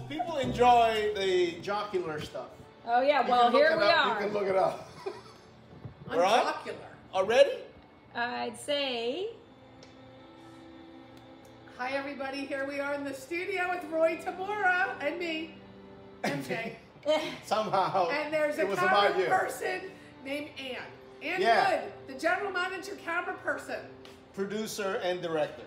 People enjoy the jocular stuff. Oh yeah, well here we are. You can look it up. Right? Jocular. Already? I'd say. Hi everybody, here we are in the studio with Roy Tabora and me, MJ. Somehow. And there's a camera person named Ann. Ann Wood, the general manager, camera person. Producer and director.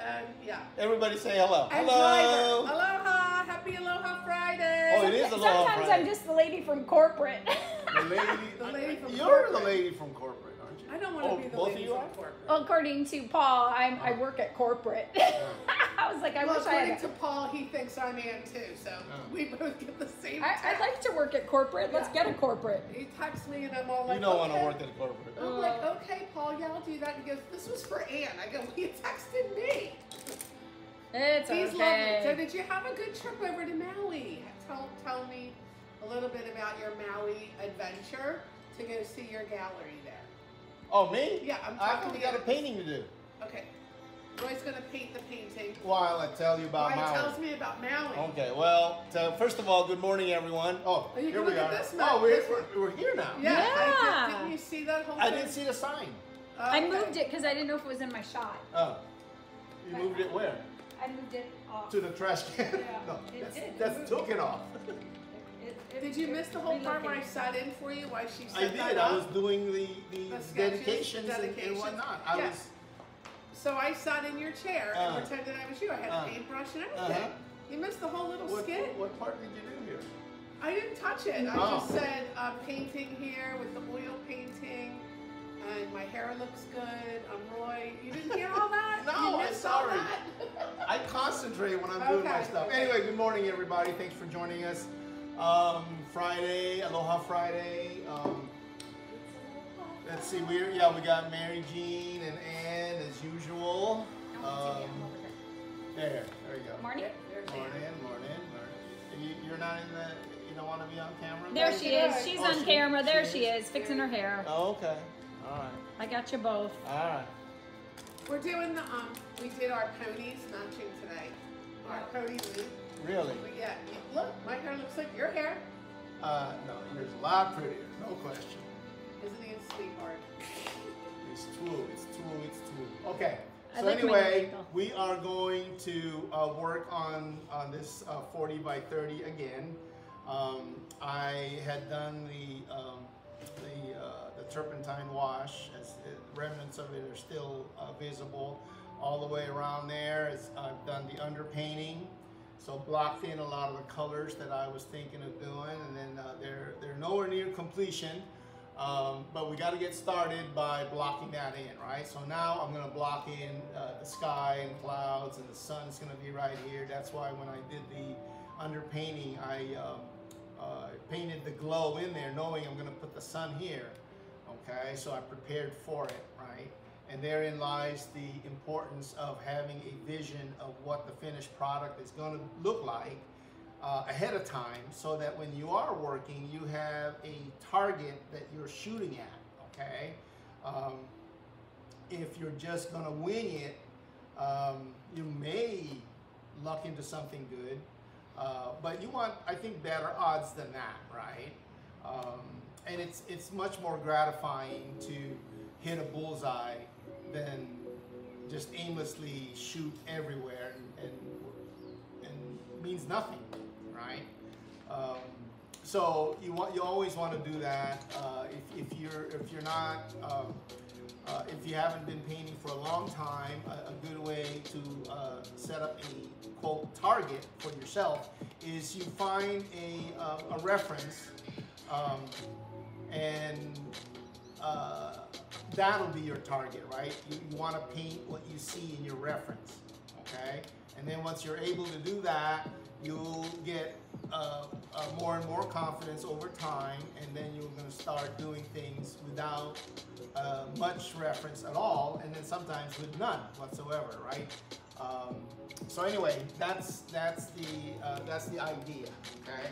And yeah. Everybody say hello. And hello. Driver. Aloha. Happy Aloha Friday. Oh, it is Aloha Sometimes Friday. I'm just the lady from corporate. The lady from You're corporate. the lady from corporate, aren't you? I don't want to be the lady from corporate. Well, according to Paul, I work at corporate. I was like, I wish I had. According to Paul, he thinks I'm Ann too, so we both get the same text. I'd like to work at corporate. Let's get a corporate. He texts me and I'm all like, you don't want to work at corporate. I'm like, okay, Paul, yeah, I'll do that. He goes, this was for Ann. I go, well, you texted me. It's He's okay. lovely. So did you have a good trip over to Maui? Tell me a little bit about your Maui adventure to go see your gallery there. Oh, me? Yeah, I'm talking to you. I got a painting to do. Okay. Roy's going to paint the painting. While I tell you about Maui. Roy tells me about Maui. Okay, well, so first of all, good morning, everyone. Oh, you here can we are. This we're here now. Yeah. Didn't you see that whole thing? I didn't see the sign. I moved it because I didn't know if it was in my shot. Oh. You moved it where? I moved it off. To the trash can? Yeah, No, it that's took it off. Did you miss the whole part where I sat in for you while she set that I did. up? I was doing the dedications dedications and whatnot. So I sat in your chair and pretended I was you. I had a paintbrush and everything. You missed the whole little skit. What part did you do here? I didn't touch it. I just said painting here with the oil painting. And my hair looks good. I'm Roy. You didn't hear all that? No, I'm sorry. I concentrate when I'm doing my stuff. Anyway, good morning, everybody. Thanks for joining us. Friday, Aloha Friday. Let's see, we got Mary Jean and Ann as usual. There you go. Morning. Morning. You're not in the. You don't want to be on camera. There she is. She's on camera. There she is, fixing her hair. Oh, okay. All right. I got you both. All right. We're doing the we did our ponies matching today. Our pony loop. Really? Yeah. Look, my hair looks like your hair. No, yours a lot prettier, no question. Isn't he a sweetheart? It's true. Okay. So anyway, we are going to work on this 40 by 30 again. I had done the turpentine wash, as remnants of it are still visible all the way around there. As I've done the underpainting, so blocked in a lot of the colors that I was thinking of doing, and then they're nowhere near completion. But we got to get started by blocking that in, right? So now I'm going to block in the sky and clouds, and the sun's going to be right here. That's why when I did the underpainting, I painted the glow in there, knowing I'm going to put the sun here. Okay, so I prepared for it, right? And therein lies the importance of having a vision of what the finished product is going to look like ahead of time, so that when you are working, you have a target that you're shooting at, okay? If you're just going to wing it, you may luck into something good, but you want, I think, better odds than that, right? And it's much more gratifying to hit a bullseye than just aimlessly shoot everywhere and means nothing, right? So you always want to do that. If you haven't been painting for a long time, a good way to set up a quote target for yourself is you find a reference. And that'll be your target, right? You want to paint what you see in your reference, okay? And then once you're able to do that, you'll get more and more confidence over time, and then you're going to start doing things without much reference at all, and then sometimes with none whatsoever, right? So anyway, that's the idea, okay?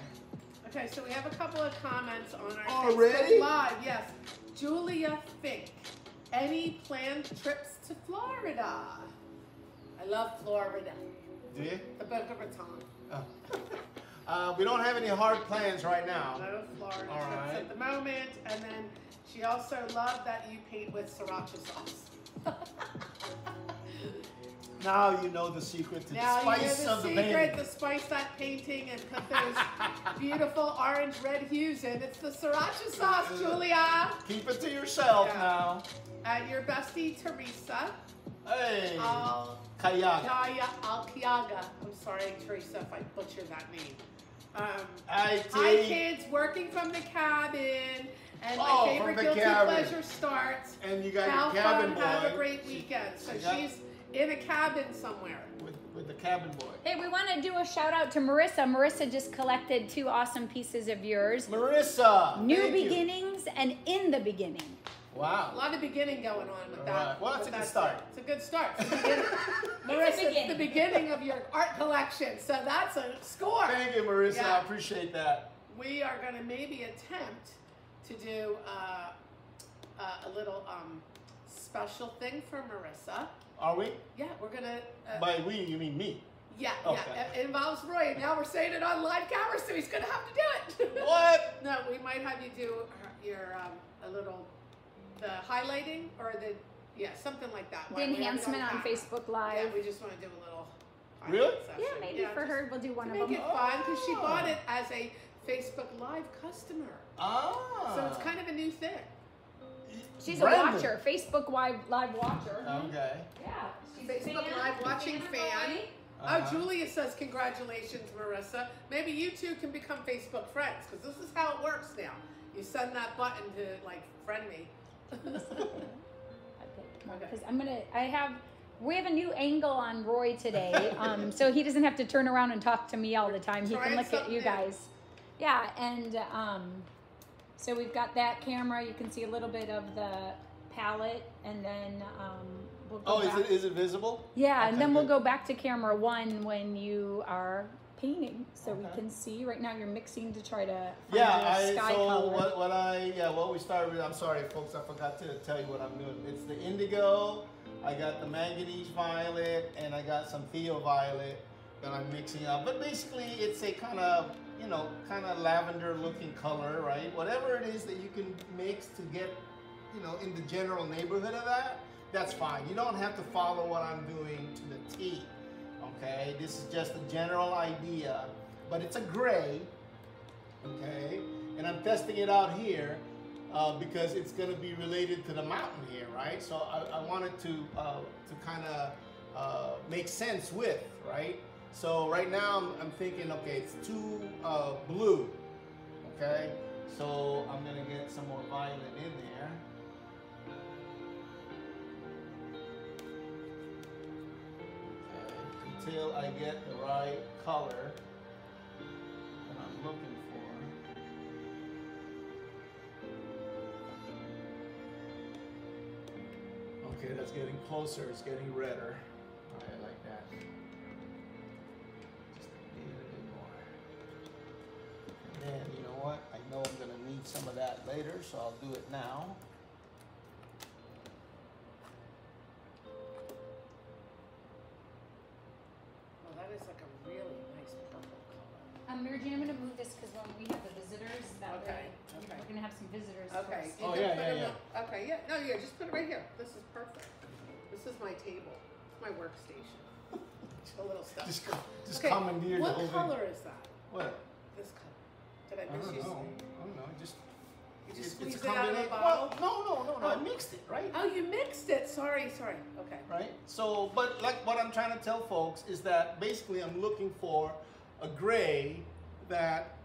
Okay, so we have a couple of comments on our Already? Facebook Live. Yes, Julia Fink. Any planned trips to Florida? I love Florida. Do you? The Boca Raton. Oh. We don't have any hard plans right now. No Florida All trips right. at the moment. And then she also loved that you paint with sriracha sauce. Now you know the secret to Now the you know spice the of the secret painting. to spice that painting and put those beautiful orange red hues in. It's the sriracha sauce, Julia. Keep it to yourself Yeah. now. And your bestie, Teresa. Hey, Kayaga. Alkiaga. I'm sorry, Teresa, if I butchered that name. Hi, kids. Working from the cabin. And my Oh, favorite from the guilty cabin. pleasure starts. And you got Have your cabin fun, boy. have a great weekend. So she got- she's in a cabin somewhere. With the cabin boy. Hey, we want to do a shout out to Marissa. Marissa just collected 2 awesome pieces of yours. Marissa. New thank you. Beginnings and In the Beginning. A Wow. lot of beginning going on with All that. right. Well, that's with a good that start. It's a good start. It's a beginning. Marissa, it's the beginning of your art collection. So that's a score. Thank you, Marissa. Yeah. I appreciate that. We are going to maybe attempt to do a little special thing for Marissa. Are we? Yeah, we're going to... By we, you mean me. Yeah, Okay. yeah. It involves Roy. And now we're saying it on live camera, so he's going to have to do it. What? No, we might have you do your a little the highlighting or something like that. The Why we have it enhancement on camera. Facebook Live. Yeah, we just want to do a little. Really? highlight Yeah, session. maybe for just her, we'll do one to of make them. it fun because she Oh. bought it as a Facebook Live customer, Ah. so it's kind of a new thing. She's Brandon. a watcher, Facebook Live watcher. Okay. Yeah, she's Facebook a fan, Live watching of fan. Roy. Uh-huh. Oh, Julia says congratulations, Marissa. Maybe you two can become Facebook friends because this is how it works now. You send that button to like friend me. Okay, because we have a new angle on Roy today, so he doesn't have to turn around and talk to me all the time. He can Trying look at something you new. guys. Yeah, and so we've got that camera. You can see a little bit of the palette, and then we'll go back. Is it visible? Yeah, and Okay, then we'll good. go back to camera 1 when you are painting, so we Okay. can see. Right now you're mixing to try to find Yeah, the sky color. what we started with, I'm sorry folks, I forgot to tell you what I'm doing. It's the indigo, I got the manganese violet, and I got some theo violet that I'm mixing up. But basically it's a kind of lavender looking color, right? Whatever it is that you can mix to get, in the general neighborhood of that, that's fine. You don't have to follow what I'm doing to the T. Okay, this is just a general idea, but it's a gray, okay, and I'm testing it out here because it's going to be related to the mountain here, right? So I wanted to kind of make sense with, right? So right now I'm thinking, okay, it's too blue, okay, so I'm going to get some more violet in there. Until I get the right color that I'm looking for. Okay, that's getting closer, it's getting redder. I like that. Just a little bit more. And then, you know what? I know I'm gonna need some of that later, so I'll do it now. That is like a really nice purple color. Mary Jane, I'm going to move this because when we have the visitors, that Okay, way okay. we're going to have some visitors. Okay. first. you Oh, can yeah, put yeah, them up- Okay, yeah. No, yeah, just put it right here. This is perfect. This is my table. It's my workstation. A little stuff. Just Okay, commandeer the what whole color thing. is that? What? This color. Did I I miss don't you? know. I don't know. Just You just it's squeezed a it out of the combination. bottle? Well, no. I Oh. mixed it, right? Oh, you mixed it. Sorry. Okay. Right. So, but like what I'm trying to tell folks is that basically I'm looking for a gray that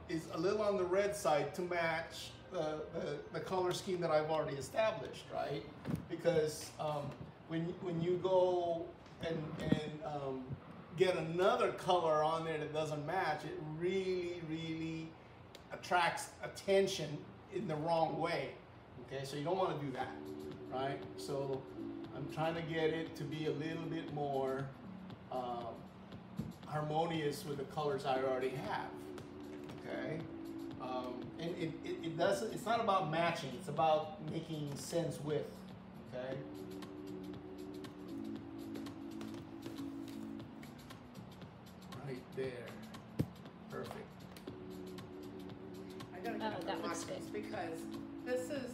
is a little on the red side to match the color scheme that I've already established, right? Because when you go and get another color on there that doesn't match, it really attracts attention in the wrong way. Okay, so you don't want to do that, right? So I'm trying to get it to be a little bit more harmonious with the colors I already have. Okay, and it doesn't. It's not about matching. It's about making sense with. Okay. Right there. That looks much good. because this is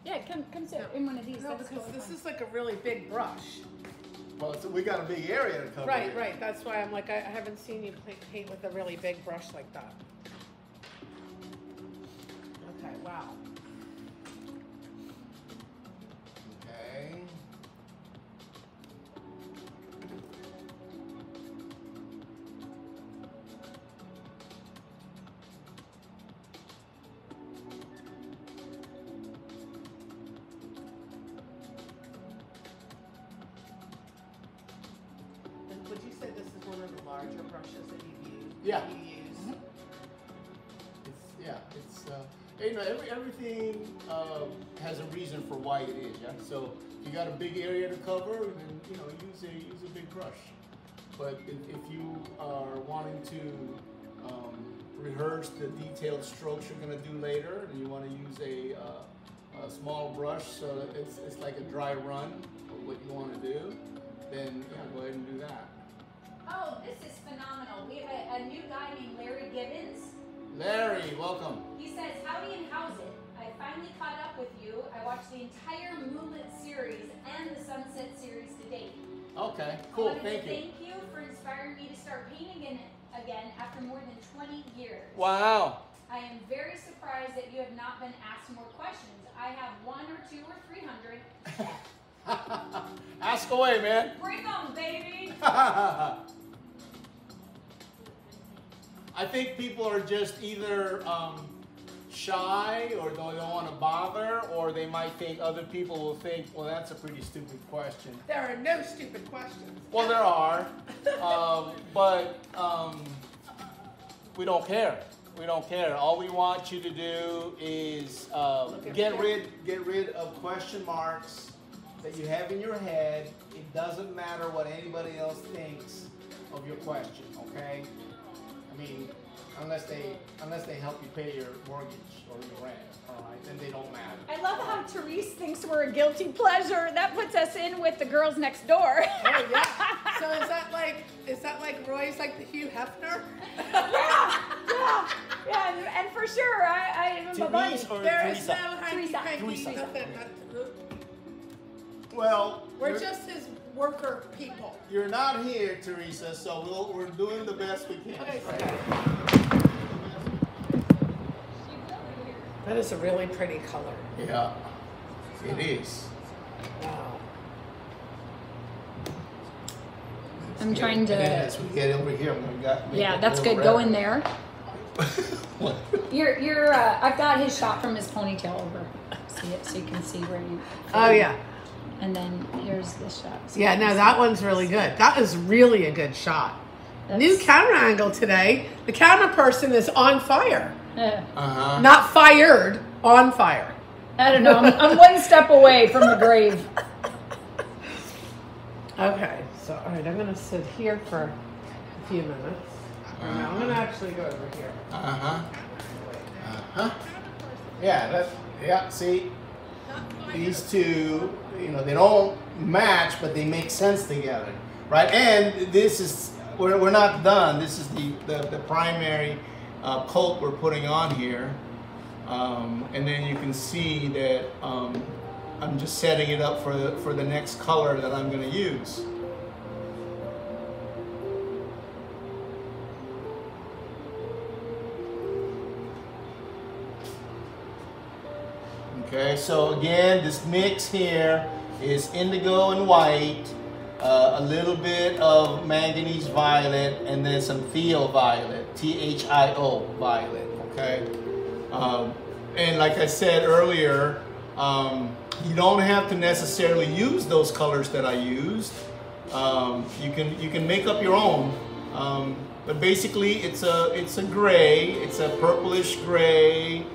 Yeah, come sit in one of these. no, That's because totally this fine. is like a really big brush. Well, so we got a big area to cover. Right, here. right. That's why I'm like, I haven't seen you paint with a really big brush like that. Okay, wow. Okay. And would you say this is one of the larger brushes that you've used? Yeah. You use? Mhm. It's you know, everything has a reason for why it is. Yeah. So if you got a big area to cover, then you know use a big brush. But if you are wanting to rehearse the detailed strokes you're going to do later, and you want to use a small brush, so that it's like a dry run of what you want to do, then yeah, go ahead and do that. Oh, this is phenomenal. We have a new guy named Larry Gibbons. Larry, welcome. He says, howdy and how's it? I finally caught up with you. I watched the entire Moonlit series and the Sunset series to date. Okay, cool, I wanted thank to you. Thank you for inspiring me to start painting again after more than 20 years. Wow. I am very surprised that you have not been asked more questions. I have 1 or 2 or 300. Ask away, man. Bring them, baby. I think people are just either shy or they don't want to bother, or they might think other people will think, well, that's a pretty stupid question. There are no stupid questions. Well, there are, but we don't care. We don't care. All we want you to do is get rid of question marks that you have in your head. It doesn't matter what anybody else thinks of your question, okay? I mean, unless they help you pay your mortgage or your rent, all right? Then they don't matter. I love how Therese thinks we're a guilty pleasure. That puts us in with the girls next door. Oh yeah. So is that like Roy's like the Hugh Hefner? yeah, and for sure, I am a bunny. Therese or There is Teresa? no hanky-panky, Teresa. nothing. Well, We're just his worker people. you're not here, Teresa, so we're doing the best we can. Okay, right? so that is a really pretty color. Yeah, it is. Wow. I'm trying to. And then as we get over here, I'm gonna Yeah, that's good. Go in there. What? You're. I've got his shot from his ponytail over. See it, so you can see where you. Oh yeah. And then here's the shot. So Yeah, no, that one's really good. That is really a good shot. New camera angle today. The camera person is on fire. Uh-huh. Not fired, on fire. I don't know. I'm one step away from the grave. Okay, so all right, I'm gonna sit here for a few minutes. Or no, I'm gonna actually go over here. Uh-huh. Uh-huh. Yeah, see, these two, you know, they don't match, but they make sense together, right? And this is, we're not done. This is the primary coat we're putting on here. And then you can see that I'm just setting it up for the next color that I'm going to use. Okay, so again, this mix here is indigo and white, a little bit of manganese violet, and then some Thio violet, T-H-I-O violet, okay? And like I said earlier, you don't have to necessarily use those colors that I used. You can make up your own, but basically it's a gray, it's a purplish gray.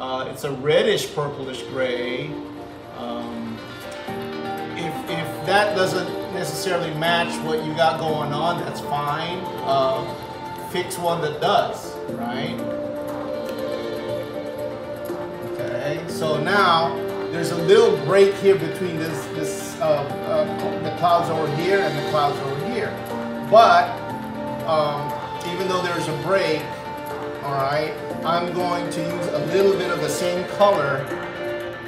It's a reddish purplish gray. If that doesn't necessarily match what you got going on, that's fine. Fix one that does, right? Okay, so now there's a little break here between the clouds over here and the clouds over here. But even though there's a break, all right, I'm going to use a little bit of the same color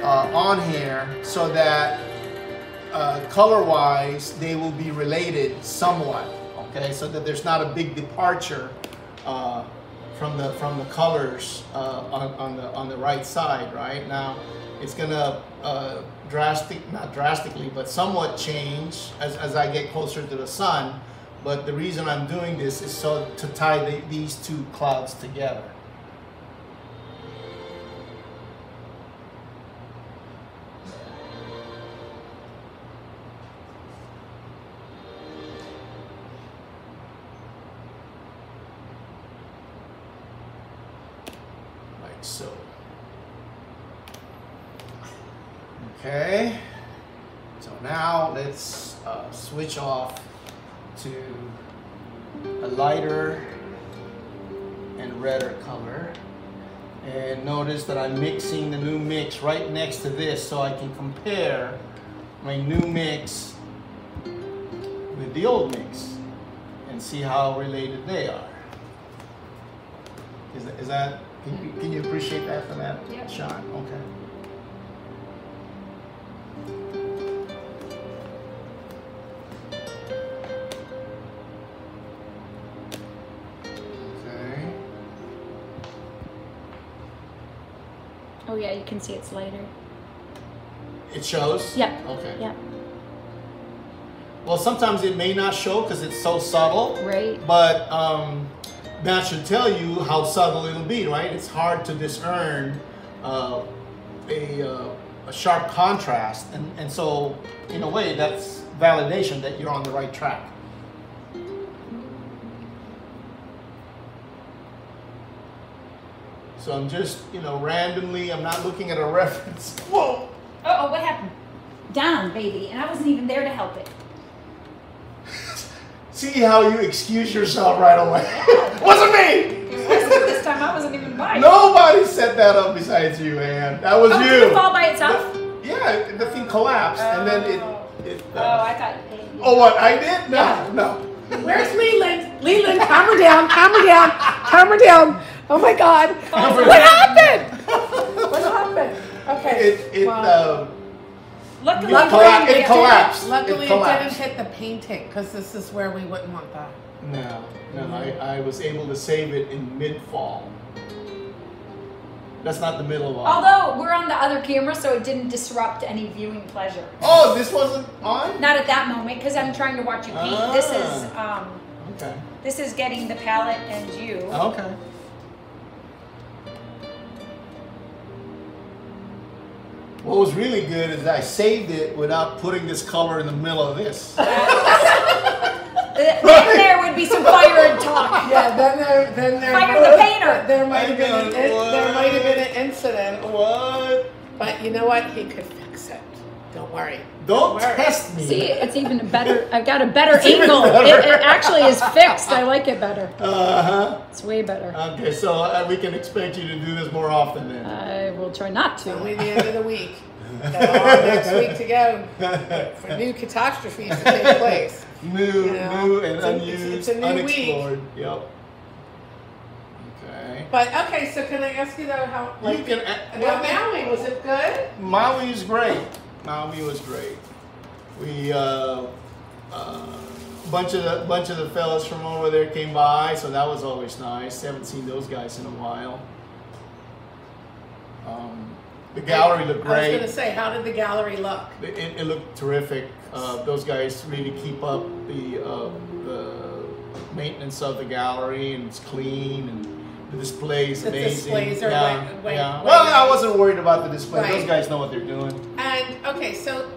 on here so that color-wise they will be related somewhat. Okay, so that there's not a big departure from the colors on the right side. Right now, it's gonna not drastically, but somewhat change as I get closer to the sun. But the reason I'm doing this is so to tie these two clouds together. Like so. Okay. So now let's switch off to a lighter and redder color, and notice that I'm mixing the new mix right next to this so I can compare my new mix with the old mix and see how related they are. Is that can you appreciate that for that shot? Okay. Oh yeah, you can see it's lighter. It shows? Yep. Okay. Yep. Well, sometimes it may not show because it's so subtle. Right. But that should tell you how subtle it'll be, right? It's hard to discern a sharp contrast. And so, in a way, that's validation that you're on the right track. So I'm just, randomly, I'm not looking at a reference. Whoa! Uh-oh, what happened? Down, baby, and I wasn't even there to help it. See how you excuse yourself right away. Wasn't me! It wasn't this time, I wasn't even by. Nobody set that up besides you, Ann. That was you. Did it fall by itself? Yeah, the thing collapsed, and then it I thought... Oh, what, I did? No. Where's Leland? Leland, calm her down, calm her down, calm her down. Oh my God. What happened? What happened? Okay. Luckily, it collapsed. Luckily, it collapsed. didn't hit the painting because this is where we wouldn't want that. No, I was able to save it in mid-fall. That's not the middle of all. Although we're on the other camera, so it didn't disrupt any viewing pleasure. Oh, this wasn't on? Not at that moment, because I'm trying to watch you paint. This is okay. This is getting the palette and you. Okay. What was really good is I saved it without putting this color in the middle of this. Then there would be some fire and talk. Yeah, then there fire the painter. There might have been an incident. What? But you know what? He could fix it. Don't worry. Don't test me. See, it's even a better. I've got a better angle. It actually is fixed. I like it better. It's way better. Okay, so we can expect you to do this more often then. I will try not to. It's only the end of the week. Got all next week to go for new catastrophes to take place. New and unused, it's a new unexplored. week. Yep. Okay. But okay, so can I ask you though how You can. about Maui? Was it good? Maui is great. Maui was great. We bunch of the fellas from over there came by, so that was always nice. Haven't seen those guys in a while. The gallery looked great. I was going to say, how did the gallery look? It looked terrific. Those guys really keep up the maintenance of the gallery, and it's clean, and the display is amazing. The displays are way Well, I wasn't worried about the display. Right. Those guys know what they're doing. And okay, so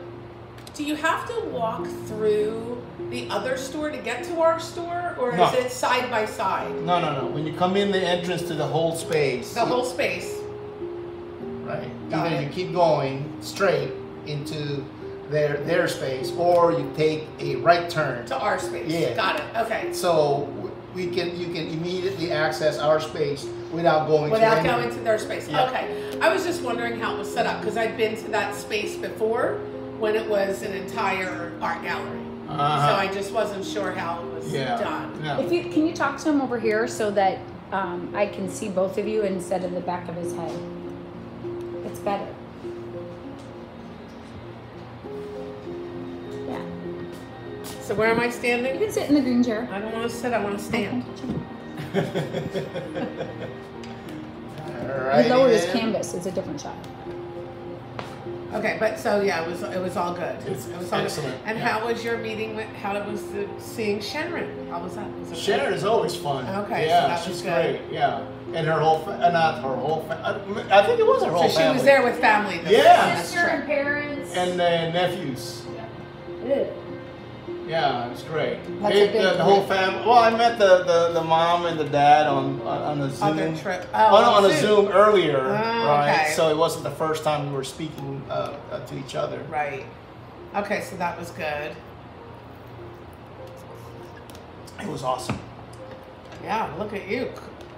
do you have to walk through the other store to get to our store, or No. is it side by side? No. When you come in the entrance to the whole space. The whole space. Right. Got Either it. you keep going straight into their space, or you take a right turn. To our space. Yeah. Got it. Okay. So you can immediately access our space without going to their space. Yeah. Okay. I was just wondering how it was set up because I'd been to that space before when it was an entire art gallery. So I just wasn't sure how it was done. Yeah. Can you talk to him over here so that I can see both of you instead of the back of his head. It's better. Yeah. So where am I You standing? can sit in the green chair. I don't want to sit, I want to stand. All right. He lowered his canvas. It's a different shot. Okay, but so yeah, it was all good. It's It was all good. excellent. And Yeah. how was your meeting with? How was seeing Sharon? How was that? Was it Sharon is always fun. Okay, so Yeah, that was she's good. great. Yeah, and her whole, not her whole, I think it was her whole So she family. was there with family. Yeah. This Sister and trip. parents. And nephews. Yeah. Yeah, it's great. That's a big the whole group. family. Well, I met the mom and the dad on a Zoom. On their trip. On a Zoom earlier, Oh, right? okay. So it wasn't the first time we were speaking to each other. Right. Okay, so that was good. It was awesome. Yeah, look at you.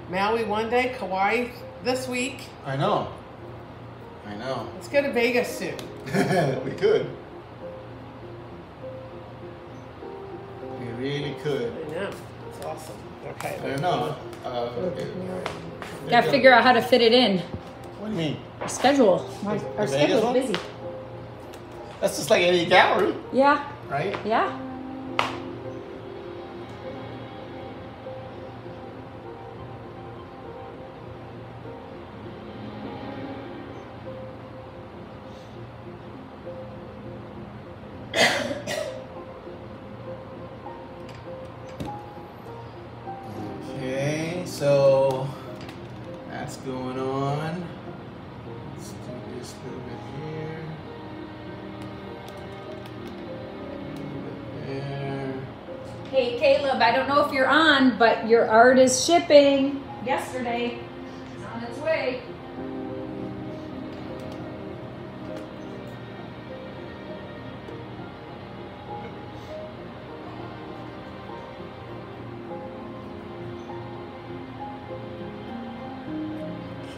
Maui one day, Kauai this week. I know. Let's go to Vegas soon. We could. We really could. I know. It's awesome. Okay. I know. Gotta figure out how to fit it in. What do you mean? Our schedule. Our Vegas schedule's one? busy. That's just like any gallery, Yeah. right? Yeah. Okay, so that's going on. Let's do this a little bit here. A little bit there. Hey, Caleb, I don't know if you're on, but your art is shipping yesterday. It's on its way.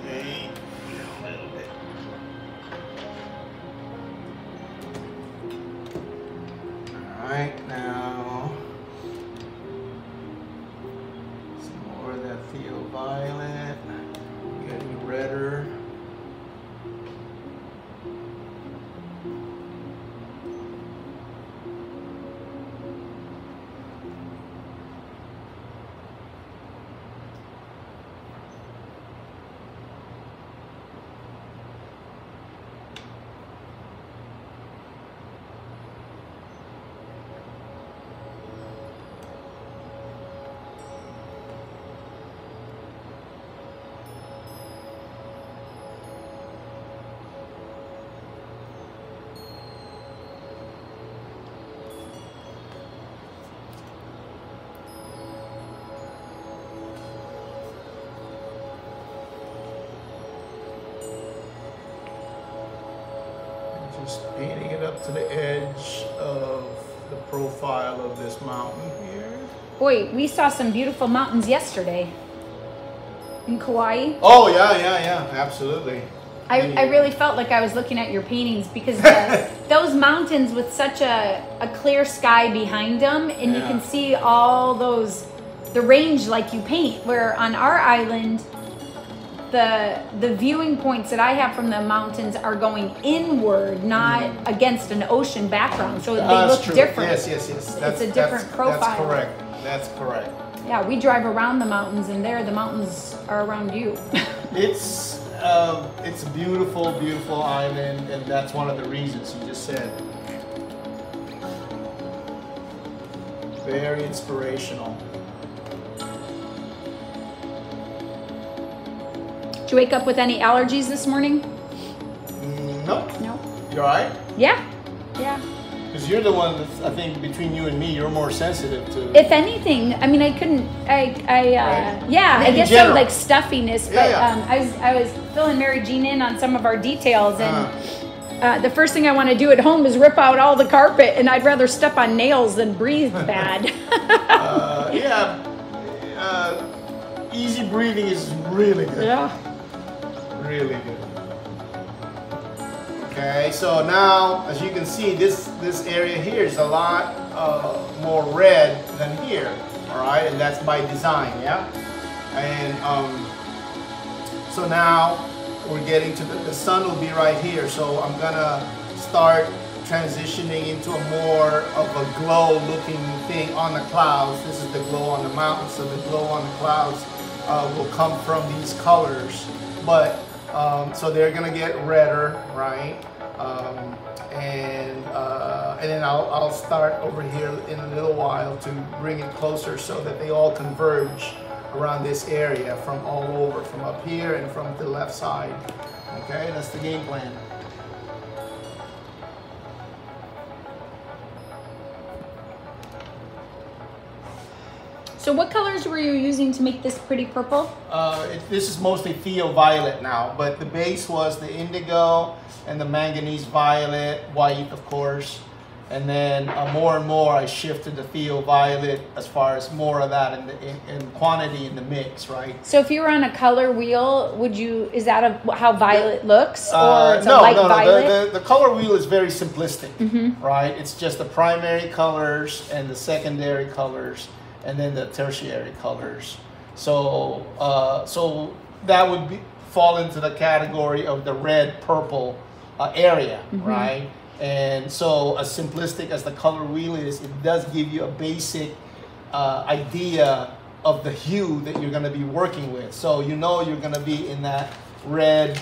Okay, a little bit. All right, now some more of that Theo Violet, getting redder. Just painting it up to the edge of the profile of this mountain here. Boy, we saw some beautiful mountains yesterday in Kauai. Oh, yeah, absolutely. I really felt like I was looking at your paintings because those mountains with such a clear sky behind them, and you Yeah. can see all the range like you paint, where on our island, the viewing points that I have from the mountains are going inward, not against an ocean background. So they look true. different. Yes. It's a different profile. That's correct. Yeah, we drive around the mountains, and there the mountains are around you. It's a beautiful, beautiful island, and that's one of the reasons you just said. Very inspirational. Did you wake up with any allergies this morning? No, No. you all right? Yeah. Because you're the one that's, I think, between you and me, you're more sensitive to. If anything, I mean, I couldn't. Right. Yeah, I In guess so, general. like stuffiness. But Yeah. I was filling Mary Jean in on some of our details, and the first thing I want to do at home is rip out all the carpet, and I'd rather step on nails than breathe bad. Easy breathing is really good. Yeah. Really good. Okay, so now, as you can see, this area here is a lot more red than here. All right, and that's by design, yeah. And so now we're getting to the sun will be right here. So I'm gonna start transitioning into a more of a glow looking thing on the clouds. This is the glow on the mountains, so the glow on the clouds will come from these colors. But so they're gonna get redder, right? And then I'll start over here in a little while to bring it closer so that they all converge around this area from all over, from up here and from the left side. Okay, that's the game plan. So what colors were you using to make this pretty purple? This is mostly Theo Violet now, but the base was the indigo and the manganese violet, white of course, and then more and more I shifted to Theo Violet as far as more of that in quantity in the mix, right? So if you were on a color wheel, is that how violet looks, or it's a light violet? The color wheel is very simplistic, right? It's just the primary colors and the secondary colors, and then the tertiary colors. So so that would fall into the category of the red purple area, right? And so as simplistic as the color wheel is, it does give you a basic idea of the hue that you're going to be working with. So you know you're going to be in that red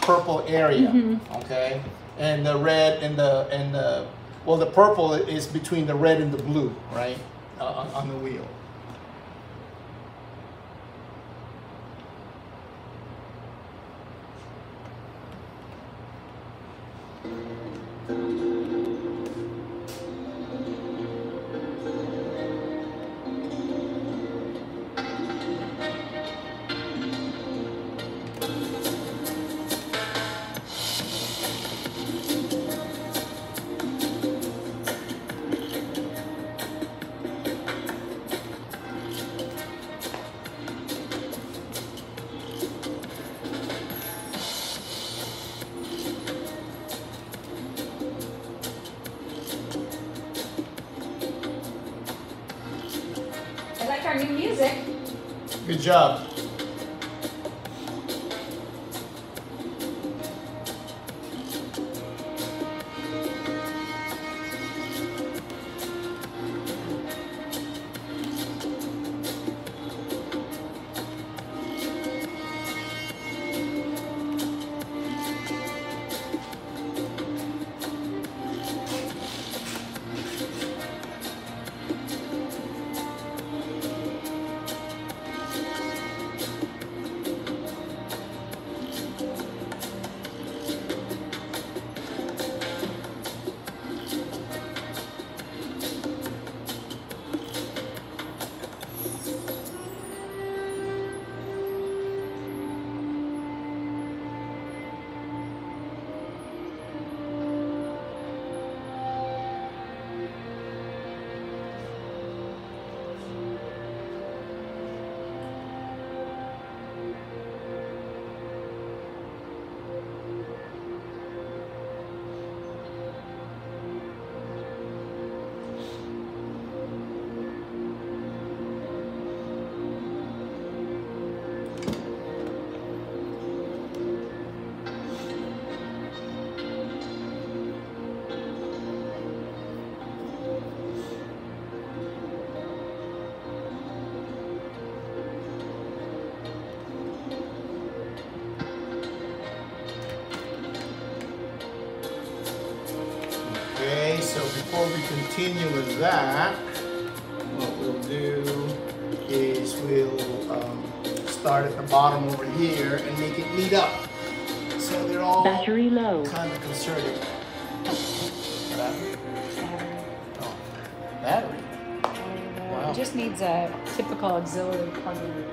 purple area, okay? And the red and the well, the purple is between the red and the blue, right? On the wheel. I like our new music. Good job. Okay, so before we continue with that, what we'll do is we'll start at the bottom over here and make it meet up. So they're all battery low. kind of concerted. Battery? Oh, battery. Wow. It just needs a typical auxiliary plug-in.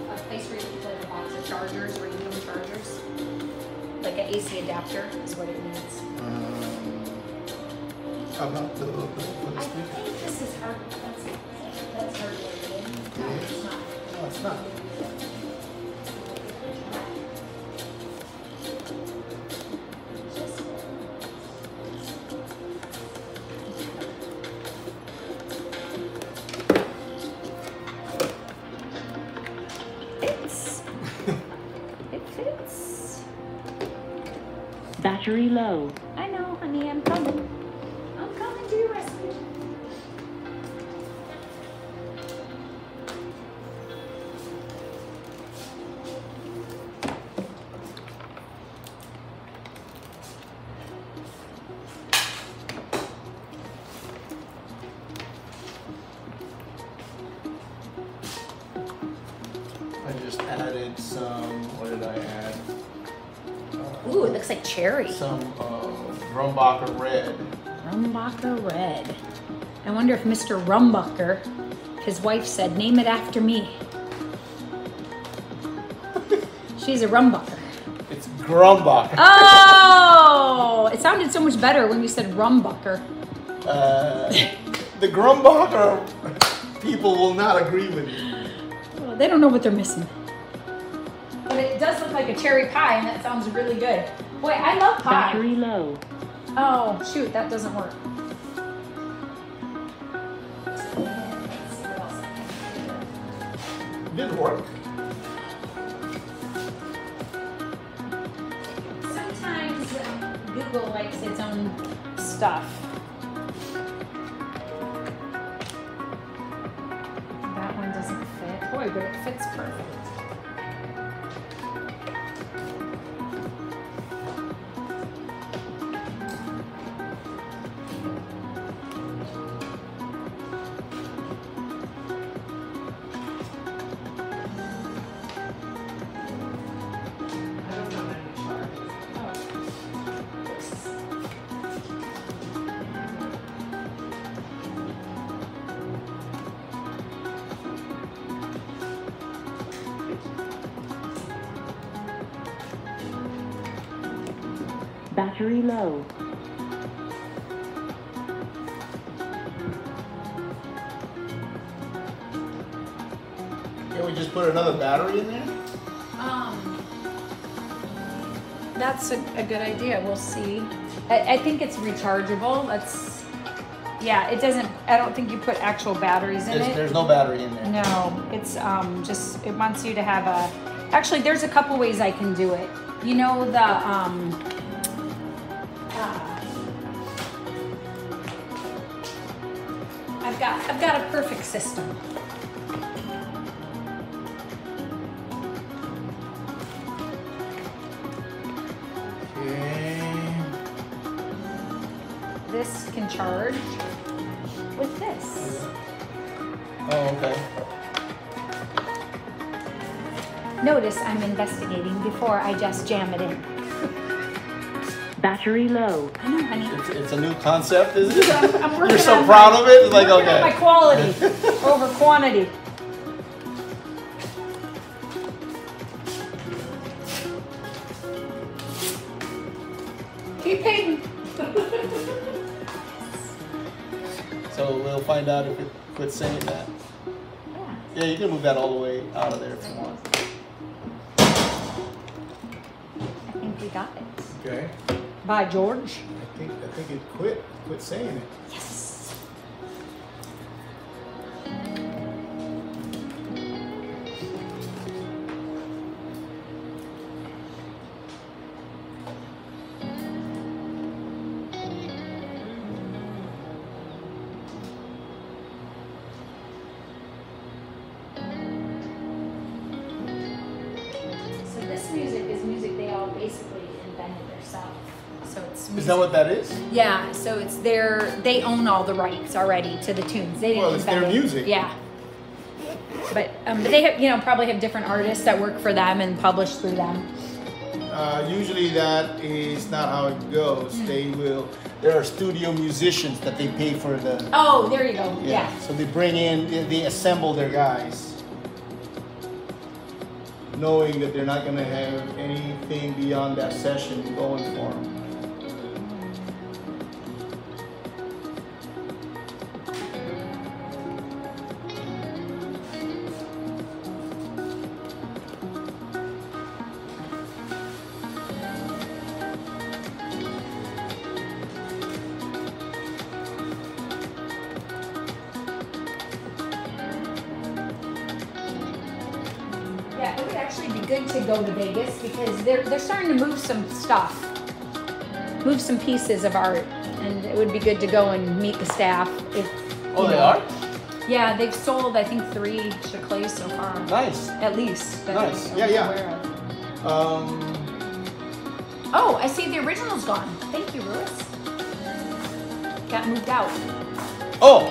A place where you can put a box of chargers, random chargers, like an AC adapter is what it needs. How about the I speaker? think this is hard. That's hardwired in. No, it's not. No, it's not. Battery low. I know, honey, I'm coming. I'm coming to your rescue. I just added some, what did I add? Ooh, it looks like cherry. Some Grumbacher red. Rumbacher red. I wonder if Mr. Rumbacher, his wife said, name it after me. She's a Rumbacher. It's Grumbacher. Oh! It sounded so much better when you said Rumbacher. The Grumbacher people will not agree with you. Well, they don't know what they're missing. But it does look like a cherry pie, and that sounds really good. Boy, I love pie. Battery low. Oh, shoot, that doesn't work. Didn't work. Sometimes Google likes its own stuff. That one doesn't fit. Boy, but it fits perfect. Battery low. Can we just put another battery in there? That's a good idea. We'll see. I think it's rechargeable. Yeah, it doesn't, I don't think you put actual batteries in it. There's no battery in there. No, it's just, it wants you to have actually there's a couple ways I can do it. You know I've got a perfect system. Okay. This can charge with this. Oh, okay. Notice I'm investigating before I just jam it in. Battery low. I know, honey. It's a new concept, is it? I'm working You're so on proud of it? It's like, working on okay. my quality over quantity. Keep painting. So we'll find out if it quits saying that. Yeah, you can move that all the way out of there if you want. I think we got it. Okay. By George. I think it quit saying it. Yes. So this music is music they all basically invented themselves. So it's Is that what that is? Yeah, so it's they own all the rights already to the tunes. They didn't Well, it's their invent it. music. Yeah. But they have, probably have different artists that work for them and publish through them. Usually that is not how it goes. There are studio musicians that they pay for the. Oh, there you go. Yeah. So they bring in, they assemble their guys, knowing that they're not going to have anything beyond that session going for them. Yeah, it would actually be good to go to Vegas because they're starting to move some stuff. move some pieces of art, and it would be good to go and meet the staff. If Oh, you they know. are? Yeah, they've sold I think 3 Chiclets so far. Nice. At least. That Nice. I'm Yeah, yeah. aware of. Oh, I see the original's gone. Thank you, Lewis. Got moved out. Oh,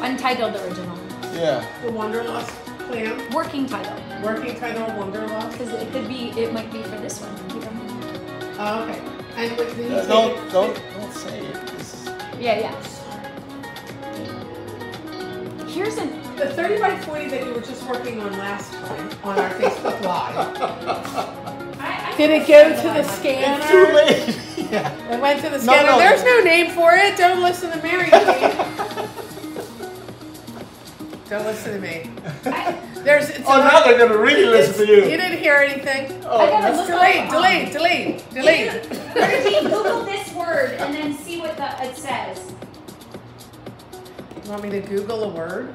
Untitled original. yeah. The Wanderlust plan. Working title. Working title Wanderlust. Because it might be for this one. You don't know. Oh, okay. And with these, Don't say it. Yeah. Here's an. the 30 by 40 that you were just working on last time on our Facebook Live. Did it go to the scanner? It's too late. Yeah. It went to the scanner. no. There's no name for it. Don't listen to Mary Kate. Don't listen to me. Now they're gonna really listen to you. You didn't hear anything. Oh, I gotta It's look delayed. Google this word and then see what it says. You want me to Google a word?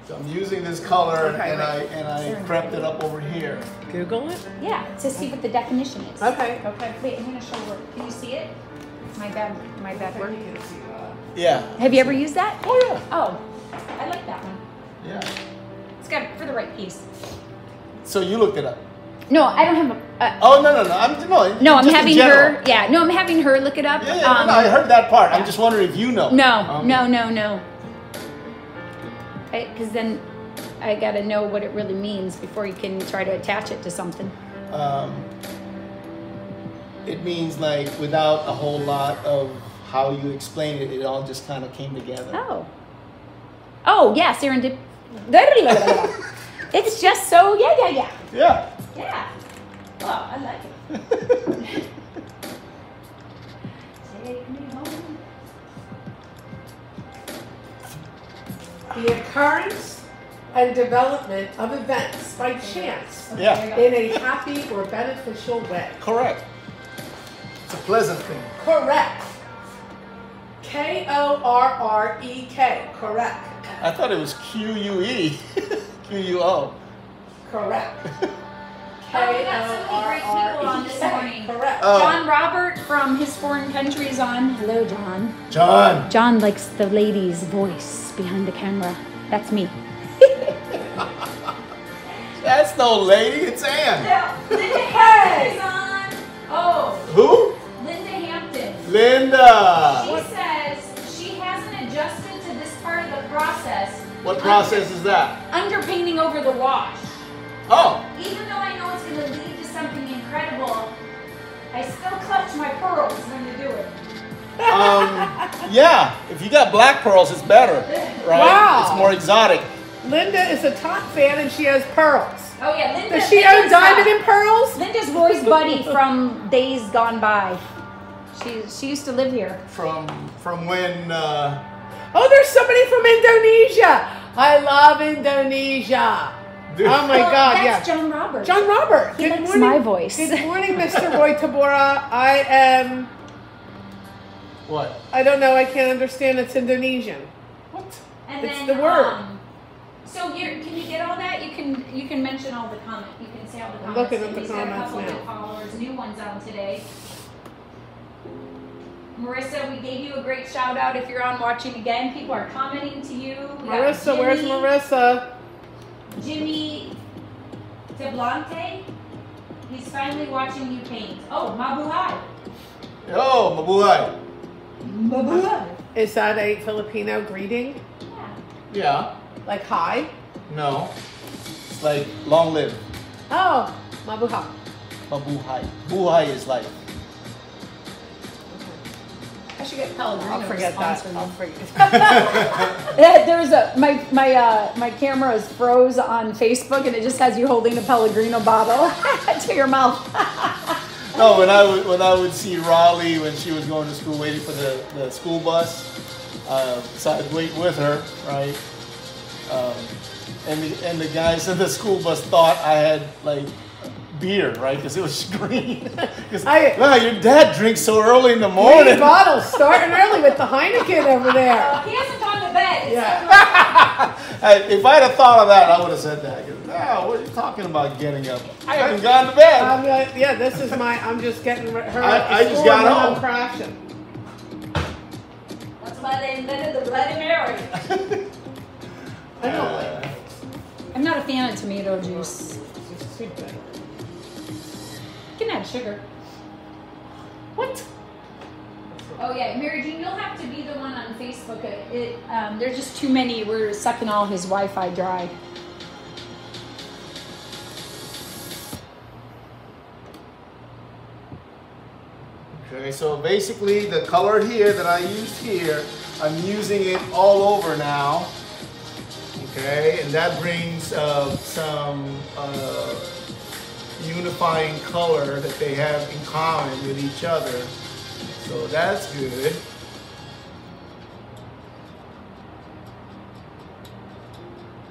So I'm using this color Okay, and wait. I prepped it up over here. Google it? Yeah, to see what the definition is. Okay. Wait, I'm gonna show word. Can you see it? My bad word. Yeah. Have you ever used that? Oh yeah. Oh, I like that one. Yeah. It's got for the right piece. So you looked it up. No, I don't have a. Oh no. I'm just in having general. her. Yeah, no, I'm having her look it up. Yeah, no, I heard that part. I'm just wondering if you know. No. Because then I gotta know what it really means before you can try to attach it to something. It means like without a whole lot of how you explain it, it all just kind of came together. Oh, yeah, serendip. It's just so, yeah. Yeah. Yeah. Oh, I like it. Take me home. The occurrence and development of events by chance Yeah. in a happy or beneficial way. Correct. It's a pleasant thing. Correct. Korrek. Correct. I thought it was QUE. QUO. Correct. Oh, we got so many great people on this morning. Correct. John Robert from His Foreign Country is on. Hello, John. John. John likes the lady's voice behind the camera. That's me. That's no lady, it's Ann. Linda Hampton is on. Oh, Who? Linda Hampton. Linda. She says she hasn't adjusted to this part of the process. What process is that? Underpainting over the wash. Oh. Even though I know it's going to lead to something incredible, I still clutch my pearls when you do it. Yeah. If you got black pearls, it's better, right? Wow. It's more exotic. Linda is a top fan and she has pearls. Oh yeah, Linda. Does she own diamond and pearls? Linda's Roy's buddy from days gone by. She used to live here. From when Oh, there's somebody from Indonesia. I love Indonesia. Dude. Oh my Well, God, that's yeah. John Robert. John Robert. He likes my voice. Good morning, Mr. Roy Tabora. I don't know, I can't understand. It's Indonesian. what? And It's then, the word. So can you get all that? You can mention all the comments. You can say all the I'm comments. looking at the He's got a comments couple now. new followers, new ones on today. Marissa, we gave you a great shout out. If you're on watching again, people are commenting to you. We got Marissa, where's Jimmy- Marissa? Jimmy Deblante. He's finally watching you paint. Oh, mabuhay. Yo, mabuhay. Mabuhay. Is that a Filipino greeting? Yeah. Yeah. Like hi? No. It's like long live. Oh, mabuhay. Mabuhay. Buhay is life. I should get Pellegrino. I'll forget to that. sponsor I'll me. forget. There's my camera is froze on Facebook and it just has you holding a Pellegrino bottle to your mouth. No, when I would see Raleigh when she was going to school waiting for the school bus, so I'd wait with her, right? And the guys in the school bus thought I had like beer, right? Because it was green. Because wow, your dad drinks so early in the morning. Green bottles starting early with the Heineken over there. He hasn't gone to the bed. Yeah. If I'd have thought of that, I would have said that. No, what are you talking about getting up? I haven't gone to bed. Yeah, this is I'm just getting her I up to just school got and then home. I'm crashing. That's why they invented the Bloody Mary. I don't like it. I'm not a fan of tomato juice. It's too bitter. You can add sugar. What? Oh yeah, Mary Jean, you'll have to be the one on Facebook. There's just too many. We're sucking all his Wi-Fi dry. Okay, so basically the color here that I used here, I'm using it all over now. Okay, and that brings some unifying color that they have in common with each other. So that's good.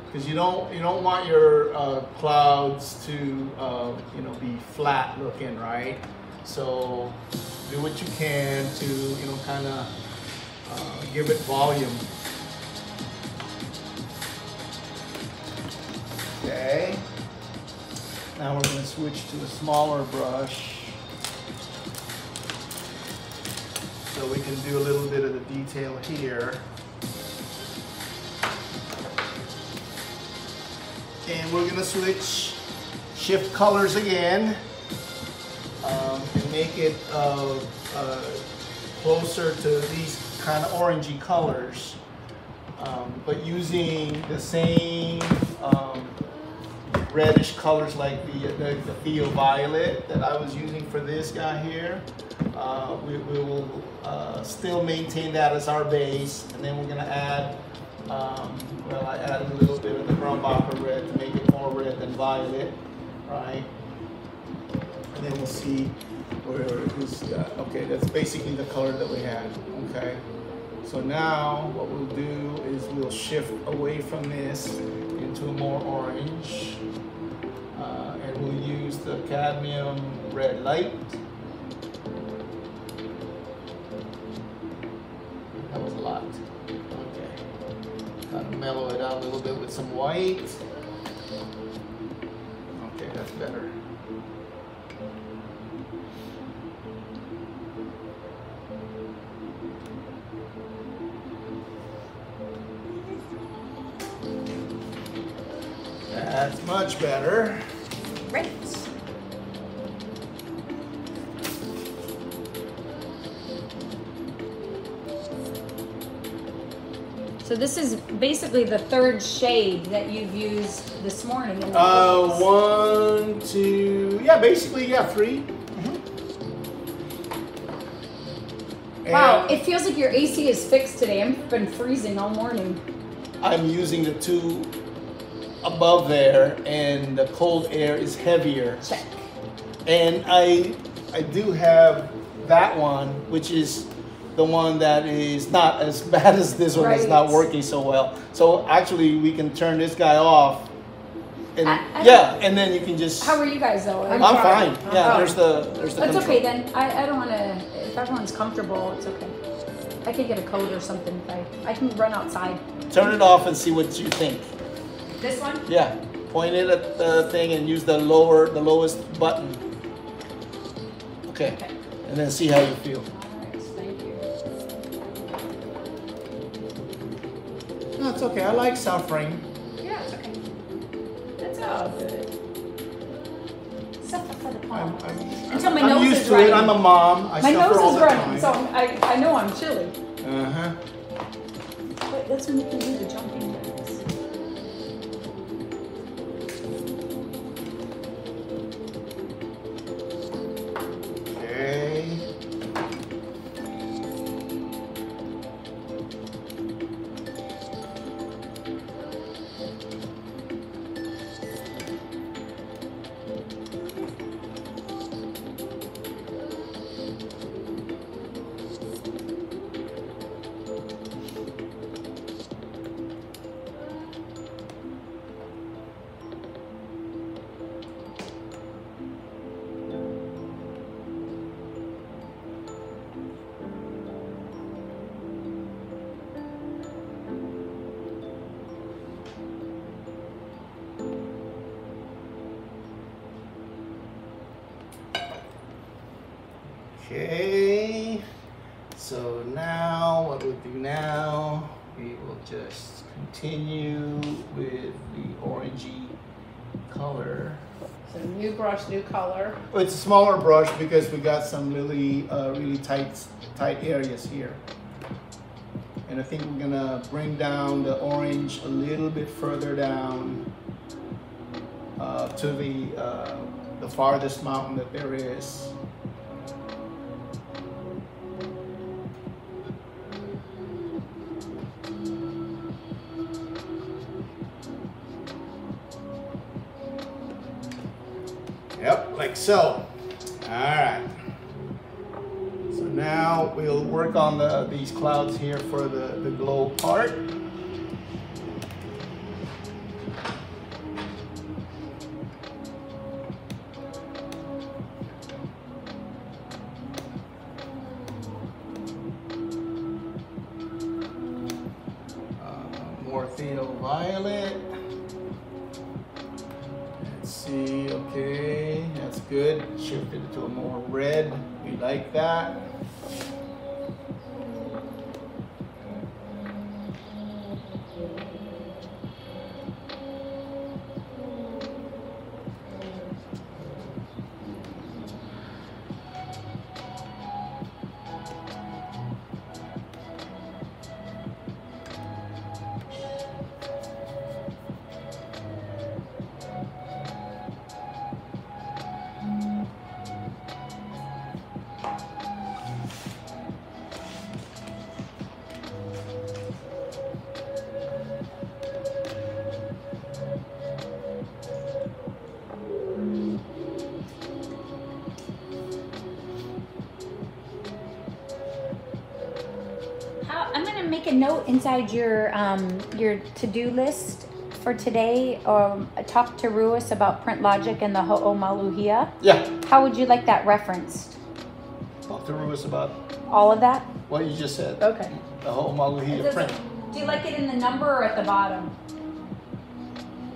Because you don't want your clouds to be flat looking, right? So do what you can to kind of give it volume. Okay. Now we're going to switch to a smaller brush so we can do a little bit of the detail here. And we're going to shift colors again and make it closer to these kind of orangey colors, but using the same reddish colors like the Theo Violet that I was using for this guy here. We will still maintain that as our base, and then we're going to add, I added a little bit of the Grumbacher red to make it more red than violet, right? And then we'll see where this, okay, that's basically the color that we had, okay? So now what we'll do is we'll shift away from this into a more orange, and we'll use the cadmium red light. That was a lot. Okay. Kind of mellow it out a little bit with some white. Okay, that's better. That's much better. Great. So this is basically the third shade that you've used this morning. In the purples. 1, 2, yeah, basically, yeah, 3. Wow, it feels like your AC is fixed today. I've been freezing all morning. I'm using the two above there, and the cold air is heavier. Check. And I do have that one, which is the one that is not as bad as this one. It's not working so well. So actually, we can turn this guy off. And and then you can just. How are you guys though? I'm fine. Yeah, there's the That's control. okay then. I don't want to. If everyone's comfortable, it's okay. I can get a coat or something. I can run outside. Turn it off and see what you think. This one? Yeah. Point it at the thing and use the lowest button. Okay. And then see how you feel. Alright, thank you. No, it's okay. I like suffering. Yeah, it's okay. That's all good. Suffer for the palm. Until my I'm nose used is to running. it. I'm a mom. I My suffer nose all is the running, time. so I know I'm chilly. Uh-huh. But that's when you can do the jumping jacks. Okay. Okay. So now, what we'll do now, we will just continue with the orangey color. So new brush, new color. Well, it's a smaller brush because we got some really, really tight areas here. And I think we're gonna bring down the orange a little bit further down to the farthest mountain that there is. Yep, like so. All right. So now we'll work on these clouds here for the glow part. More Theo Violet. Let's see, okay, that's good. Shifted it to a more red. We like that. I'm gonna make a note inside your to-do list for today. Talk to Ruis about Print Logic and the Ho'omaluhia. Yeah. How would you like that referenced? Talk to Ruis about All of that? what you just said. Okay. The Ho'omaluhia print. Do you like it in the number or at the bottom?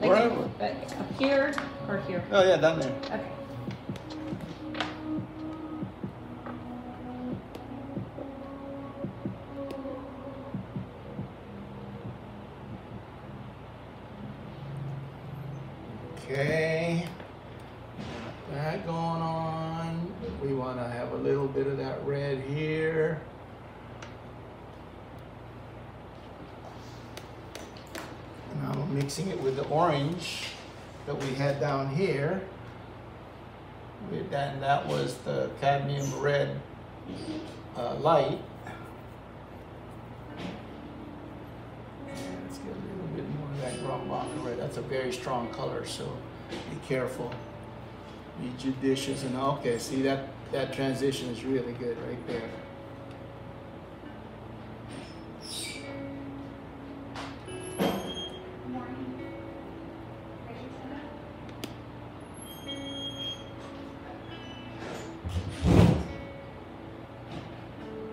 Wherever. Up here or here? Oh yeah, down there. Okay. Okay, that going on. We want to have a little bit of that red here. Now I'm mixing it with the orange that we had down here. That was the cadmium red light. Let's get a little bit more of that Grumbacher red. That's a very strong color, so be careful. Be judicious. And okay, see that transition is really good right there.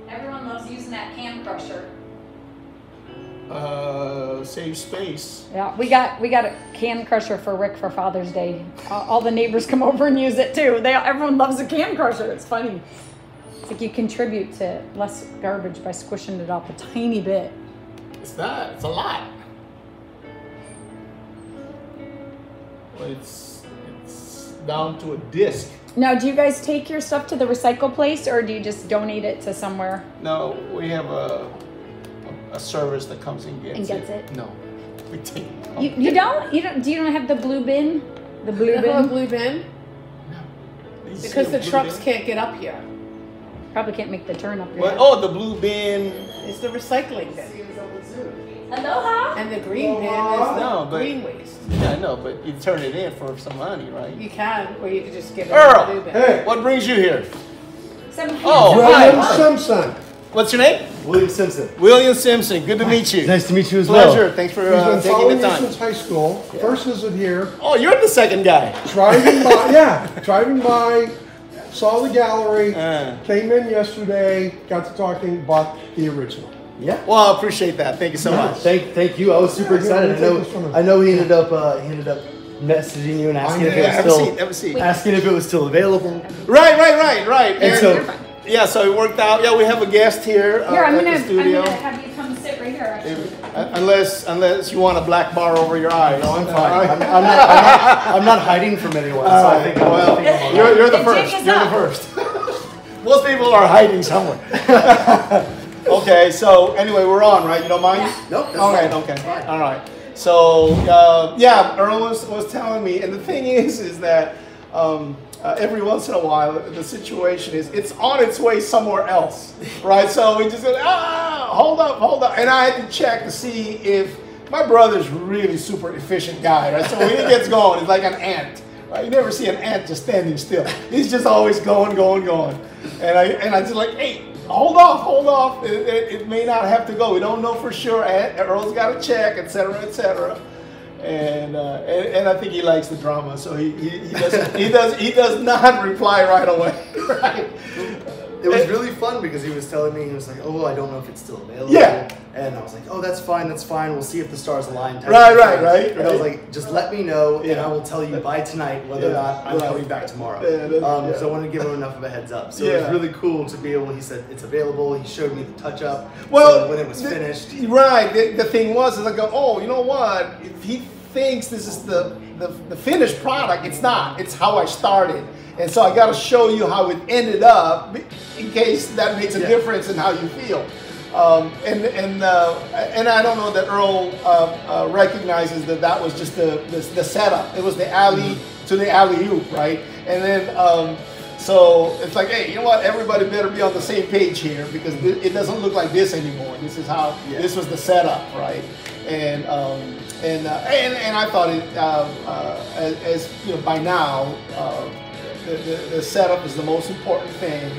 Everyone loves using that can crusher. Save space. Yeah, we got a can crusher for Rick for Father's Day. All the neighbors come over and use it too. Everyone loves a can crusher. It's funny. It's like you contribute to less garbage by squishing it up a tiny bit. It's not. It's a lot. Well, it's down to a disc. Now, do you guys take your stuff to the recycle place or do you just donate it to somewhere? No, we have a service that comes and gets it. No, we take it. You don't? Do you don't have the blue bin? The blue You bin? have a blue bin? No. Because the trucks can't get up here. Probably can't make the turn up here. What? Oh, the blue bin. It's the recycling bin. Aloha. And the green bin is the No, but- green waste. Yeah, I know, but you turn it in for some money, right? You can, or you can just get it Earl! in the blue bin. Hey, What brings you here? Oh, William hi. Simpson. What's your name? William Simpson. William Simpson. Good to meet you. Nice to meet you as Pleasure. well. Thanks for He's been taking following the me time. since high school. First visit here. Oh, you're the second guy. Driving by, saw the gallery, Uh. came in yesterday, got to talking, bought the original. Yeah. Well, I appreciate that. Thank you so much. Thank you. I was super Yeah, excited. we'll take this from him. I know he ended up messaging you and asking if it was Have a still seat. Have a seat. asking if it was still available. Right. And And so yeah, so it worked out. Yeah, we have a guest here, Here, I'm at gonna the studio. have you come sit right here. Actually. Unless you want a black bar over your eyes. No, I'm fine. I'm not hiding from anyone, so I think you're the The first. jig is You're up. the first. Most people are hiding somewhere. Okay, so anyway, we're on, right? You don't mind? Nope, that's All right, fine. okay. All right. So, yeah, Earl was telling me, and the thing is that every once in a while, the situation is, it's on its way somewhere else, right? So we just said, hold up. And I had to check to see if, my brother's really super efficient guy, right? So when he gets going, it's like an ant, right? You never see an ant just standing still. He's just always going. And I just like, hey, hold off. It may not have to go. We don't know for sure. Earl's got to check, etc. And I think he likes the drama, so he does not reply right away. Right? It was really fun because he was telling me, he was like, oh, I don't know if it's still available. Yeah. And I was like, oh, that's fine. We'll see if the stars align. Right. And I was like, just let me know, and I will tell you by tonight whether or not I'm coming back tomorrow. So I wanted to give him enough of a heads up. So it was really cool to be able, he said, it's available. He showed me the touch up. Well, so when it was finished. Right. The thing was, is I go, oh, you know what? If he thinks this is the finished product, it's not. It's how I started. And so I got to show you how it ended up in case that makes a difference in how you feel. And I don't know that Earl recognizes that was just the setup. It was the alley to the alley-oop, right? And then so it's like, hey, you know what? Everybody better be on the same page here because it doesn't look like this anymore. This is how this was the setup, right? And I thought it as you know, by now. The setup is the most important thing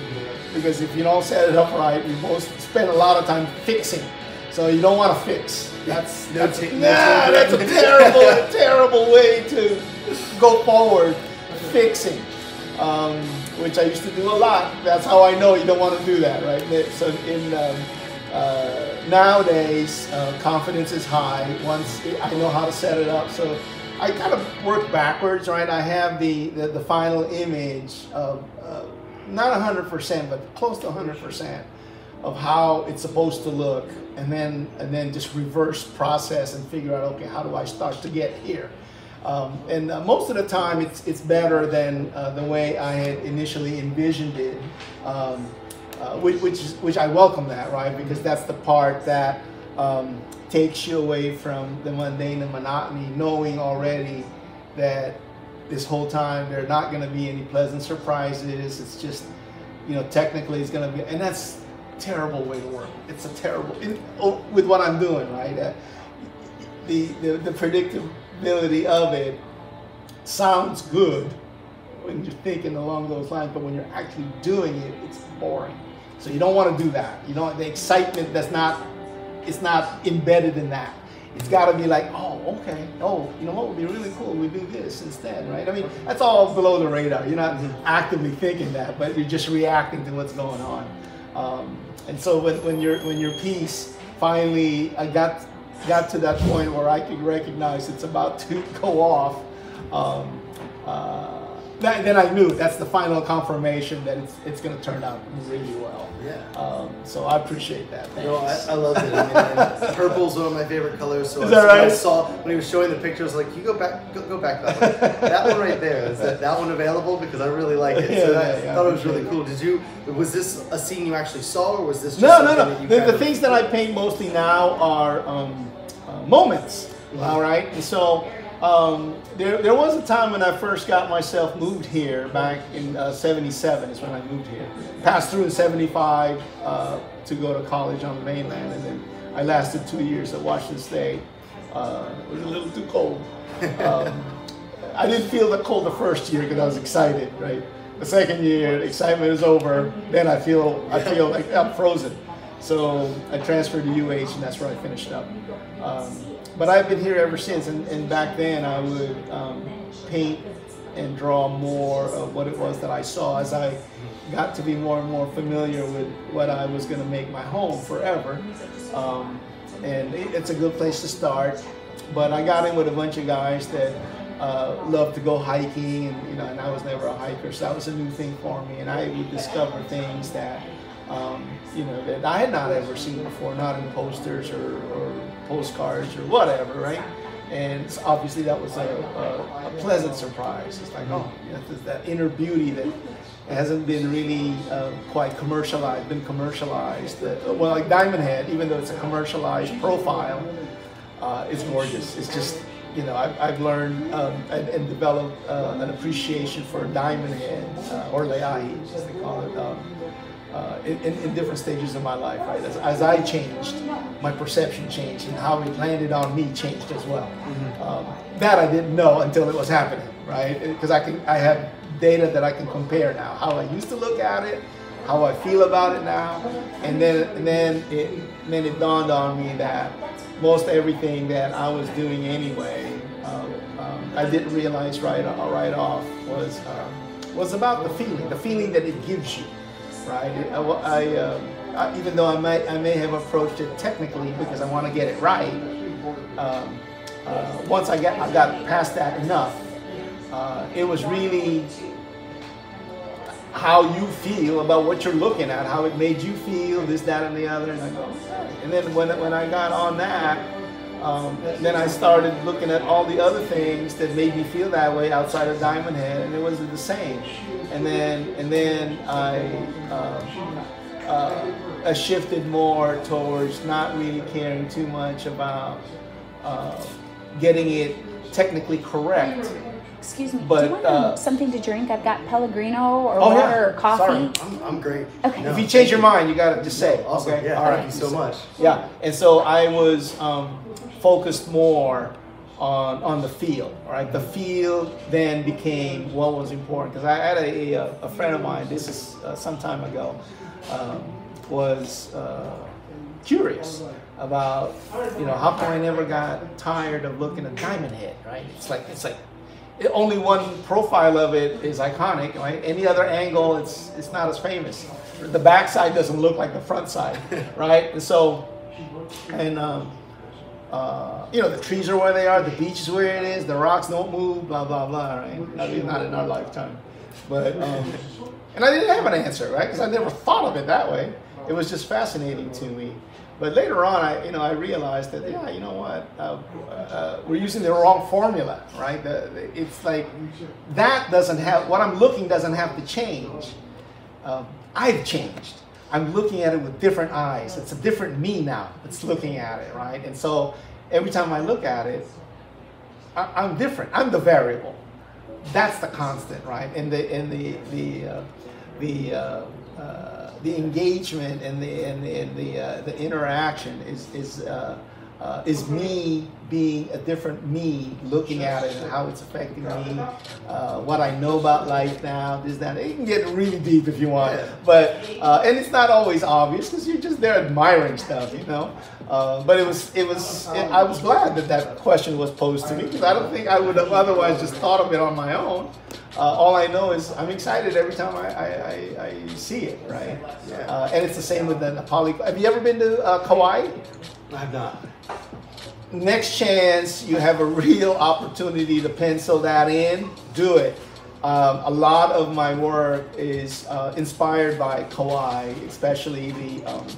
because if you don't set it up right, you both spend a lot of time fixing. So you don't want to fix. That's a terrible way to go forward. Fixing, which I used to do a lot. That's how I know you don't want to do that, right? So nowadays, confidence is high. Once I know how to set it up, so. I kind of work backwards, right? I have the final image of not 100%, but close to 100% of how it's supposed to look, and then just reverse process and figure out, okay, how do I start to get here? And most of the time, it's better than the way I had initially envisioned it, which I welcome that, right? Because that's the part that takes you away from the mundane and monotony, knowing already that this whole time there are not going to be any pleasant surprises. It's just, you know, technically it's going to be, and that's a terrible way to work. It's a terrible, with what I'm doing, right? The predictability of it sounds good when you're thinking along those lines, but when you're actually doing it, it's boring. So you don't want to do that. You know, the excitement it's not embedded in that. It's got to be like, oh, okay. Oh, you know what would be really cool? We do this instead, right? I mean, that's all below the radar. You're not actively thinking that, but you're just reacting to what's going on. And so when your piece finally, I got to that point where I could recognize it's about to go off. Then I knew that's the final confirmation that it's going to turn out really well. Yeah. So I appreciate that. Thanks. No, I loved it. I mean, and purple's one of my favorite colors. So I saw when he was showing the pictures, like, you go back that way. That one right there, is that one available? Because I really like it. So I thought it was really cool. Was this a scene you actually saw, or was this just no? That you the things that I paint mostly now are moments. All right, and so. There was a time when I first got myself moved here back in 77 is when I moved here. Passed through in 75 to go to college on the mainland, and then I lasted 2 years at Washington State. It was a little too cold. I didn't feel the cold the first year because I was excited, right? The second year, excitement is over. Then I feel like I'm frozen. So I transferred to UH, and that's where I finished up. But I've been here ever since, and back then I would paint and draw more of what it was that I saw as I got to be more and more familiar with what I was going to make my home forever. And it's a good place to start. But I got in with a bunch of guys that loved to go hiking, and and I was never a hiker, so that was a new thing for me. And I would discover things that that I had not ever seen before, not in posters or postcards or whatever, right? And obviously that was a pleasant surprise. It's like, oh, there's that inner beauty that hasn't been really quite commercialized. Well, like Diamond Head, even though it's a commercialized profile, it's gorgeous. It's just, I've learned and developed an appreciation for Diamond Head, or Leahi, as they call it, in different stages of my life, right? As I changed, my perception changed, and how it landed on me changed as well. That I didn't know until it was happening, right? Because I have data that I can compare now, how I used to look at it, how I feel about it now, and then it dawned on me that most everything that I was doing anyway, I didn't realize right off was about the feeling that it gives you. Right. Even though I may have approached it technically because I want to get it right. Once I got past that enough, it was really how you feel about what you're looking at, how it made you feel, this, that, and the other. And I go, okay. And then when I got on that, then I started looking at all the other things that made me feel that way outside of Diamond Head, and it was the same. And then I shifted more towards not really caring too much about getting it technically correct. Excuse me, but, do you want something to drink? I've got Pellegrino or water or coffee. Sorry, I'm great. Okay. No, if you change your mind, you gotta just say. Awesome. Okay? Yeah, all right. thank you so much. Yeah, and so I was focused more on the feel. All right, the feel then became what was important, because I had a friend of mine. This is some time ago. Was curious about how come I never got tired of looking at Diamond Head, right? It's like only one profile of it is iconic, right? Any other angle, it's not as famous. The backside doesn't look like the front side, right? And so, the trees are where they are, the beach is where it is, the rocks don't move, blah blah blah, right? At least not in our lifetime, but and I didn't have an answer, right? Because I never thought of it that way. It was just fascinating to me. But later on, I realized that, you know what, we're using the wrong formula, right? It's like that doesn't have, what I'm looking doesn't have to change. I've changed. I'm looking at it with different eyes. It's a different me now that's looking at it, right? And so every time I look at it, I'm different. I'm the variable. That's the constant, right? And the engagement and the interaction is me being a different me, looking at it and how it's affecting me, what I know about life now, this, that. You can get really deep if you want, but and it's not always obvious because you're just there admiring stuff, But I was glad that question was posed to me, because I don't think I would have otherwise just thought of it on my own. All I know is I'm excited every time I see it, right? Yeah. And it's the same with the poly. Have you ever been to Kauai? I have not. Next chance you have a real opportunity to pencil that in, do it. A lot of my work is inspired by Kauai, especially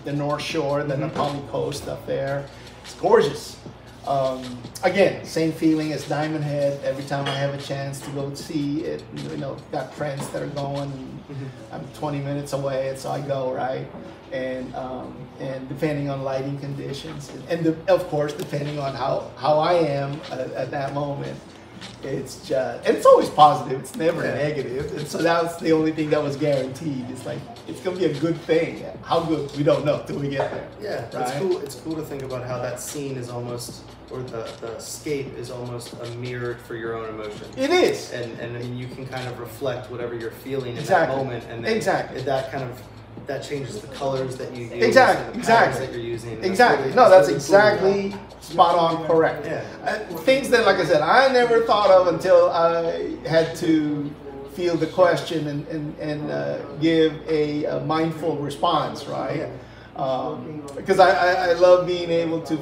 the North Shore, the Napali Coast up there. It's gorgeous. Again, same feeling as Diamond Head. Every time I have a chance to go see it, got friends that are going. I'm 20 minutes away, and so I go, right? And depending on lighting conditions, and of course, depending on how I am at that moment, it's just, and it's always positive. It's never negative. And so that's the only thing that was guaranteed. It's like, it's gonna be a good thing. How good, we don't know till we get there. Yeah, right? It's cool. It's cool to think about how that scene is almost, or the escape is almost a mirror for your own emotion. It is. And I mean, you can kind of reflect whatever you're feeling in that moment, and then that changes the colors that you use. Exactly. That you're using. Exactly. Really, no, that's really exactly cool. Spot on, correct. Yeah. Things that, like I said, I never thought of until I had to field the question and give a mindful response, right? Because I love being able to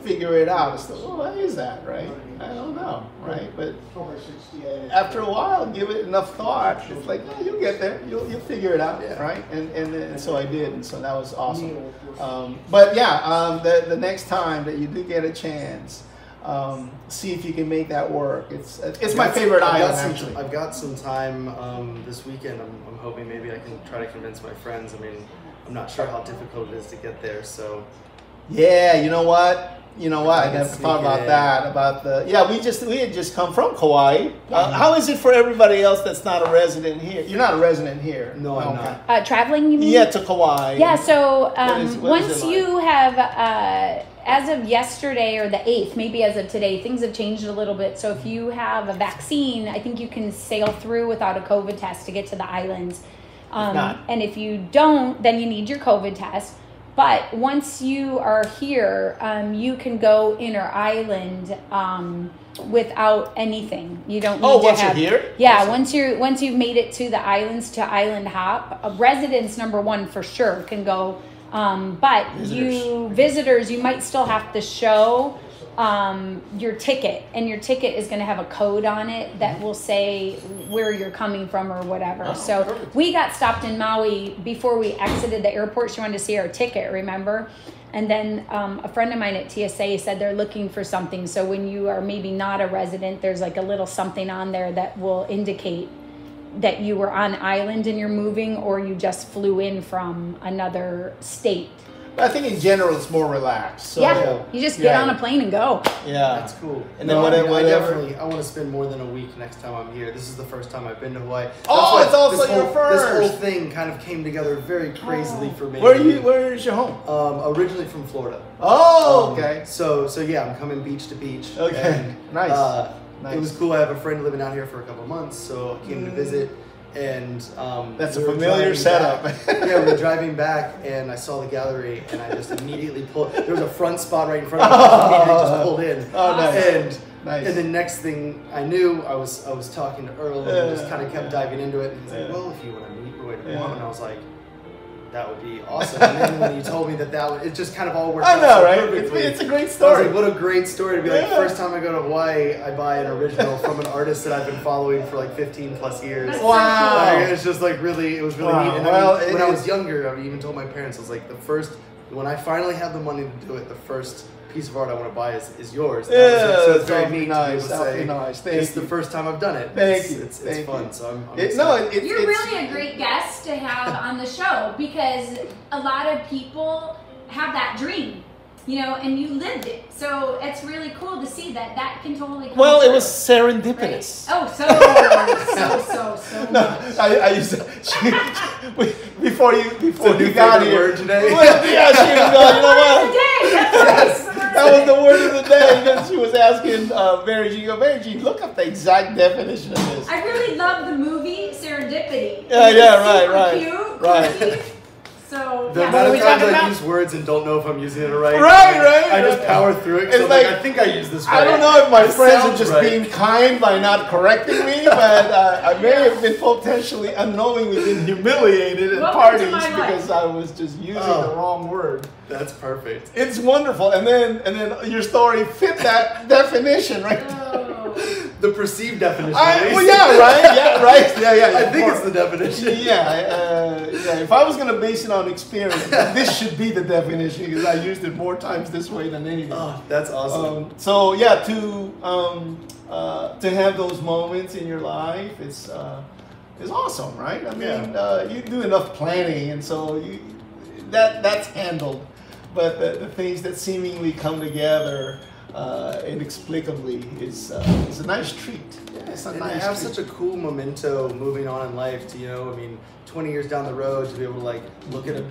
figure it out. It's like, well, why is that, right? I don't know, right? But after a while, give it enough thought. It's like, oh, you'll get there. You'll figure it out, right? And so I did, and so that was awesome. But yeah, the next time that you do get a chance, see if you can make that work. It's my favorite island, actually. I've got some time this weekend. I'm hoping maybe I can try to convince my friends. I mean, I'm not sure how difficult it is to get there, so. Yeah, you know what? I never thought about that. We had just come from Kauai. How is it for everybody else that's not a resident here? You're not a resident here. No, I'm not. Traveling, you mean? Yeah, to Kauai. Yeah, so what is once it like? you have, as of yesterday or the 8th, maybe as of today, things have changed a little bit. So if you have a vaccine, I think you can sail through without a COVID test to get to the islands. And if you don't, then you need your COVID test. But once you are here, you can go inner island without anything. You don't need to once have, you're here? Yeah, once you've made it to the islands, to island hop, residents number one for sure can go. But visitors, you might still have to show your ticket, and your ticket is going to have a code on it that will say where you're coming from or whatever. Perfect. We got stopped in Maui before we exited the airport. She wanted to see our ticket, remember? And then a friend of mine at TSA said they're looking for something. So when you are maybe not a resident, there's like a little something on there that will indicate that you were on island and you're moving, or you just flew in from another state. I think in general it's more relaxed. So, you just get on a plane and go. Yeah, that's cool. And then I want to spend more than a week next time I'm here. This is the first time I've been to Hawaii. It's also your first. This whole thing kind of came together very crazily for me. Where is your home? Originally from Florida. Oh, okay. So yeah, I'm coming beach to beach. Okay, and, nice. It was cool. I have a friend living out here for a couple months, so I came to visit. And that's a familiar setup. We were driving back, and I saw the gallery, and I just immediately pulled. There was a front spot right in front of me. I immediately just pulled in. Oh, nice. And the next thing I knew, I was talking to Earl, and just kind of kept diving into it. And he's like, "Well, if you want to meet Roy tomorrow," and I was like, that would be awesome. And then when you told me that it just kind of all worked out so perfectly. It's a great story. I was like, what a great story to be like, first time I go to Hawaii, I buy an original from an artist that I've been following for like 15 plus years. Wow. Like, it's just like really, it was really neat. And when I was younger, I even told my parents, I was like, when I finally have the money to do it, the first piece of art I want to buy is yours. So it's very neat nice. to be able to say, it's the first time I've done it. It's fun. So I'm excited. You're really a great guest to have on the show, because a lot of people have that dream, and you lived it. So it's really cool to see that can totally come true. It was serendipitous. Right? Oh, so no, much. I used to, before you got here. Word today. She was going, you know what? That was the word of the day. And then she was asking Mary Jean, Mary Jean, look up the exact definition of this. I really love the movie Serendipity. Right. So the amount of times I use words and don't know if I'm using it right. I just power through it. It's I think I use this right. I don't know if my friends are just being kind by not correcting me, but I may have been potentially unknowingly been humiliated at parties because I was just using the wrong word. That's perfect. It's wonderful, and then your story fit that definition, right? The perceived definition. I think it's the definition. If I was going to base it on experience, this should be the definition, because I used it more times this way than anything. Oh, that's awesome. To have those moments in your life is awesome, right? I mean, you do enough planning, and so that's handled. But the things that seemingly come together inexplicably is a nice treat. And I have such a cool memento moving on in life to, 20 years down the road, to be able to look at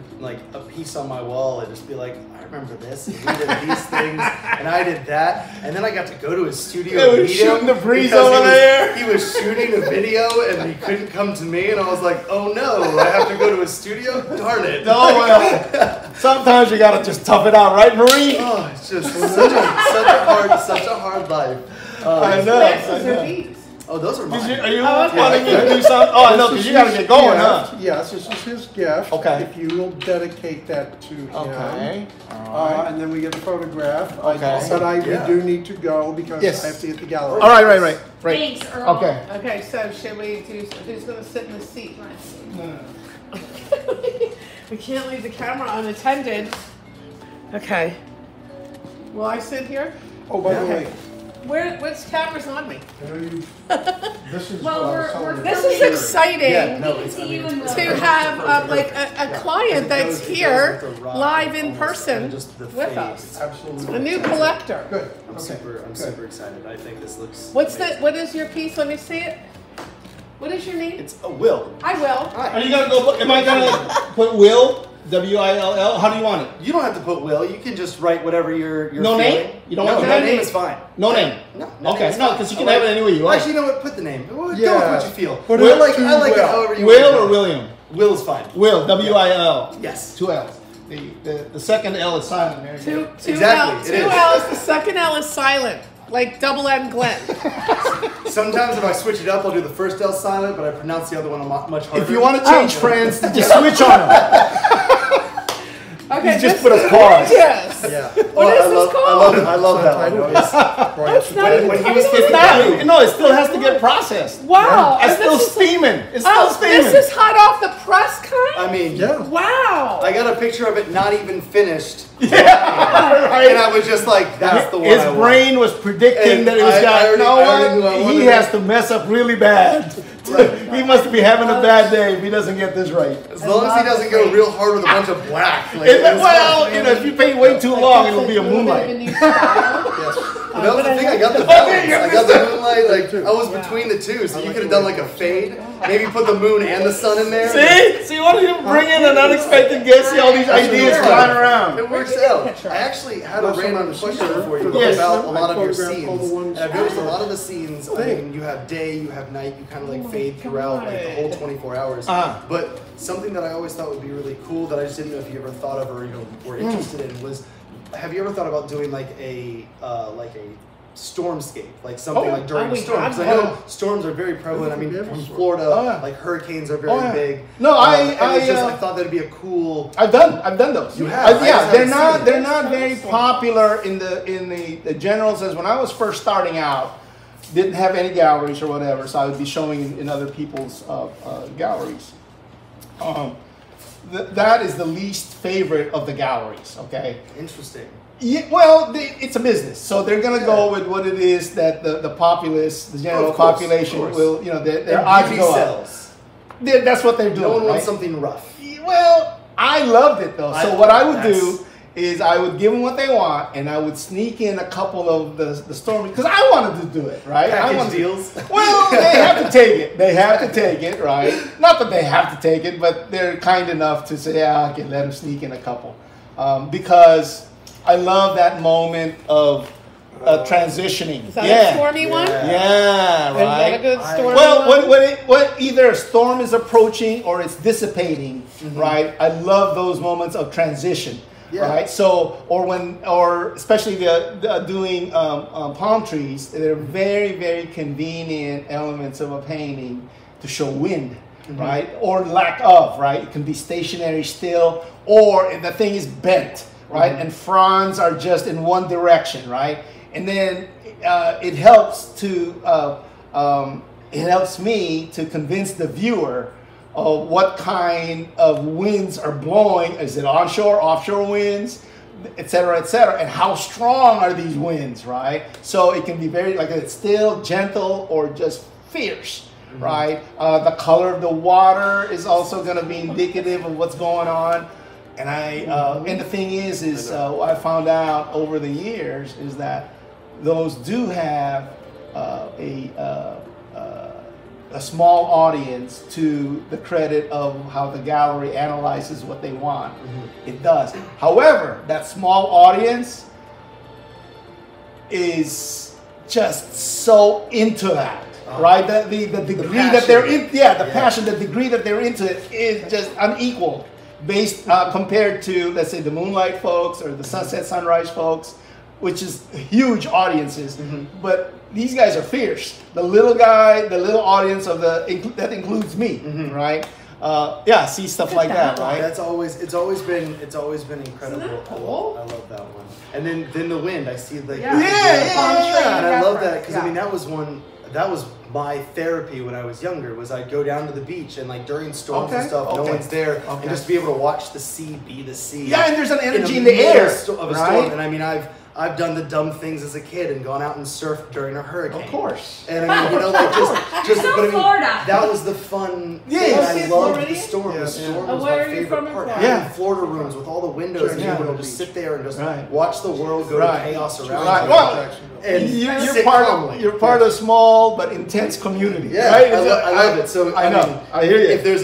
a piece on my wall and just be like, I remember this, and we did these things, and I did that, and then I got to go to his studio and meet him. The breeze over there. He was shooting a video, and he couldn't come to me, and I was like, oh no, I have to go to his studio? Darn it. Oh well, sometimes you gotta just tough it out, right, Marie? Oh, it's just such a hard life. I know. Oh, those are mine. Are you okay. wanting me to do something? Oh, I know, because you got to get going, huh? Yes, this is his gift. Okay. If you will dedicate that to him. Okay. All right. And then we get the photograph. Okay. But Yeah. we do need to go because Yes. I have to hit the gallery. All right, right. Thanks, Earl. Okay. Okay, so should we do, who's gonna sit in the seat? We can't leave the camera unattended. Okay. Will I sit here? Oh, by the Okay. way, Which camera's on me? this is Well, what I was we're telling you. This is exciting. Yeah, no, You it's, can I see mean, you in it's the- To perfect. have It's a perfect like gift. a client that's It goes here with the rock live in almost, person and just the with fade. us. Absolutely. A new collector. Good. I'm Okay. I'm Good. super excited. I think this looks. What's amazing. what is your piece? Let me see it. What is your name? It's a Will. I will. Are you gonna go? Am I gonna put Will? W-I-L-L? How do you want it? You don't have to put Will. You can just write whatever you're No feeling. name? You don't no, want no no name name? is fine. No name? No Okay, is no, fine. because you I can have it any way you want. Actually, you know what? Put the name. Go with Yeah. what you feel. Put Will, it like, to I like it Will. however you Will want to or do it. William? Will is fine. Will, W-I-L. Yes. 2 L's. The second L is silent. There you go. Two Exactly, L, it two is. L's. The second L is silent, like double N Glenn. Sometimes if I switch it up, I'll do the first L silent, but I pronounce the other one much harder. If you want to change friends, just switch on them. Okay, You just this put a is pause. gorgeous. Yeah. What is I this love, called? I love that Subtitle. one. It's- That's not even when he was funny. kicking Not, no, it still has to get processed. Wow. It's and still this is, steaming. It's still oh, steaming. this is hot off the press kind? I mean, Yeah. Wow. I got a picture of it not even finished. Right. And I was just like, that's the one His I want. brain was predicting And that it was I going, already- no I already knew I one, wanted he it. has to mess up really bad. He must be having a bad day if he doesn't get this right. As long as he doesn't go real hard with a bunch of black. Like, Well, you know, if you paint way too long, it'll be a moonlight. that was the thing. I got the Oh, there balance. you go. I got the moonlight. Like too. I was between the two, so you could have done like a fade. Maybe put the moon and the sun in there. See what you bring in an unexpected guest? See all these ideas flying around. It works Where'd you get out. the picture? I actually had a Last time I random was question here for you for the Yes. about a I lot of your photographed all the scenes. ones- And I've noticed a lot of the scenes, I Thank. mean, you have day, you have night, you kind of like fade throughout like the whole 24 hours. But something that I always thought would be really cool that I just didn't know if you ever thought of or were interested in was, have you ever thought about doing like a stormscape, like something Oh, like during oh, a we storm? have Because I know that. storms are very prevalent. I mean, We have a from storm. Florida, Oh, yeah. like hurricanes are very Oh, yeah. big. No, and it's just, I I thought that'd be a cool. I've done those. You have? I Yeah, just they're haven't not seen it. they're not very popular in the general sense. When I was first starting out, didn't have any galleries or whatever, so I would be showing in other people's galleries. That is the least favorite of the galleries. Okay. Interesting. Yeah, well, it's a business, so they're gonna go with what it is that the populace, the general Of course, population, of course. will, you know, their And odds beauty go up. sells. That's what they're doing. No one right? wants something rough. Well, I loved it though. So what I would That's- do is I would give them what they want, and I would sneak in a couple of the stormy because I wanted to do it, right? I Package wanted to- deals. Well, they have to take it. They have to take it, right? Not that they have to take it, but they're kind enough to say, "Yeah, I can let them sneak in a couple," because I love that moment of transitioning. Is that a stormy one? Yeah, Is that a right. good stormy Well, one? when either a storm is approaching or it's dissipating, right? I love those moments of transition, Yeah. right? So, or especially the doing palm trees, they're very, very convenient elements of a painting to show wind, right? Or lack of, right? It can be stationary still, or the thing is bent, right? And fronds are just in one direction, right? And then it helps me to convince the viewer of what kind of winds are blowing. Is it onshore, offshore winds, et cetera, and how strong are these winds, right? So it can be very, like it's still gentle or just fierce, right? The color of the water is also going to be indicative of what's going on. And and the thing is what I found out over the years is that those do have a small audience to the credit of how the gallery analyzes what they want. It does. However, that small audience is just so into that. Right, the degree that they're in, the passion, the degree that they're into it is just unequal, based compared to, let's say, the moonlight folks or the sunset sunrise folks. which is huge audiences, but these guys are fierce. The little guy, the little audience of that includes me, right? See stuff like that, right? It's always been incredible. Isn't that cool? I love that one. And then the wind, I see the Yeah. and I love that because Yeah. I mean that was my therapy when I was younger. Was I'd go down to the beach and like during storms and stuff, no one's there, and just be able to watch the sea be the sea. Yeah, and there's an energy in the air of a storm. right? And I mean I've done the dumb things as a kid and gone out and surfed during a hurricane. Of course. And I mean, you know, like just You're so but I mean, Florida. that was the fun. Yeah. thing. Oh, I see, loved Florida? the storm. Yeah. The storm Oh, was where my are you favorite from in part. Florida? Having Florida rooms with all the windows and Yeah. being able to just sit there and just Right. watch the world go Right. to chaos around Right. you. Well, and you're sit part calmly. of a small but intense community. Yeah, right? I love it. So I know. mean, I hear you. If there's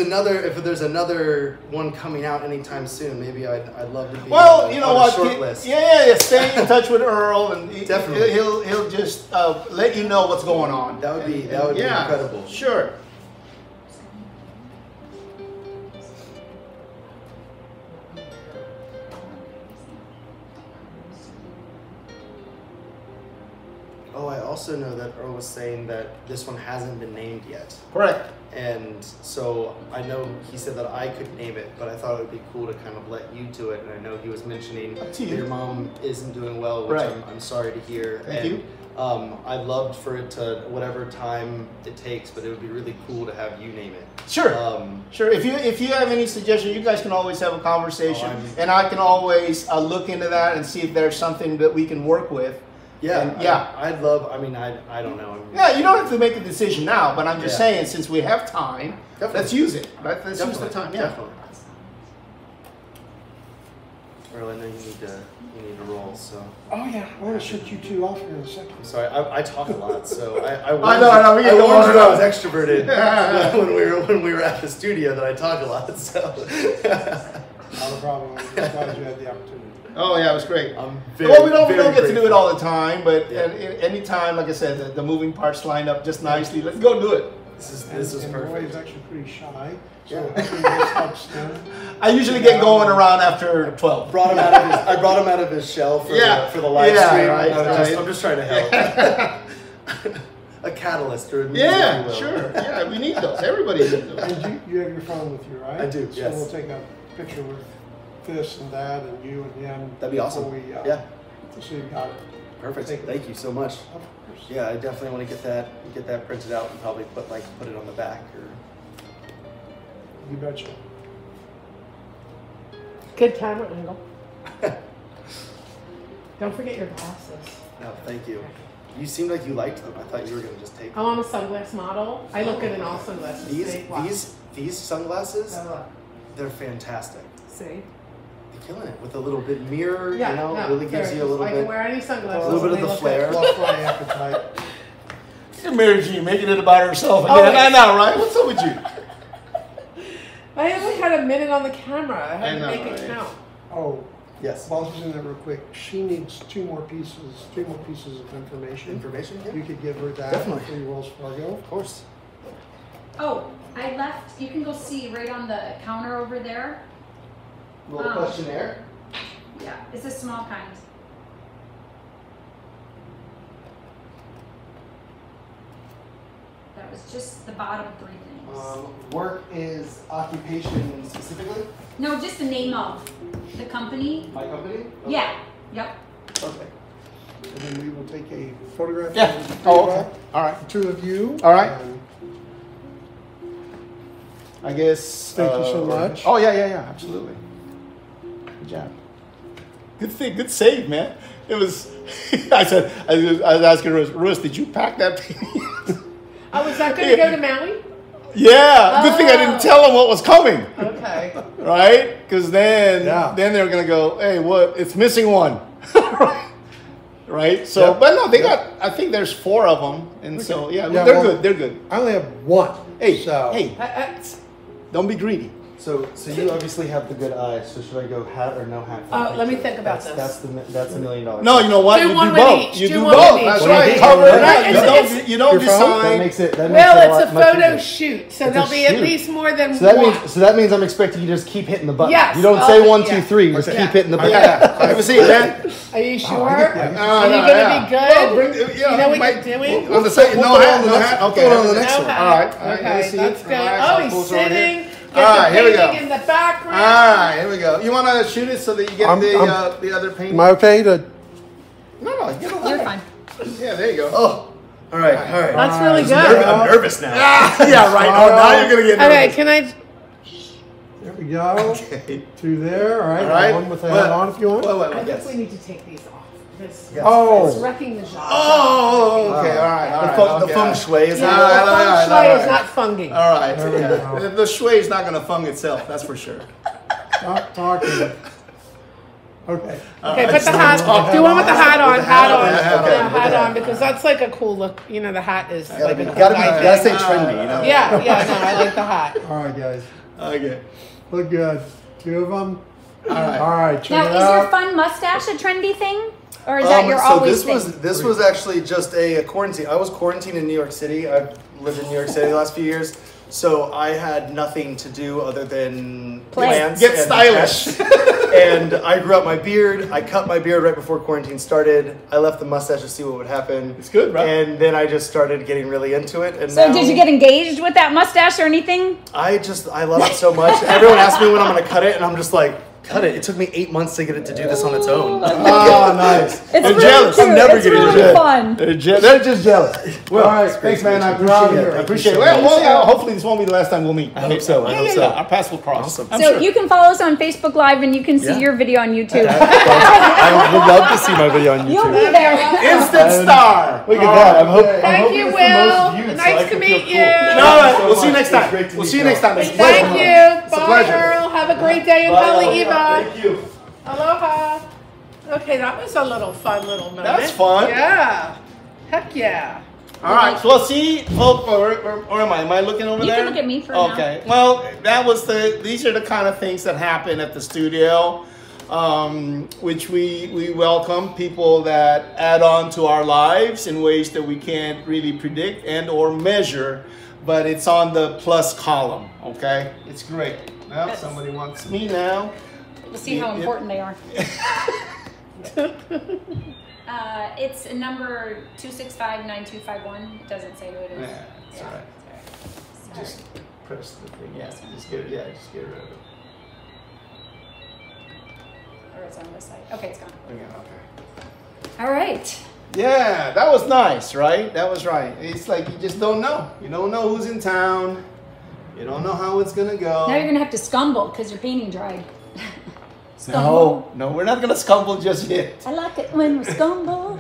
another one coming out anytime soon, maybe I'd love to be Well, on, you know on what? a short list. Yeah. Stay in touch with Earl, and Definitely. he'll just let you know what's going on. That would be incredible. Sure. Oh, I also know that Earl was saying that this one hasn't been named yet. Correct. And so I know he said that I could name it, but I thought it would be cool to kind of let you do it. And I know he was mentioning Up that to you. your mom isn't doing well, which Right. I'm sorry to hear. Thank you. I'd love for it to, whatever time it takes, but it would be really cool to have you name it. Sure. Um, Sure. If you have any suggestions, you guys can always have a conversation, I'm- and I can always look into that and see if there's something that we can work with. yeah, And, yeah. I'd love, I mean, I don't know. Yeah, you don't have to make a decision now, but I'm just Yeah. saying, since we have time, Definitely. let's use it. Right? Let's use the Definitely, time. Yeah. Definitely. Earl, I know you need to roll, so. Oh yeah, I want to shut you two off here in a second. I'm sorry, I talk a lot, so I I know, we I can go warned on you I and was extroverted when we were at the studio that I talk a lot, so. Not a problem. I'm just glad you had the opportunity. Oh yeah, it was great. I'm very, Well, we don't very get to do it grateful. all the time, but Yeah. anytime, like I said, the moving parts lined up just nicely. Let's go do it. This And is Roy perfect. is actually pretty shy, so Yeah. hopefully this helps him. I usually get going around after 12. I brought him out of his shell for the live Yeah, stream. right, I'm just trying to help. A catalyst or a muse, if Yeah, you will. sure. Yeah, we need those. Everybody needs those. And you have your phone with you, right? I do, So yes. we'll take a picture with this and that and you and him. That'd be awesome. before we, Yeah, So you got it. perfect. Take it. Thank you so much. Of course. Yeah, I definitely want to get that printed out and probably put it on the back or. You betcha. Good camera angle. Don't forget your glasses. No, thank you. You seemed like you liked them. I thought you were gonna just take them. Oh, I'm a sunglass model. I look good in all sunglasses. See? Watch. These sunglasses, Oh, look. they're fantastic. See? You're killing it with a little bit mirror. Yeah, you know, no, really gives there you a it is. little I bit. can wear any sunglasses. A little bit of and the they look flair. good. Fluff my appetite. Mary Jean making it about herself again. Always. I know, right? What's up with you? I only had a minute on the camera. I had I to know, make it right? count. Oh, Yes. while she's in there real quick, she needs three more pieces of information. Information. You Yeah. could give her that Definitely. for Wells Fargo. Of course. Oh, I left. You can go see right on the counter over there. Little Oh. questionnaire. Yeah, it's a small kind. That was just the bottom three things. Work is occupation specifically. No, just the name of the company. My company. Yeah. Yep. Okay. And then we will take a photograph Yeah. of the three Oh, of okay. us, All right. the two of you. All right. And I guess. Thank you so much. Oh yeah, absolutely. Good job. Good thing, good save, man. It was. I was asking Russ, did you pack that thing? Oh, was that going to go to Maui? Yeah. Good thing I didn't Oh. tell them what was coming, Okay. right? Because then Yeah. they're gonna go, hey, what? It's missing one, right? So, Yep. but no, they Yep. got. I think there's 4 of them, and so yeah, Yeah, they're well- good. They're good. I only have one. Hey, so hey, don't be greedy. So you obviously have the good eyes. So should I go hat or no hat? Oh, let me think about this. That's the $1 million. No, you know what? Do You one do with both. each. You Do do one both. with each. That's What do you right. think? Cover it Right, up. it's- You don't You're from? That decide. makes it. That makes Well, it it's a much photo easier. shoot, so It's a there'll be at shoot. least more than So that one. means I'm expecting you to just keep hitting the button. Yes. You don't Oh, say 1, yeah. 2, 3. You just Okay. keep hitting the button. Yeah. Let me see it, man. Are you sure? No, Are you no, gonna yeah. be good? Well, bring, You know what you're doing? On the second, no hat, no hat. Okay. on the next No one. hat. All right. All right. Okay, Let's see that's it. good. All right, Oh, so he's pulls right sitting. here. Get All right, the here we painting go. in the background. All right, here we go. You want to shoot it so that you get the other painting? Am I okay to? No, get a You're fine. Yeah, there you go. Oh, all right, all right. That's really good. I'm nervous now. Yeah, right. Oh, now you're gonna get Okay, nervous. can I? There we go. Okay. To there. All right. All right. One with the hat on if you want. Wait, I yes. think we need to take these off. This Oh. it's wrecking the job. Oh, okay, all right, all right. The feng shui is Yeah, All the right, all feng right, shui all is right. not funging. All right, There we yeah. go. The shui is not going to fung itself, that's for sure. Stop talking. Okay. Okay, put the hat. Do one with the hat on. Hat on. on, hat on, Yeah, with hat the on hat. because that's like a cool look. You know, the hat is like a cool Gotta idea. stay trendy, you know. Yeah, no, I like the hat. All right, guys. Okay. Look good. 2 of them. All right. All right. Check Now, it is out. your fun mustache a trendy thing, or is that your So always this was actually just a quarantine. I was quarantined in New York City. I've lived in New York City the last few years, so I had nothing to do other than Play. plants. Get and stylish. pets. And I grew out my beard. I cut my beard right before quarantine started. I left the mustache to see what would happen. It's good, right? And then I just started getting really into it. And So now did you get engaged with that mustache or anything? I love it so much. Everyone asks me when I'm gonna cut it, and I'm just like, cut it. It took me 8 months to get it to do this on its own. Oh, nice. It's They're really jealous. cute. I'm never It's getting really rejected. fun. They're just jealous. Well, All right, thanks, man. I proud of appreciate you. it. I appreciate it. so Well, much. well, hopefully this won't be the last time we'll meet. I hope so. I hope so. Our paths will cross. Awesome. I'm So sure. you can follow us on Facebook Live and you can see Yeah. your video on YouTube. I would love to see my video on You'll YouTube. be there. Instant star. Look at that. I'm hoping. Thank you, Will. Nice to meet you. No, we'll see you next time. Great to We'll meet see you you. next time. It's a Thank pleasure. you. It's a Bye, pleasure. Earl. Have a great day in Haleiwa. Thank you. Aloha. Okay, that was a little fun little moment. That's fun. Yeah. Heck yeah. All right, so let's see. Oh, where am I? Am I looking over You there? can look at me for now. Okay. Well, these are the kind of things that happen at the studio, which we welcome people that add on to our lives in ways that we can't really predict and or measure, but it's on the plus column. Okay, it's great. Well, Yes. somebody wants me now. We'll see how important they are. It's number 2659251. It doesn't say who it is. Yeah, that's all right. Sorry. Just press the thing. Yeah, just get it. Yeah, just get rid of it. Or it's on this side. Okay, it's gone. Okay. All right. Yeah, that was nice, right? That was right. It's like you just don't know. You don't know who's in town. You don't know how it's gonna go. Now you're gonna have to scumble because your painting dried. No, we're not gonna scumble just yet. I like it when we scumble.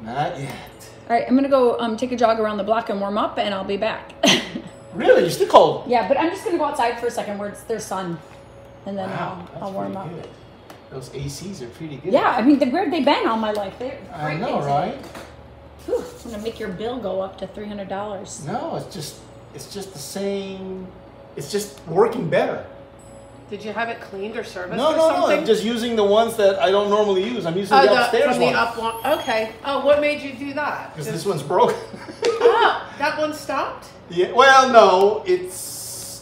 Not yet. All right, I'm gonna go take a jog around the block and warm up, and I'll be back. Really? You're still cold? Yeah, but I'm just gonna go outside for a second where there's sun, and then Wow, I'll warm up. pretty good. Those ACs are pretty good. Yeah, I mean, where have they been all my life? They're I great know, things. right? Whew, it's gonna make your bill go up to $300. No, it's just the same. It's just working better. Did you have it cleaned or serviced No, or no, something? I'm just using the ones that I don't normally use. I'm using Oh, the upstairs from the one. up one. Okay. Oh, what made you do that? Because this one's broken. Oh, that one stopped? Yeah, well, no, it's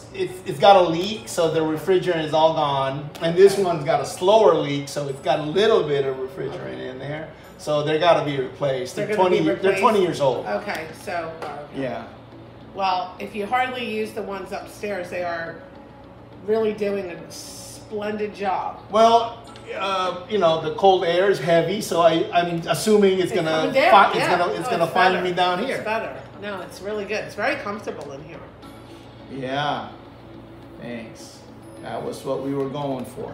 got a leak, so the refrigerant is all gone, and this one's got a slower leak, so it's got a little bit of refrigerant in there, so they got to be replaced. They're They're gonna be 20. They're replaced? 20 years old. Okay, so. Okay. Yeah. Well, if you hardly use the ones upstairs, they are really doing a splendid job. Well, you know, the cold air is heavy, so I'm assuming it's gonna coming down, it's yeah. gonna find better. me down It's here. better. No, it's really good. It's very comfortable in here. Yeah. Thanks. That was what we were going for.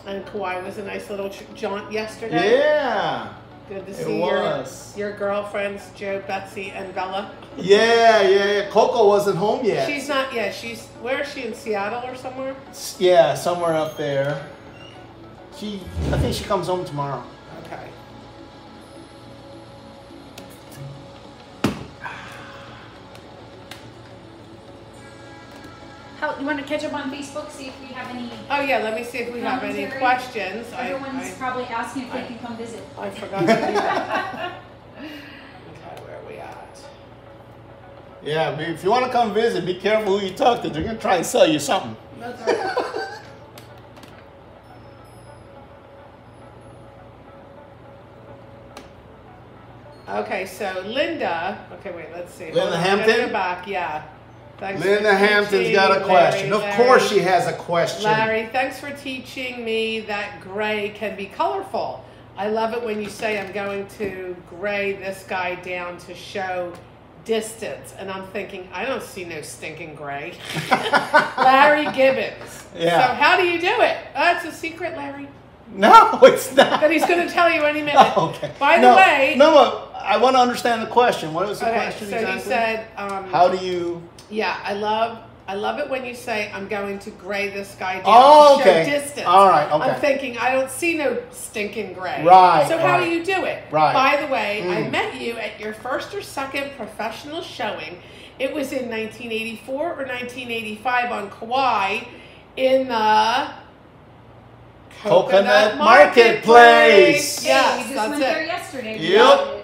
And Kauai was a nice little jaunt yesterday. Yeah. Good to It see was. your girlfriends, Joe, Betsy, and Bella. Yeah. Coco wasn't home yet. She's not. Yeah, where is she, in Seattle or somewhere? Yeah, somewhere up there. I think she comes home tomorrow. Okay. You want to catch up on Facebook, see if we have any. Oh yeah, let me see if we have any Commentary. questions. Everyone's probably asking if they can come visit. I forgot to do that. Okay, where are we at? Yeah, if you want to come visit, be careful who you talk to. They're going to try and sell you something. That's all right. Okay, so Linda. Okay, wait. Let's see. Linda Hold on, I gotta Hampton? Go back. Yeah. Thanks for Linda Hampton's teaching, got a question. Larry, Of course she has a question. Larry, thanks for teaching me that gray can be colorful. I love it when you say I'm going to gray this guy down to show distance. And I'm thinking, I don't see no stinking gray. Larry Gibbons. Yeah. So how do you do it? That's a secret, Larry. No, it's not. That he's going to tell you any minute. Oh, okay. By the way. No, I want to understand the question. What was the Okay, question so exactly? he said, how do you... Yeah, I love it when you say I'm going to gray this guy down Oh, to show okay. distance. All right, okay. I'm thinking I don't see no stinking gray. Right, So how right. do you do it? Right. By the way, I met you at your first or second professional showing. It was in 1984 or 1985 on Kauai in the Coconut Marketplace. Yes, we just that's went there it. yesterday. Yep.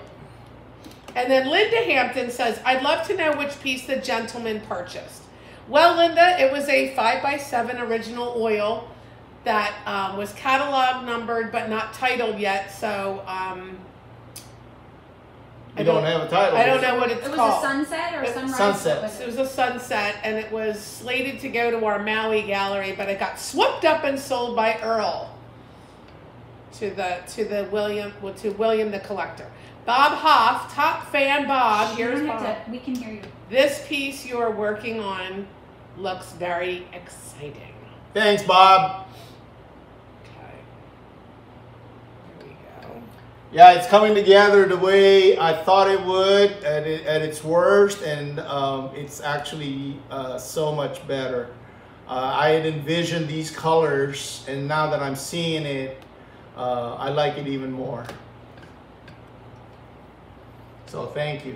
And then Linda Hampton says, I'd love to know which piece the gentleman purchased. Well, Linda, it was a 5x7 original oil that was catalog numbered but not titled yet. So You don't have a title. I don't know what it's It was called. a sunset or a sunrise? Sunset. What was It was a sunset, and it was slated to go to our Maui gallery, but it got swooped up and sold by Earl to William the Collector. Bob Hoff, top fan Bob. You Here's don't have Bob. to- we can hear you. This piece you are working on looks very exciting. Thanks, Bob. Okay. Here we go. Yeah, it's coming together the way I thought it would at its worst, and it's actually so much better. I had envisioned these colors, and now that I'm seeing it, I like it even more. So thank you.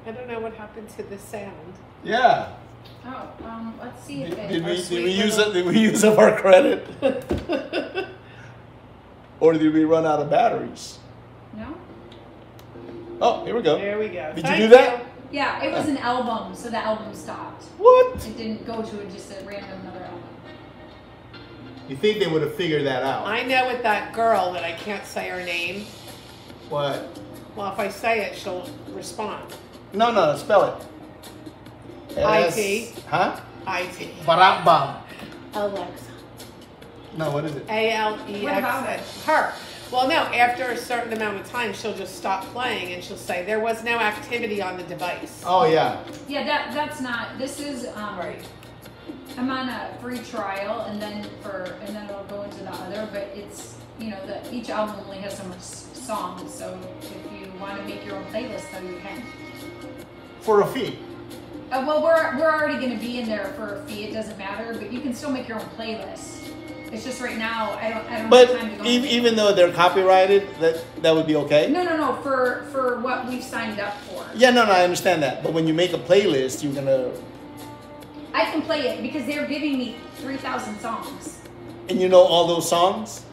I don't know what happened to the sound. Yeah. Oh, let's see if it. Did we use up our credit? Or did we run out of batteries? No? Oh, here we go. There we go. Did Thank you do that? Yeah, it was an album, so the album stopped. What? It didn't go to just a random another album. You think they would have figured that out? I know with that girl that I can't say her name. What? Well, if I say it, she'll respond. No, spell it. I-T. Huh? I-T. Barabam. Alexa. No, what is it? What about it? A-L-E-X. Her. Well, no, after a certain amount of time, she'll just stop playing and she'll say, there was no activity on the device. Oh, yeah. Yeah, that's not. This is Right. I'm on a free trial, and then it'll go into the other. But it's each album only has so much songs. So if you want to make your own playlist, though, you can. For a fee. Well, we're already going to be in there for a fee. It doesn't matter, but you can still make your own playlist. It's just right now I don't have time to go. But even though they're copyrighted, that would be okay. No. For what we've signed up for. Yeah, no, I understand that. But when you make a playlist, you're gonna. I can play it because they're giving me 3,000 songs. And you know all those songs?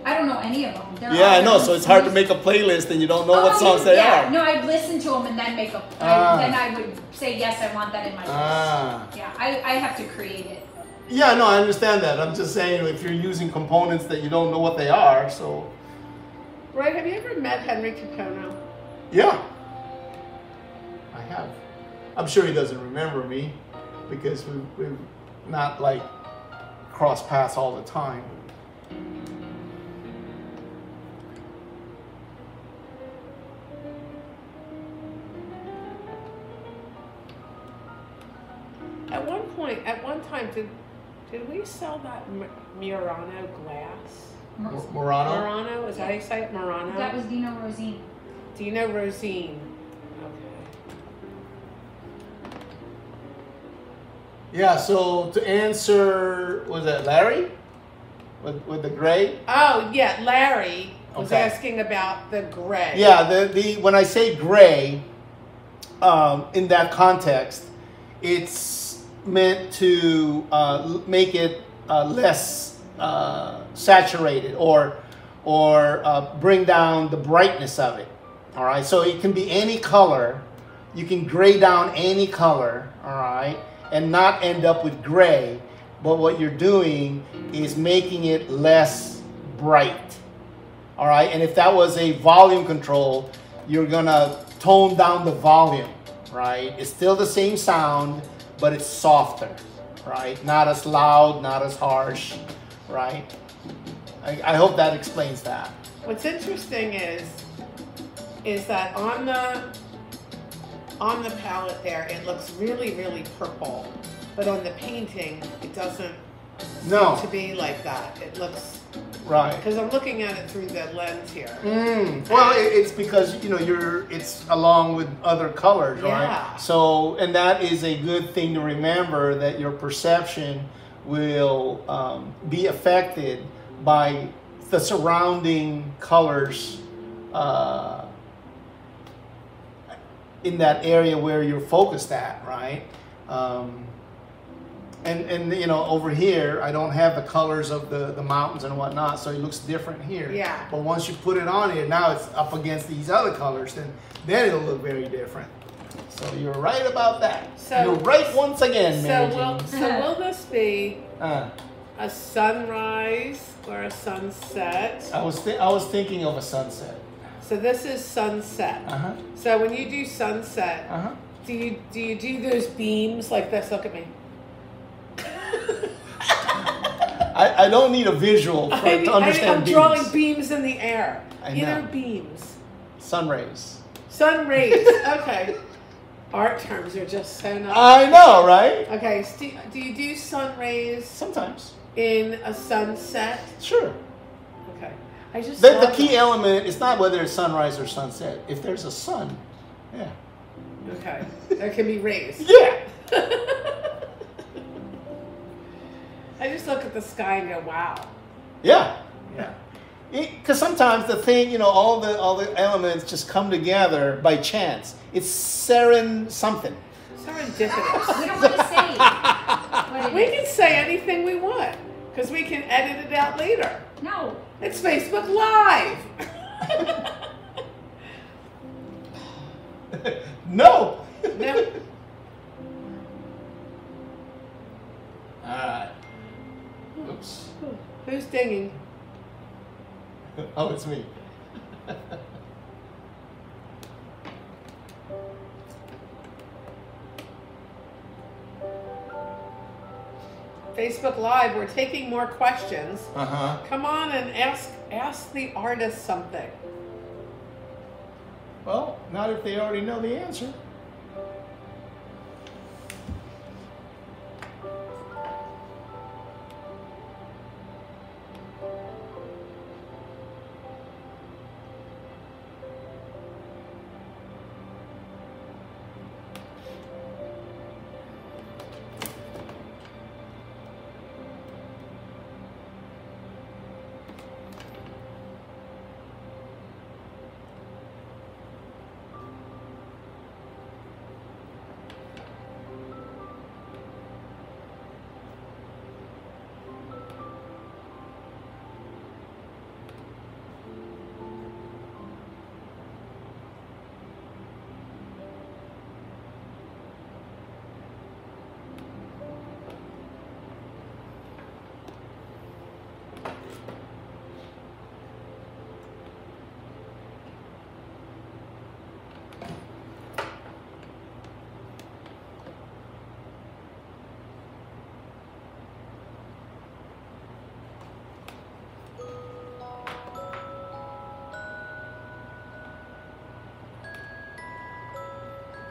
I don't know any of them. They're Yeah, all I know. their So own it's hard to songs. make a playlist and you don't know what songs they yeah. are. No, I'd listen to them and then make then I would say yes, I want that in my list. Yeah, I have to create it. Yeah, no, I understand that. I'm just saying if you're using components that you don't know what they are, so. Right, have you ever met Henry Capono? Yeah. I have. I'm sure he doesn't remember me because we've not like crossed paths all the time. At one time, did we sell that Murano glass? Murano? Murano, is that how you say it? Murano? That was Dino Rosine. Dino Rosine. Okay. Yeah, so to answer, was that Larry? With the gray? Oh, yeah, Larry was Okay. asking about the gray. Yeah, the when I say gray, in that context, it's meant to make it less saturated or bring down the brightness of it. All right, so it can be any color. You can gray down any color, all right, and not end up with gray. But what you're doing is making it less bright. All right, and if that was a volume control, you're gonna tone down the volume, right? It's still the same sound, but it's softer, right? Not as loud, not as harsh, right? I hope that explains that. What's interesting is that on the palette there, it looks really, really purple, but on the painting, it doesn't seem to be like that. It looks right because I'm looking at it through the lens here. Well, it's because it's along with other colors, right? Yeah. So, and that is a good thing to remember, that your perception will be affected by the surrounding colors in that area where you're focused at, right? And over here, I don't have the colors of the mountains and whatnot, so it looks different here. Yeah. But once you put it on here, now it's up against these other colors, then it'll look very different. So you're right about that. So- you're right once again, Mary So Jane. will this be Uh, a sunrise or a sunset? I was thinking of a sunset. So this is sunset. Uh-huh. So when you do sunset, Uh-huh. do you do those beams like this? Look at me. I don't need a visual to understand I'm beams. drawing beams in the air. I You know know. beams. Sun rays. Sun rays. Okay. Art terms are just so nice. I know, right? Okay. So do you do sun rays Sometimes. in a sunset? Sure. Okay. I just The love key that. element is not whether it's sunrise or sunset. If there's a sun, yeah. Okay. There can be rays. Yeah. I just look at the sky and go, wow. Yeah. Yeah. Because sometimes the thing, all the elements just come together by chance. It's something. Serendipitous. We don't want to say what it We is. can say anything we want because we can edit it out later. No. It's Facebook Live. No. No. All right. Oops. Who's dinging? Oh, it's me. Facebook Live. We're taking more questions. Uh-huh. Come on and ask the artist something. Well, not if they already know the answer.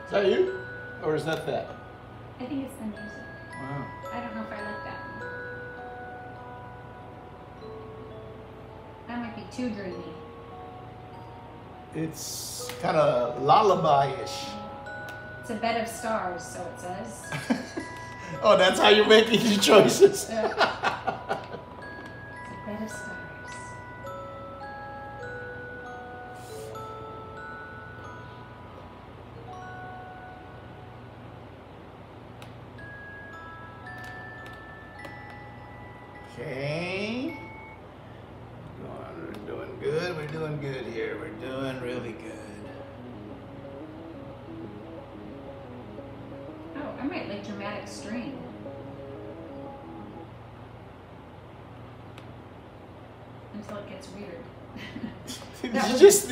Is that you? Or is that that? I think it's the music. Wow. I don't know if I like that one. That might be too dreamy. It's kind of lullaby-ish. It's a bed of stars, so it says. Oh, that's how you're making your choices. Yeah. It's a bed of stars. Okay. We're doing good. We're doing good here. We're doing really good. Oh, I might like dramatic string. Until it gets weird. Did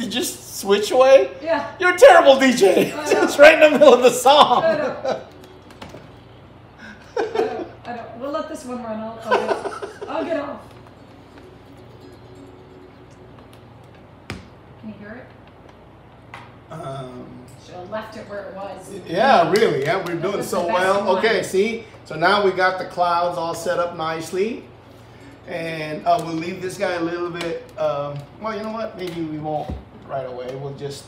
you just switch away? Yeah. You're a terrible DJ. It's right in the middle of the song. I don't. We'll let this one run. I'll get off. Can you hear it? Should have left it where it was. Yeah, really. Yeah, we're doing was so the best well. one. Okay, see? So now we got the clouds all set up nicely. And we'll leave this guy a little bit, well, you know what? Maybe we won't right away. We'll just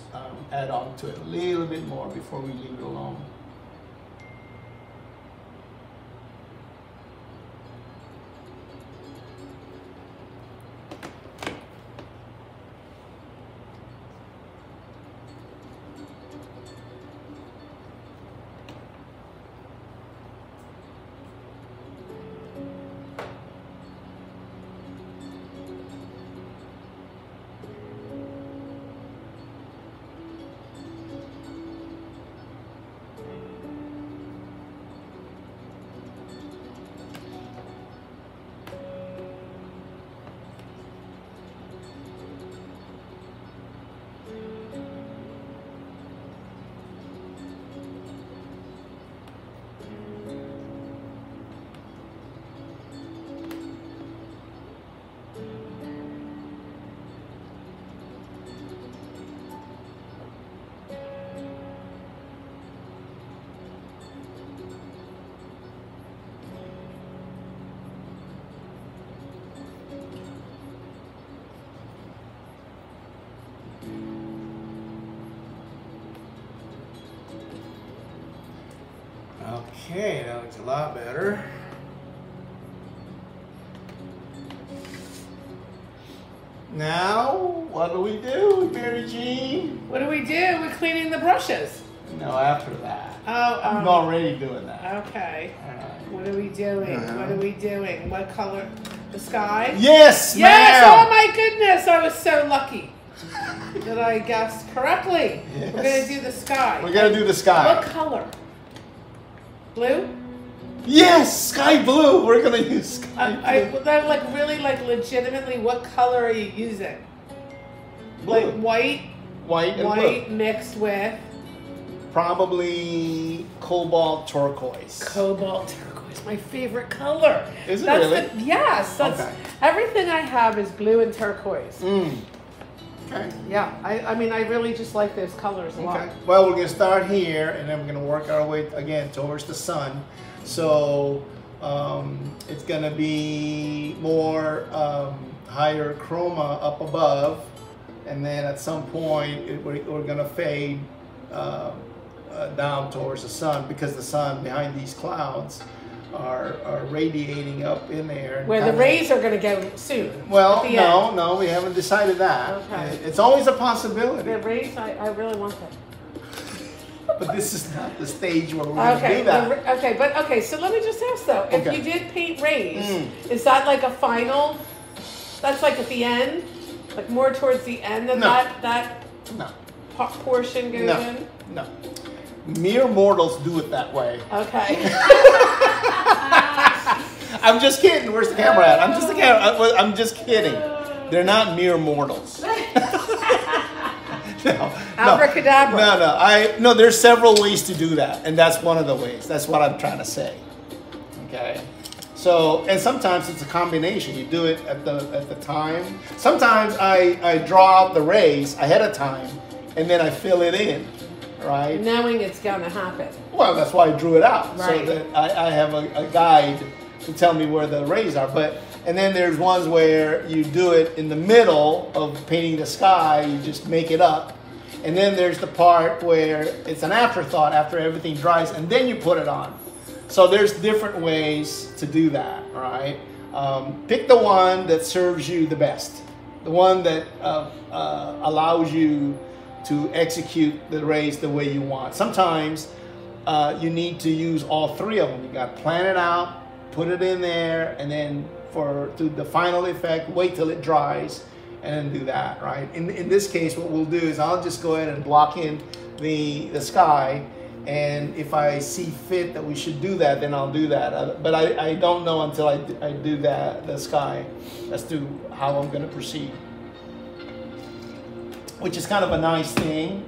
add on to it a little bit more before we leave it alone. Okay, that looks a lot better. Now, what do we do, Mary Jean? What do? We're cleaning the brushes. No, after that. Oh, I'm already doing that. Okay. All right. What are we doing? What are we doing? What color? The sky? Yes, Yes! ma'am. Oh my goodness! I was so lucky that I guessed correctly. Yes. We're gonna do the sky. We're gonna do the sky. What color? Blue? Yes, sky blue. We're gonna use sky blue. That like really like legitimately. What color are you using? Blue. Like white. White and White blue. mixed with Probably cobalt turquoise. cobalt turquoise. My favorite color. Is it That's really? Yes. That's Okay. everything I have is blue and turquoise. Okay. Yeah. I mean I really just like those colors a lot. Okay. Well, we're gonna start here, and then we're gonna work our way again towards the sun. So it's gonna be more higher chroma up above, and then at some point we're gonna fade down towards the sun, because the sun behind these clouds are radiating up in there. and Where the kinda- rays are going to go soon. Well, at the end. no, we haven't decided that. Okay. It's always a possibility, The rays, I really want that. but this is not the stage where we're going to Okay, do that. okay, so let me just ask though, if Okay. you did paint rays, is that like a final, that's like at the end? Like more towards the end that No. that No, portion goes no, in? no. Mere mortals do it that way. Okay. I'm just kidding. Where's the camera at? I'm just kidding. They're not mere mortals. No, Abracadabra. No, there's several ways to do that, and that's one of the ways. That's what I'm trying to say. Okay. So, and sometimes it's a combination. You do it at the time. Sometimes I draw out the rays ahead of time, and then I fill it in, right? Knowing it's going to happen. Well, that's why I drew it out, Right. so that I have a guide to tell me where the rays are. And then there's ones where you do it in the middle of painting the sky, you just make it up. And then there's the part where it's an afterthought after everything dries, and then you put it on. So there's different ways to do that, right? Pick the one that serves you the best, the one that allows you to execute the rays the way you want. Sometimes you need to use all three of them. You got to plan it out, put it in there, and then to the final effect, wait till it dries, and then do that, right? In this case, what we'll do is I'll just go ahead and block in the sky, and if I see fit that we should do that, then I'll do that. But I don't know until I do the sky as to how I'm going to proceed. Which is kind of a nice thing,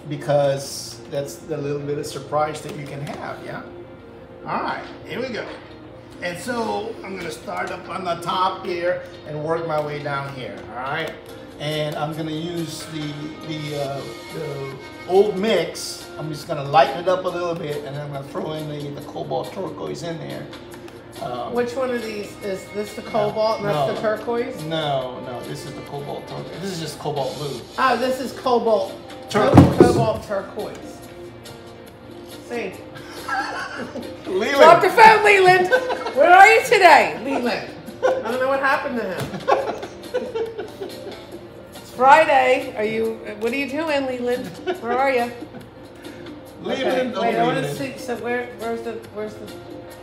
because that's the little bit of surprise that you can have, yeah? All right, here we go. And so I'm gonna start up on the top here and work my way down here, all right? And I'm gonna use the old mix. I'm just gonna lighten it up a little bit, and then I'm gonna throw in the cobalt turquoise in there. Which one of these is this? The cobalt, and that's the turquoise? No, this is the cobalt turquoise. This is just cobalt blue. Oh, this is cobalt Turquoise. Cobalt turquoise. See. Leland. Drop the phone, Leland. Where are you today, Leland? I don't know what happened to him. It's Friday. What are you doing, Leland? Where are you? Leland. Okay. Wait, I want to see. So where's the?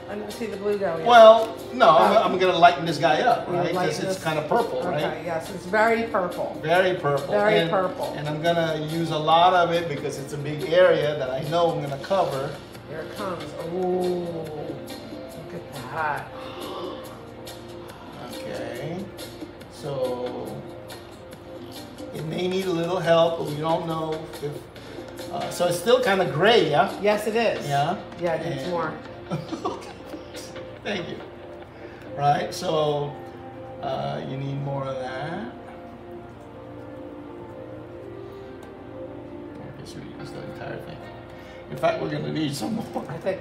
I didn't see the blue go yet. Well, no, I'm going to lighten this guy up, right? Lighten Because it's this- kind of purple, right? Okay, yes, it's very purple. Very purple. Very purple. And I'm going to use a lot of it because it's a big area that I know I'm going to cover. Here it comes. Ooh, look at that. Okay. So it may need a little help, but we don't know if... so it's still kind of gray, yeah? Yes, it is. Yeah? Yeah, it needs And- more. Okay. Thank you. Right, so you need more of that. I guess we use the entire thing. In fact, we're going to need some more. I think.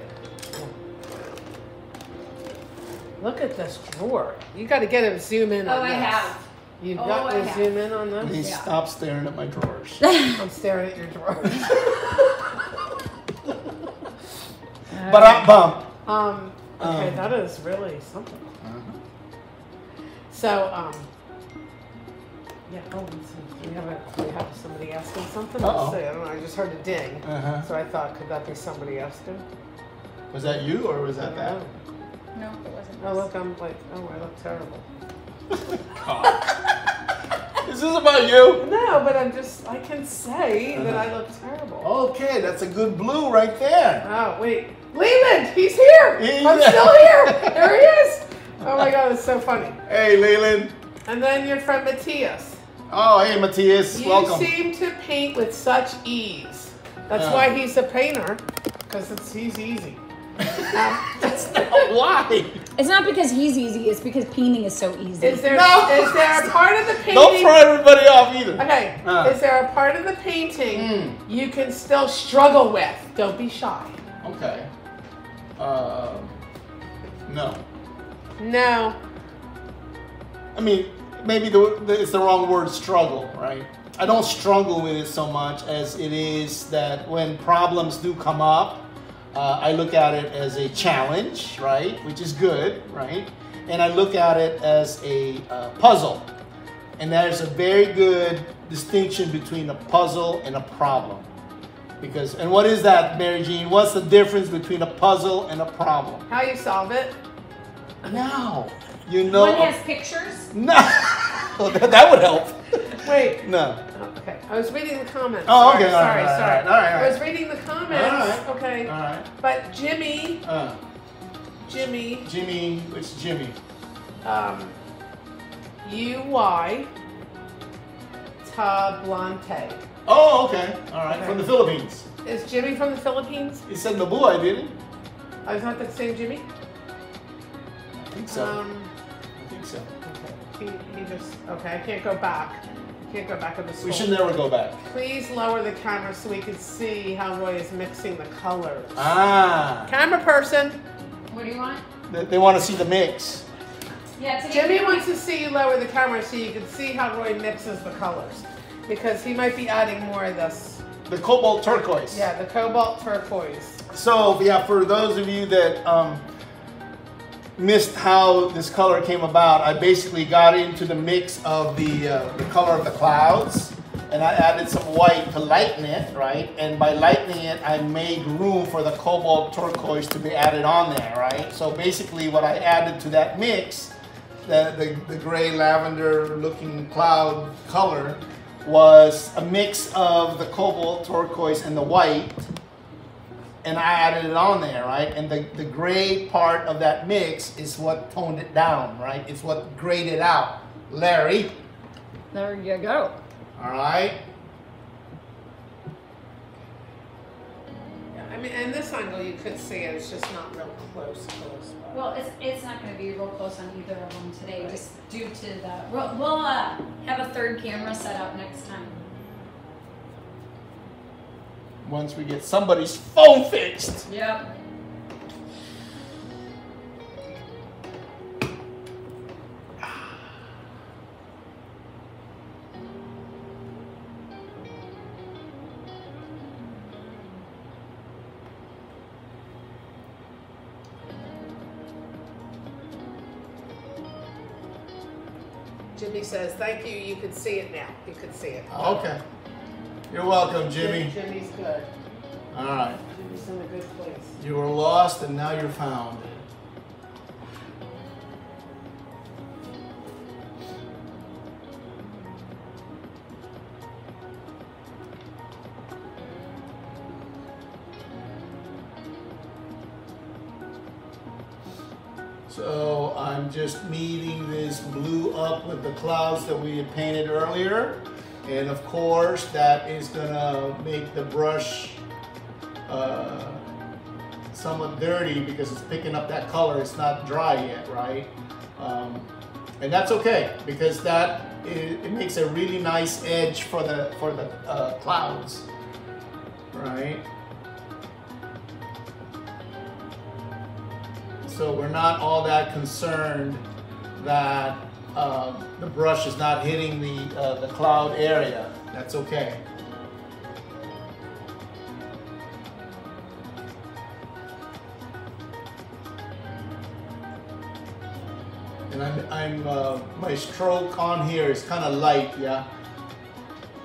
Look at this drawer. You got to get him zoom in on Oh, I this. have. You've Oh, got I to have. zoom in on this. Please stop staring at my drawers. I'm staring at your drawers. But bump. Okay, that is really something. So, yeah. Oh, let's see. We have somebody asking something. Uh-oh. Let's see. I don't know. I just heard a ding, so I thought, could that be somebody asking? Was that you or was I that don't that? know. No, it wasn't. Oh, look, I'm like, oh, I look terrible. Is this about you? No, but I can say that I look terrible. Okay, that's a good blue right there. Oh, wait. Leland, he's here. He's I'm there. still here. There he is. Oh my God, it's so funny. Hey, Leland. And then your friend Matthias. Oh, hey, Matthias. You Welcome. seem to paint with such ease. That's why he's a painter, because he's easy. That's not why. It's not because he's easy, it's because painting is so easy. Is there No. is there a part of the painting? Don't throw everybody off either. Okay. Is there a part of the painting you can still struggle with? Don't be shy. Okay. No. No. I mean, maybe it's the wrong word, struggle, right? I don't struggle with it so much as it is that when problems do come up, I look at it as a challenge, right? Which is good, right? And I look at it as a puzzle. And there's a very good distinction between a puzzle and a problem. And what is that, Mary Jean? What's the difference between a puzzle and a problem? How you solve it? No. You know. One has pictures. No. That would help. Wait. No. Okay. I was reading the comments. Oh, Sorry, okay. All Sorry. right. I was reading the comments. All right. Okay. All right. But Jimmy. Jimmy, which Jimmy? UY Tablante. Oh, okay. All right. Okay. From the Philippines. Is Jimmy from the Philippines? He said Mabuhay, didn't he? Oh, is that the same Jimmy? I think so. I think so. Okay. He just, okay, I can't go back. Can't go back on the scroll. We should never go back. Please lower the camera so we can see how Roy is mixing the colors. Ah. Camera person. What do you want? They want to see the mix. Yeah, Jimmy wants to see you lower the camera so you can see how Roy mixes the colors. Because he might be adding more of this. The cobalt turquoise. Yeah, the cobalt turquoise. So yeah, for those of you that missed how this color came about, I basically got into the mix of the color of the clouds, and I added some white to lighten it, right? And by lightening it, I made room for the cobalt turquoise to be added on there, right? So basically what I added to that mix, the gray lavender looking cloud color, was a mix of the cobalt turquoise and the white, and I added it on there, right? And the gray part of that mix is what toned it down, right? It's what grayed it out. Larry. There you go. All right. Yeah, I mean, in this angle you could see it. It's just not real close. Well, it's not going to be real close on either of them today, just due to the. We'll have a third camera set up next time. Once we get somebody's phone fixed. Yep. Jimmy says, thank you. You can see it now. You can see it. Okay. You're welcome, Jimmy. Jimmy's good. All right. Jimmy's in a good place. You were lost and now you're found. So I'm just meeting this blue up with the clouds that we had painted earlier. And of course, that is gonna make the brush somewhat dirty because it's picking up that color. It's not dry yet, right? And that's okay because it makes a really nice edge for the clouds, right? So we're not all that concerned that the brush is not hitting the cloud area. That's okay. And my stroke on here is kind of light, yeah.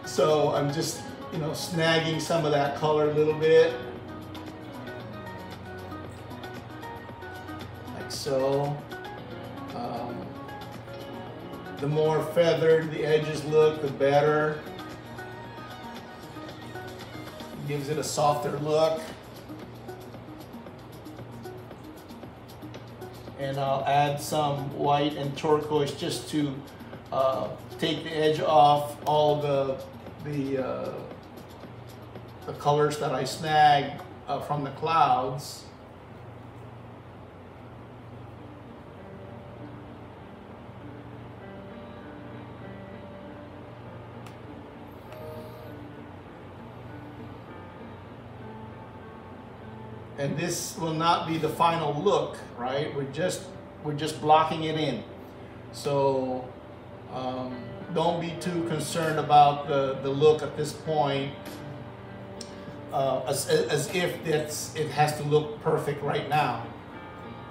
So I'm just, snagging some of that color a little bit. So, the more feathered the edges look, the better. Gives it a softer look. And I'll add some white and turquoise just to take the edge off all the colors that I snagged from the clouds. And this will not be the final look, right? We're just blocking it in. So don't be too concerned about the look at this point, as if it has to look perfect right now.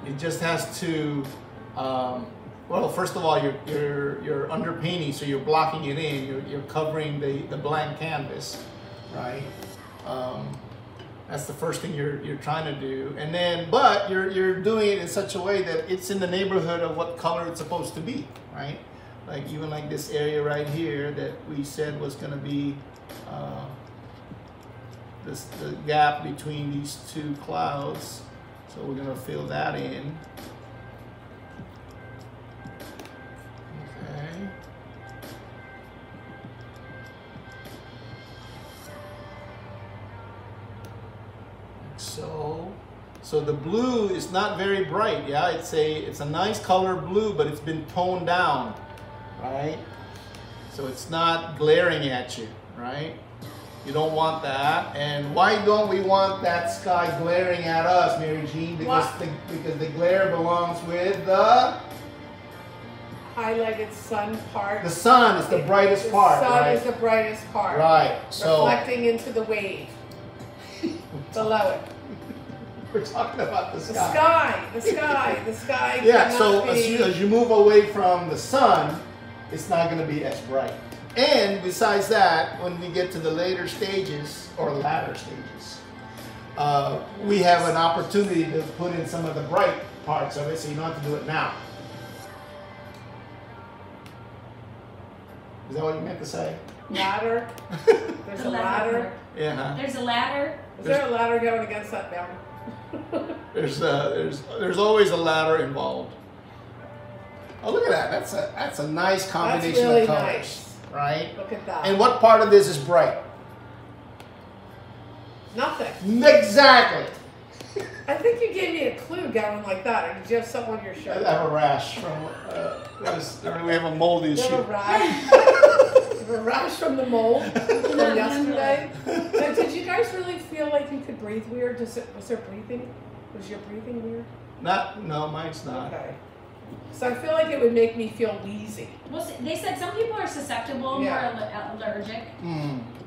It just has to. Well, first of all, you're underpainting, so you're blocking it in. You're covering the blank canvas, right? That's the first thing you're trying to do, and then, but you're doing it in such a way that it's in the neighborhood of what color it's supposed to be, right? Like even like this area right here that we said was going to be the gap between these two clouds, so we're going to fill that in. Okay. So the blue is not very bright, yeah? It's a nice color blue, but it's been toned down, right? So it's not glaring at you, right? You don't want that. And why don't we want that sky glaring at us, Mary Jean? Because the glare belongs with the highlighted sun part. The sun is the brightest part, The sun right? is the brightest part. Right. So reflecting into the wave below it. we're talking about the The sky. sky, the sky, the sky. Yeah, cannot so be- as you move away from the sun, it's not going to be as bright. And besides that, when we get to the later stages, or latter stages, we have an opportunity to put in some of the bright parts of it, so you don't have to do it now. Is that what you meant to say? ladder. There's The a ladder. Yeah. There's a ladder. Is there a ladder going against that mountain? There's always a ladder involved. Oh, look at that. That's a nice combination really of colors, nice. right? Look at that. And what part of this is bright? Nothing. Exactly. I think you gave me a clue going like that. Or did you have something on your I shirt? have a rash from. We have a mold You have a issue. rash. You have a rash from the mold from yesterday. But did you guys really feel like you could breathe weird? Was there breathing? Was your breathing weird? No, mine's not. Okay. So I feel like it would make me feel wheezy. Well, they said some people are susceptible, Yeah. more allergic.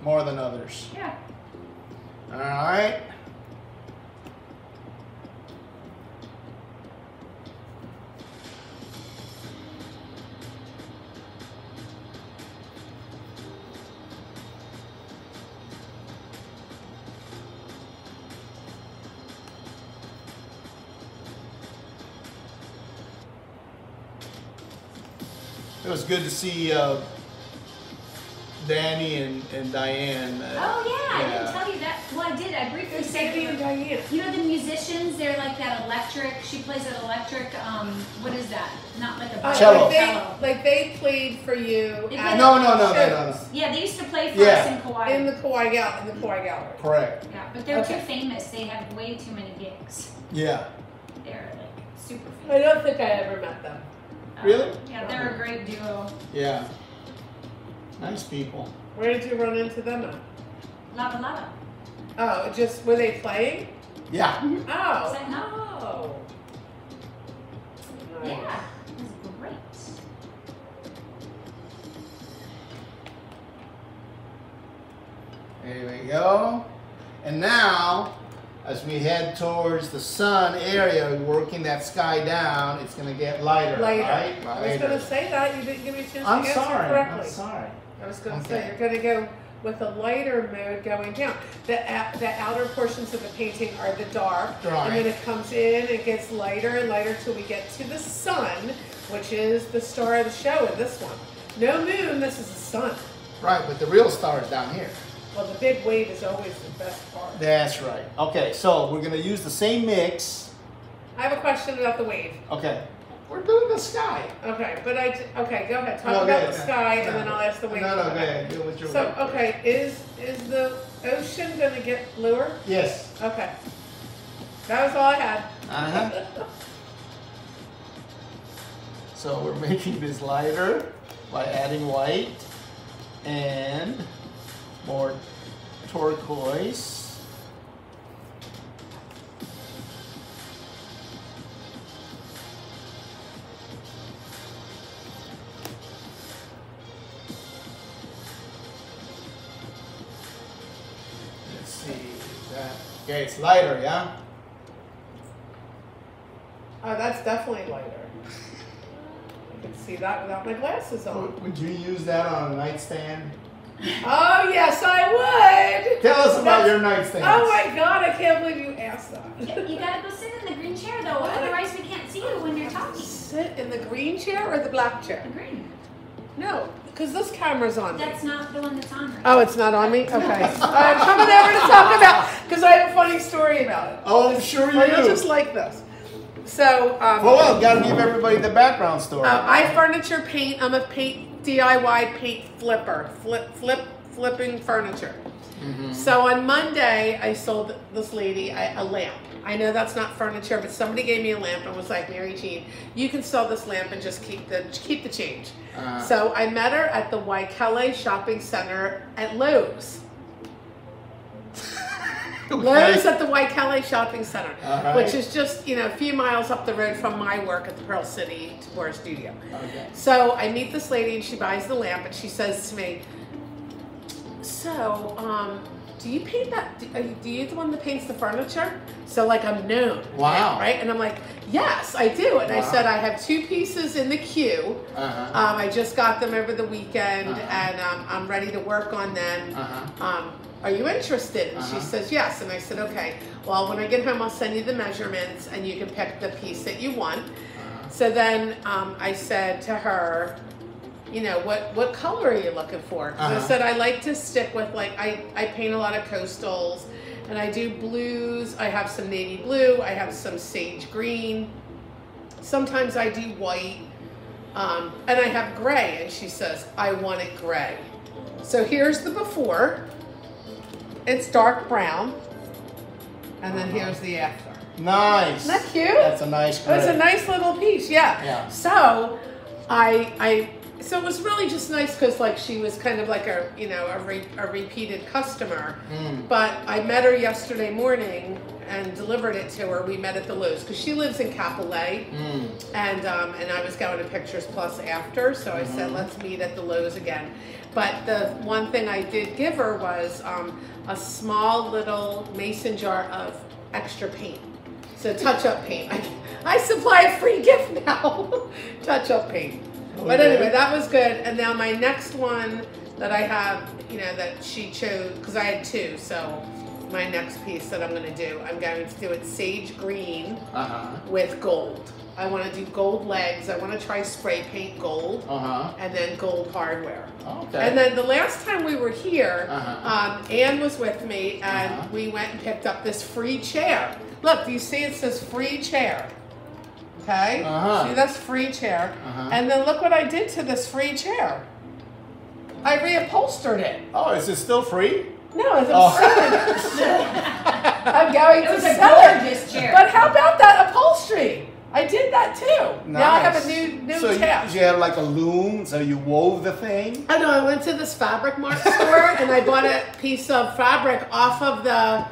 More than others. Yeah. All right. It was good to see Danny and Diane. Oh yeah, I didn't tell you that. Well, I did. I briefly There's said. Sandy and Diane. You know the musicians? They're like that electric. She plays that electric. What is that? Not like a Cello. Like they played for you. They at played- shows No. Yeah, they used to play for Yeah. us in Kauai. In the Kauai Gallery. Correct. Yeah, but they're Okay. too famous. They have way too many gigs. Yeah. They're like super I famous. don't think I ever met them. Really? Yeah, they're a great duo. Yeah. Nice people. Where did you run into them at? Lava Lava. Oh, just were they playing? Yeah. Oh. Is that not? Oh. Nice. Yeah, it was great. There we go. And now, as we head towards the sun area, working that sky down, it's going to get lighter. Later. Right? I was going to say that. You didn't give me a chance I'm to answer sorry. correctly. I'm sorry. I was going to Okay. say, you're going to go with a lighter mode going down. The outer portions of the painting are the dark. Right. And then it comes in, it gets lighter and lighter till we get to the sun, which is the star of the show in this one. No moon, this is the sun. Right, but the real star is down here. Well, the big wave is always the best part. That's right. Okay, so we're going to use the same mix. I have a question about the wave. Okay. We're doing the sky. Okay, but okay, go ahead. Talk No, go about ahead. the sky, and No. then I'll ask the wave. No, go ahead. Do it with your So, wave. okay, is the ocean gonna get bluer? Yes. Okay, that was all I had. Uh-huh. So we're making this lighter by adding white and more turquoise. Let's see. Okay, it's lighter, yeah? Oh, that's definitely lighter. I can see that without my glasses on. Would you use that on a nightstand? Oh yes, I would. Tell us about That's- your nightstand. Oh my God, I can't believe you asked that. You gotta go sit in the green chair though, otherwise we can't see you when you're talking. Sit in the green chair or the black chair? The green. No, because this camera's on me. That's not the one that's on right Oh, it's not on me? Okay. I'm coming over to talk about, because I have a funny story about it. Oh, I'm sure you Or you'll do. just like this. So, Well, gotta give everybody the background story. I furniture paint. I'm a DIY paint flipper. Flipping furniture. So on Monday, I sold this lady a lamp. I know that's not furniture, but somebody gave me a lamp and was like, Mary Jean, you can sell this lamp and just keep the change. So I met her at the Waikele Shopping Center at Lowe's. Lowe's at the Waikele Shopping Center, which is just, a few miles up the road from my work at the Pearl City Tabora studio. Okay. So I meet this lady and she buys the lamp and she says to me, so, do you paint that? Do you the one that paints the furniture? So like I'm known. Wow. Right? And I'm like, yes, I do. And I said, I have 2 pieces in the queue. I just got them over the weekend and I'm ready to work on them. Are you interested? And she says, yes. And I said, okay, well, when I get home, I'll send you the measurements and you can pick the piece that you want. So then I said to her, what color are you looking for? 'Cause I said, I like to stick with, like, I paint a lot of coastals and I do blues. I have some navy blue. I have some sage green. Sometimes I do white. And I have gray. And she says, I want it gray. So here's the before. It's dark brown. And then here's the after. Nice. Isn't that cute? That's a nice gray. It's a nice little piece, yeah. So so it was really just nice because like she was kind of like a repeated customer. But I met her yesterday morning and delivered it to her. We met at the Lowe's because she lives in Capillet, and I was going to Pictures Plus after, so I said let's meet at the Lowe's again. But the one thing I did give her was a small little mason jar of extra paint. So touch-up paint. I supply a free gift now. Touch-up paint. But anyway, that was good. And now my next one that I have, that she chose, because I had 2, so my next piece that I'm going to do it sage green with gold. I want to do gold legs. I want to try spray paint gold and then gold hardware. Okay. And then the last time we were here, Anne was with me and we went and picked up this free chair. Look, do you see it says free chair? Okay, see that's free chair. And then look what I did to this free chair. I reupholstered it. Oh, is it still free? No, it's I'm going to sell gorgeous chair. But how about that upholstery? I did that too. Nice. Now I have a new so task. You had like a loom, so you wove the thing? I know, I went to this Fabric Mart store and I bought a piece of fabric off of the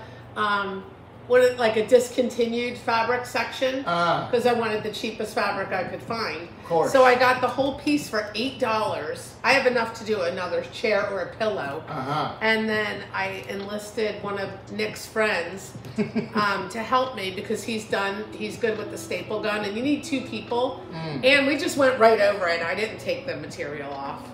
like a discontinued fabric section because I wanted the cheapest fabric I could find. Of course. So I got the whole piece for $8. I have enough to do another chair or a pillow. And then I enlisted one of Nick's friends to help me because he's good with the staple gun and you need 2 people. And we just went right over it. I didn't take the material off.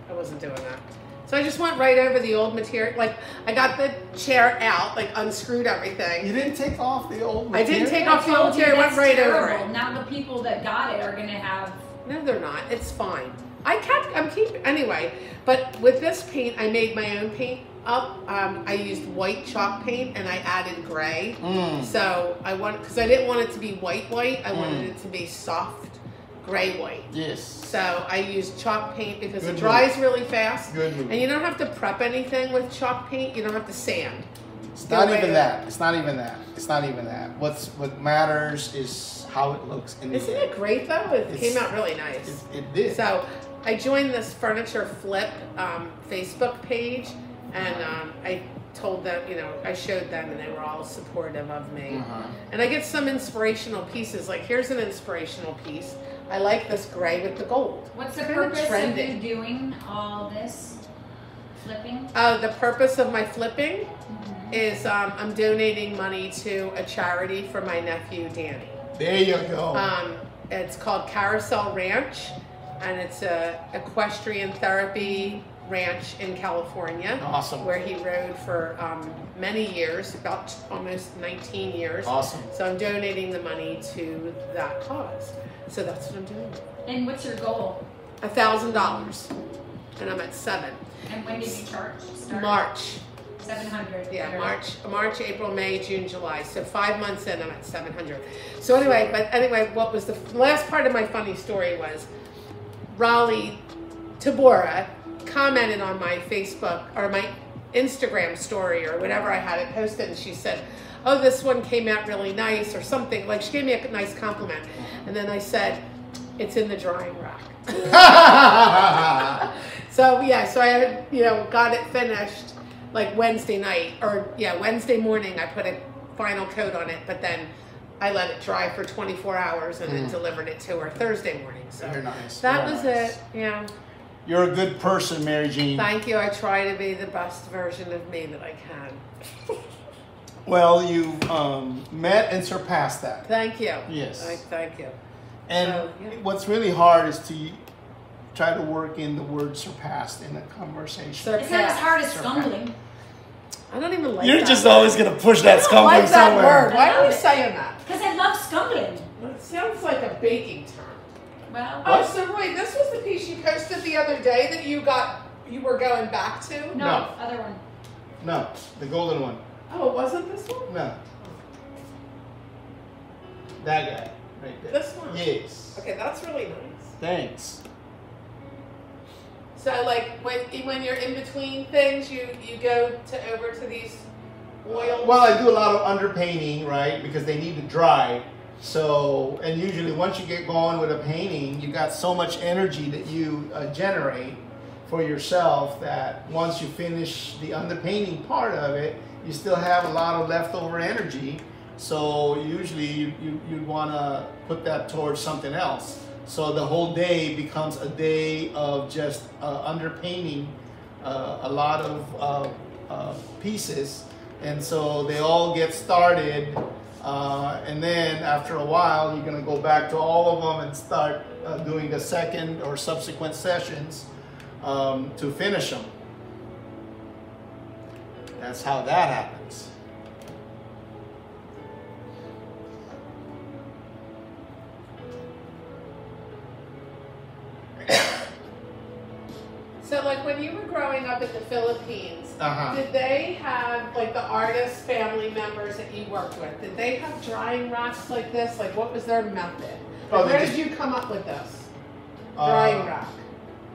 I wasn't doing that. So I just went right over the old material. Like, I got the chair out, like unscrewed everything. You didn't take off the old material? I didn't take off the old material. I went right over it. Now the people that got it are going to have... No, they're not. It's fine. I'm keeping... Anyway, but with this paint, I made my own paint up. I used white chalk paint and I added gray. So because I didn't want it to be white. I wanted it to be soft gray white. Yes. So I used chalk paint because it dries really fast. Good move. And you don't have to prep anything with chalk paint. You don't have to sand. It's not even that. It's not even that. It's not even that. What matters is how it looks in the Isn't it great though? It came out really nice. It did. So I joined this Furniture Flip Facebook page and I told them, I showed them and they were all supportive of me. And I get some inspirational pieces. Like here's an inspirational piece. I like this gray with the gold. What's the purpose of you doing all this flipping? The purpose of my flipping is I'm donating money to a charity for my nephew Danny. There you go. It's called Carousel Ranch, and it's a equestrian therapy ranch in California. Awesome. Where he rode for many years, about almost 19 years. Awesome. So I'm donating the money to that cause. So that's what I'm doing. And what's your goal? $1,000, and I'm at 7. And when did you start? March. 700. Yeah, March, April, May, June, July. So 5 months in, I'm at 700. So anyway, what was the last part of my funny story was Raleigh, Tabora commented on my Facebook or my Instagram story or whatever I had it posted, and she said, oh, this one came out really nice or something. Like, she gave me a nice compliment. And then I said, it's in the drying rack. So yeah, so I had, you know, got it finished like Wednesday night, or yeah, Wednesday morning I put a final coat on it, but then I let it dry for 24 hours and then delivered it to her Thursday morning. So Very nice. that Very was nice. it. Yeah. You're a good person, Mary Jean. Thank you. I try to be the best version of me that I can. Well, you met and surpassed that. Thank you. Yes. Thank you. And So, yeah. what's really hard is to try to work in the word surpassed in a conversation. It's not as hard as Surpassed. stumbling. I don't even like You're that just word. always going to push that I stumbling like that somewhere. word. Why I are we love it. saying that? Because I love stumbling. It sounds like a baking term. Well, Oh, so Roy, this was the piece you posted the other day that you were going back to? no, No. other one. No, the golden one. Oh, it wasn't this one? No. That guy right there. This one? Yes. Okay, that's really nice. Thanks. So like when you're in between things, you go over to these oils. Well, I do a lot of underpainting, right? Because they need to dry. So, and usually once you get going with a painting, you got so much energy that you generate for yourself that once you finish the underpainting part of it, you still have a lot of leftover energy. So usually you'd want to put that towards something else. So the whole day becomes a day of just underpainting a lot of pieces. And so they all get started. And then after a while, you're going to go back to all of them and start doing the second or subsequent sessions to finish them. That's how that happens. So like when you were growing up in the Philippines, Uh-huh. did they have like the artists, family members that you worked with? Did they have drying racks like this? Like what was their method? Oh, Where they did just- you come up with this drying rack?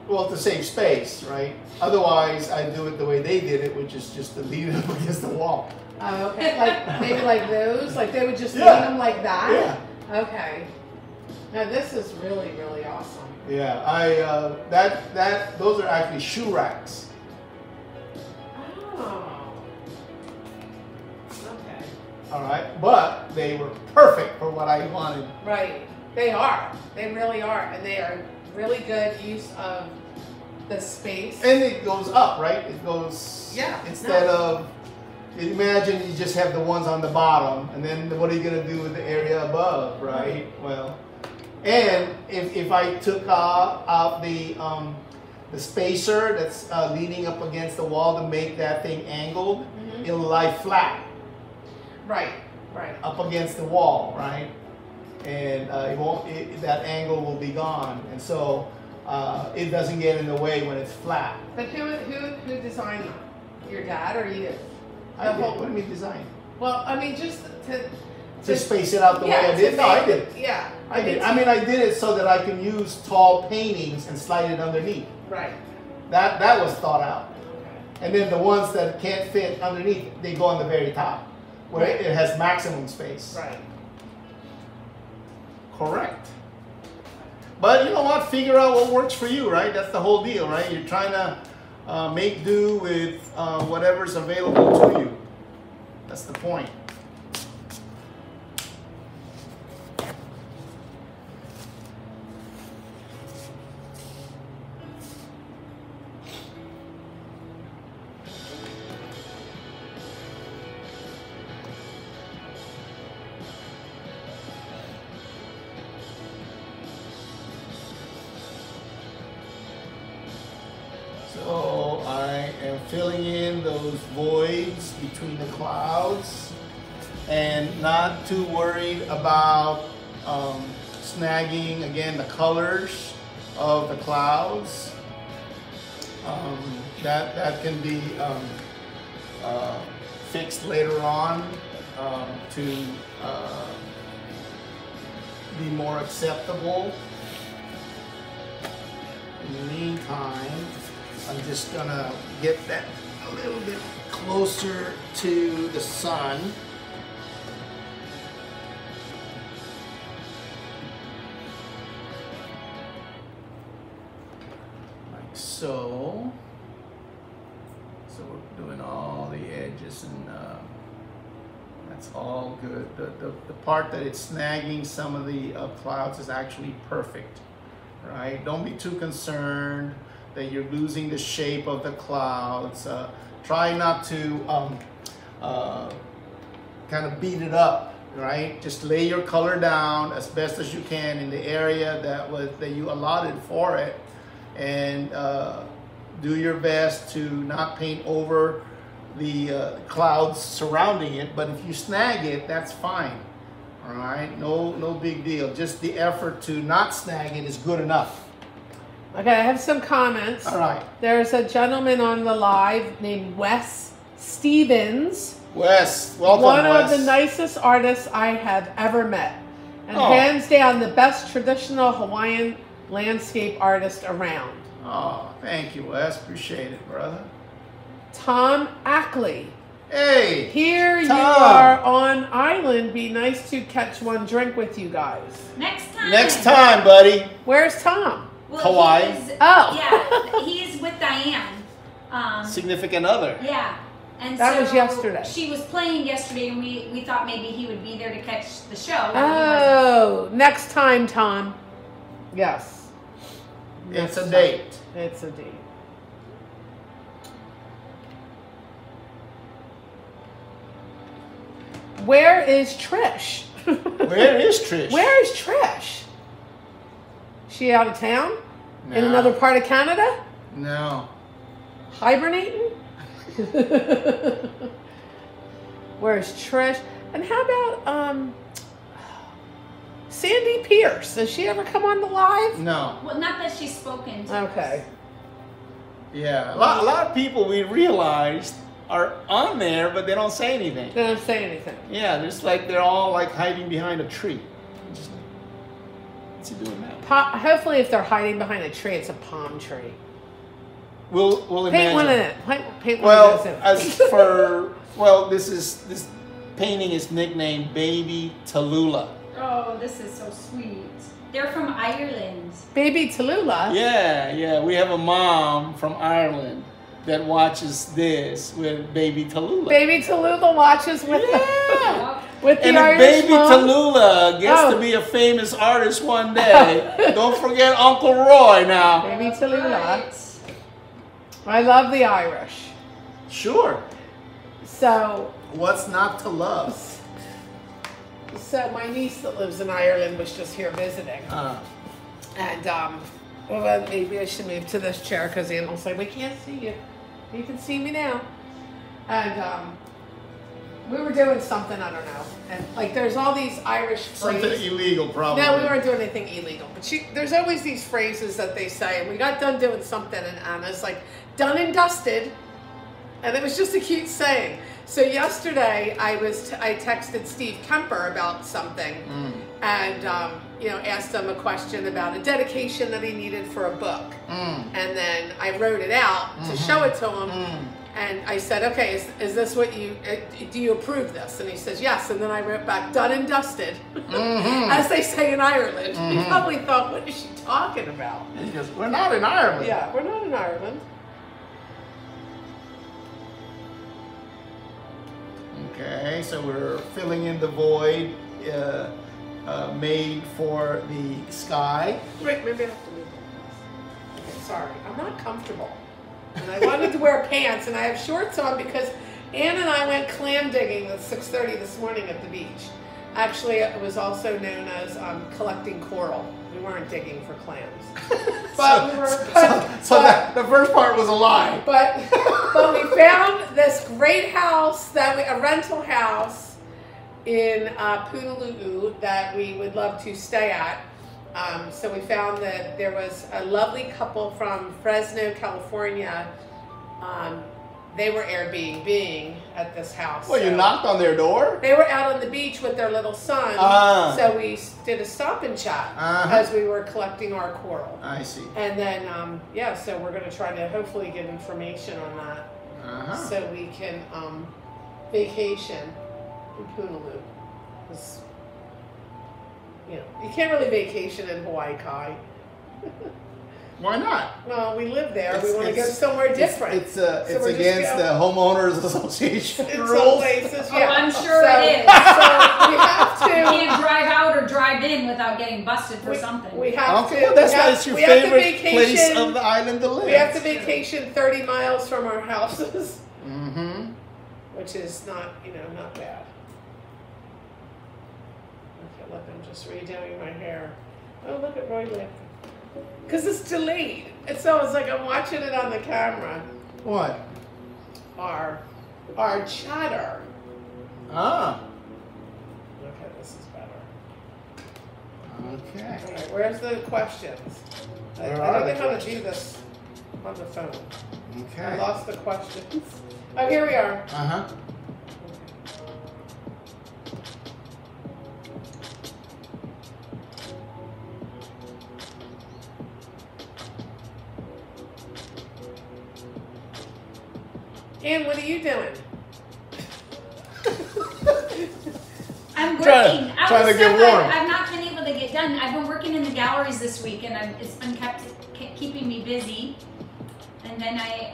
Well, to save space, right? Otherwise, I do it the way they did it, which is just to lean it up against the wall. Oh, okay. Like maybe like those? Like they would just Yeah. lean them like that? Yeah. Okay. Now this is really, really awesome. Yeah, those are actually shoe racks. Oh. Okay. All right, but they were perfect for what I wanted. Right. They are. They really are. And they are really good use of the space. And it goes up, right? It goes, Yeah, instead no. of, imagine you just have the ones on the bottom, and then what are you going to do with the area above, right? Well, and if I took out the spacer that's leaning up against the wall to make that thing angled, it'll lie flat Right. Right. up against the wall, right? And it won't. That angle will be gone, and so it doesn't get in the way when it's flat. But who designed that? Your dad or you? I did. What do you mean design? Well, I mean just To space it out the way I to did? No, I make- did. Yeah. I did. I mean, I did it so that I can use tall paintings and slide it underneath. Right. That was thought out. Okay. And then the ones that can't fit underneath, they go on the very top, where Right. it has maximum space. Right. Correct. But you know what? Figure out what works for you, right? That's the whole deal, right? You're trying to make do with whatever's available to you. That's the point. So I am filling in those voids between the clouds and not too worried about snagging, again, the colors of the clouds. That can be fixed later on to be more acceptable. In the meantime, I'm just gonna get that a little bit closer to the sun. Like so. So we're doing all the edges, and that's all good. The part that it's snagging some of the clouds is actually perfect, right? Don't be too concerned that you're losing the shape of the clouds. Try not to kind of beat it up, right? Just lay your color down as best as you can in the area that you allotted for it, and do your best to not paint over the clouds surrounding it. But if you snag it, that's fine. All right, no big deal. Just the effort to not snag it is good enough. Okay, I have some comments. All right. There's a gentleman on the live named Wes Stevens. Wes, welcome, One Wes. of the nicest artists I have ever met. And Oh. hands down the best traditional Hawaiian landscape artist around. Oh, thank you, Wes. Appreciate it, brother. Tom Ackley. Hey, Here you Tom. are on island. Be nice to catch one drink with you guys. Next time. next time, buddy. Where's Tom? Well, Hawaii? he's- Oh. Yeah, he's with Diane. Significant other. Yeah. And That so was yesterday. She was playing yesterday, and we thought maybe he would be there to catch the show. but he Oh, next time, Tom. Yes. It's a Next date. time. It's a date. Where is Trish? Where is Trish? Where is Trish? She out of town? In No. another part of Canada? No. Hibernating? Where's Trish? And how about Sandy Pierce? Does she ever come on the live? No. Well, not that she's spoken to Okay. us. Yeah. A lot of people we realized are on there, but they don't say anything. They don't say anything. Yeah, just like they're all like hiding behind a tree. Just, what's he doing now? Hopefully, if they're hiding behind a tree, it's a palm tree. We'll Paint imagine. one in it. Paint one Well, of those in. as for this painting is nicknamed Baby Tallulah. Oh, this is so sweet. They're from Ireland. Baby Tallulah. Yeah. We have a mom from Ireland that watches this with Baby Tallulah. Baby Tallulah watches with Yeah. with the And if Irish Baby mom. Tallulah gets Oh. to be a famous artist one day, don't forget Uncle Roy now. Baby Tallulah. Right. I love the Irish. Sure. So What's not to love? my niece that lives in Ireland was just here visiting. And well, maybe I should move to this chair because Annal's like, we can't see you. You can see me now. And we were doing something, I don't know. And like, there's all these Irish Something phrases. illegal, probably. No, we weren't doing anything illegal. But there's always these phrases that they say. And we got done doing something, and Anna's like, done and dusted. And it was just a cute saying. So yesterday, I texted Steve Kemper about something, and asked him a question about a dedication that he needed for a book, and then I wrote it out to show it to him, and I said, "Okay, is this what you do? You approve this?" And he says, "Yes." And then I wrote back, "Done and dusted," as they say in Ireland. He probably thought, "What is she talking about?" He goes, we're not in Ireland. Yeah, we're not in Ireland. Okay, so we're filling in the void made for the sky. Wait, maybe I have to move this. Okay, sorry, I'm not comfortable. And I wanted to wear pants, and I have shorts on because Ann and I went clam digging at 6:30 this morning at the beach. Actually, it was also known as collecting coral. We weren't digging for clams. But we were. So that the first part was a lie. But we found this great house a rental house in Punaluu that we would love to stay at. So we found that there was a lovely couple from Fresno, California. They were Airbnb at this house. Well, you knocked on their door? They were out on the beach with their little son. So we did a stop and chat as we were collecting our coral. I see. And then, so we're going to try to hopefully get information on that. so we can vacation in Punaloo. 'Cause, you know, you can't really vacation in Hawaii Kai. Why not? Well, we live there. We want to go somewhere different. It's against the homeowners association in rules. some places, yeah. Oh, I'm sure So- it is. So we have to. You can't drive out or drive in without getting busted for something. We have Okay, to. well, that's we why have, it's your we have to favorite place vacation- of the island to live. We have to vacation 30 miles from our houses, Mm-hmm. which is not, not bad. Okay, look, I'm just redoing my hair. Oh, look at Roy Lip. Because it's delayed. It's almost like I'm watching it on the camera. What? Our chatter. Ah. Okay, this is better. Okay. All right, where's the questions? I Where don't are know the how to do questions? this on the phone. I Okay. lost the questions. Oh, here we are. Uh-huh. Ann, what are you doing? I'm Trying- working. trying to get Stuff warm. I've not been able to get done. I've been working in the galleries this week, and it's been keeping me busy. And then I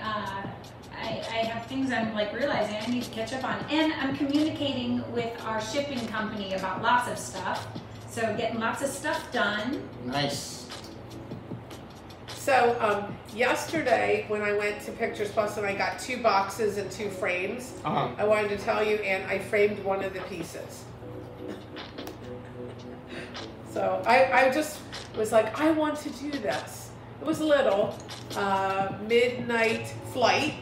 have things I'm like realizing I need to catch up on, and I'm communicating with our shipping company about lots of stuff. So getting lots of stuff done. Nice. So yesterday when I went to Pictures Plus and I got 2 boxes and 2 frames, Uh-huh. I wanted to tell you, and I framed one of the pieces. So I just was like, I want to do this. It was little, midnight flight,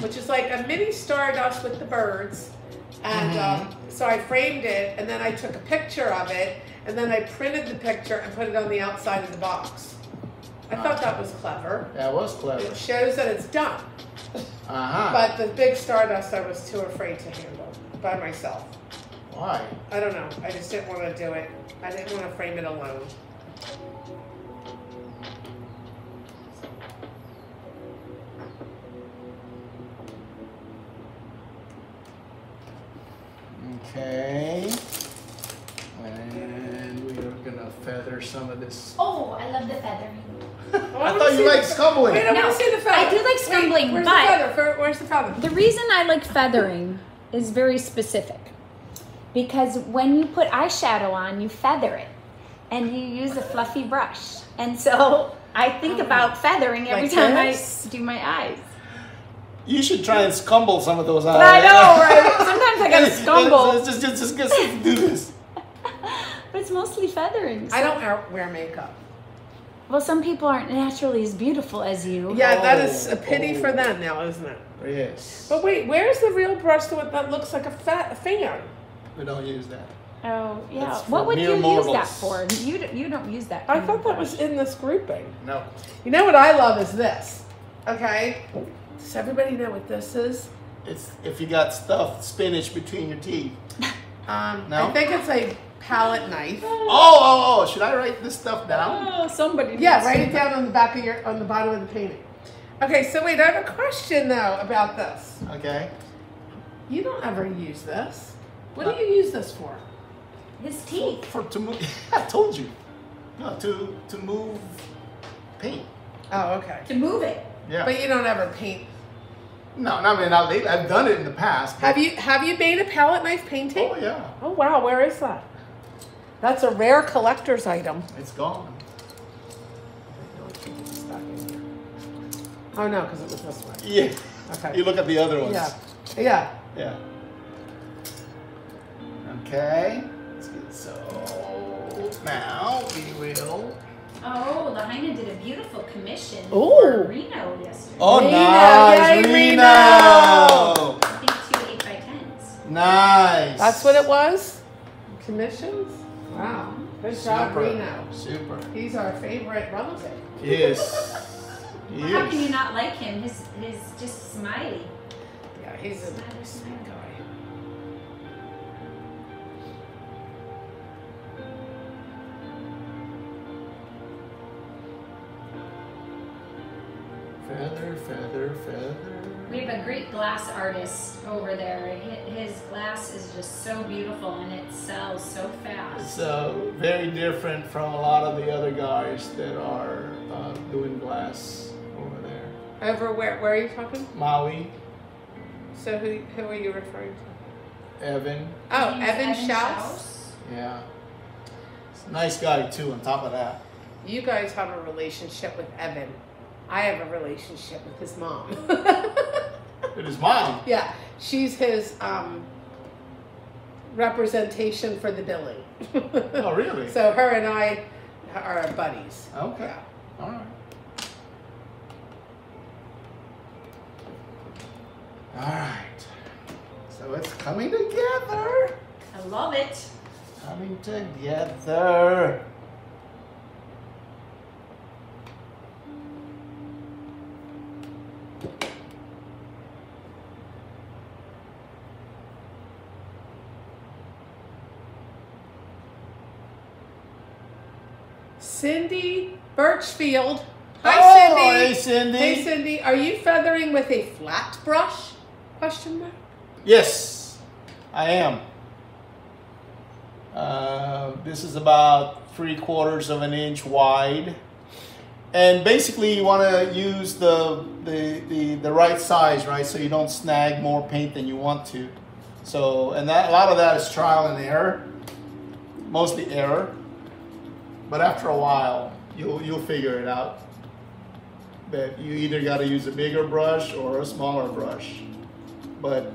which is like a mini Stardust with the birds. And so I framed it, and then I took a picture of it, and then I printed the picture and put it on the outside of the box. I thought that was clever. That was clever. It shows that it's done. Uh-huh. But the big Stardust I was too afraid to handle by myself. Why? I don't know. I just didn't want to do it. I didn't want to frame it alone. Okay. And we are gonna feather some of this. Oh, I love the feathering. Oh, I thought you liked scumbling. Wait, I No, want to see the feather. I do like Wait, scumbling, where's but- the feather? Where's the feather? The reason I like feathering is very specific. Because when you put eyeshadow on, you feather it. And you use a fluffy brush. And so I think about feathering every Like time this? I do my eyes. You should try and scumble some of those eyes. But I know, right? Sometimes I gotta scumble. Just do this. But it's mostly feathering. I so- don't wear makeup. Well, some people aren't naturally as beautiful as you. Yeah, that is a pity for them now, isn't it? Yes. But wait, where's the real brush that looks like a fan? We don't use that. Oh, yeah. That's for What would mere you use that mortals. for? You don't use that. I kind thought of that brush. was in this grouping. No. You know what I love is this. Okay? Does everybody know what this is? It's if you got stuffed spinach between your teeth. No? I think it's a palette knife. Oh! Should I write this stuff down? Oh, somebody. Yeah, needs write to- it down on the bottom of the painting. Okay, so wait, I have a question though about this. Okay. You don't ever use this. What do you use this for? His teeth. To move. I told you. No, to move paint. Oh, okay. To move it. Yeah. But you don't ever paint. No, I mean I've done it in the past. but- Have you made a palette knife painting? Oh yeah. Oh wow, where is that? That's a rare collector's item. It's gone. Oh no, because it was this way. Yeah. Okay. You look at the other ones. Yeah. Yeah. Yeah. Okay. Let's get so now we will. Oh, the Heine did a beautiful commission Ooh. for Reno yesterday. Oh, Reno, nice, yay, Reno. I think 2 8x10s. Nice. That's what it was? Commissions? Wow. Good job, Super. Reno. Super. He's our favorite relative. Yes. How can you Yes. not like him? His just smiley. Yeah, he's a sweet guy. Feather, feather, feather. We have a great glass artist over there. His glass is just so beautiful and it sells so fast. It's very different from a lot of the other guys that are doing glass over there. Over where are you talking? Maui, So who are you referring to? Evan. Oh, He's Evan Schaus. Schaus. Yeah. He's a nice guy too, on top of that. You guys have a relationship with Evan. I have a relationship with his mom. It is mine. Yeah, she's his representation for the billing. Oh, really? So her and I are buddies. Okay. Yeah. All right. All right. So it's coming together. I love it. Coming together. Cindy Birchfield. Oh, Hi, Cindy. hey, Cindy. Hey, Cindy. Are you feathering with a flat brush? Question mark. Yes, I am. This is about 3/4 of an inch wide. And basically you want to use the right size, right? So you don't snag more paint than you want to. So, and that a lot of that is trial and error, mostly error. But after a while, you'll figure it out. That you either got to use a bigger brush or a smaller brush. But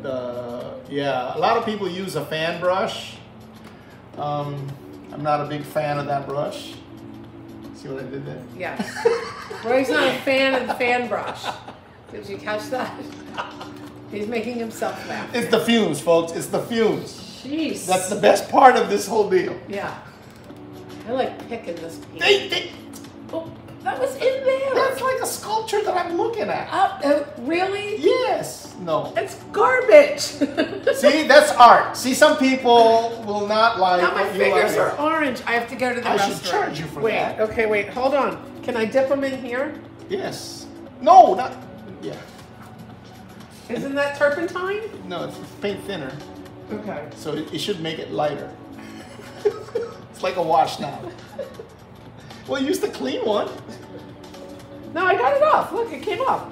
yeah, a lot of people use a fan brush. I'm not a big fan of that brush. See what I did there? Yes. Roy's not a fan of the fan brush. Did you catch that? He's making himself laugh. It's the fumes, folks. It's the fumes. Jeez. That's the best part of this whole deal. Yeah. I like picking this paint. Oh, that was in there. That's like a sculpture that I'm looking at. Really? Yes. No. It's garbage. See, that's art. See, some people will not like Now my what you fingers like. are orange. I have to go to the I restroom. should charge you for wait, that. Okay, wait. Hold on. Can I dip them in here? Yes. No, not. Yeah. Isn't that turpentine? No, it's paint thinner, Okay. so it should make it lighter. It's like a wash now. Well, use the clean one. No, I got it off. Look, it came off.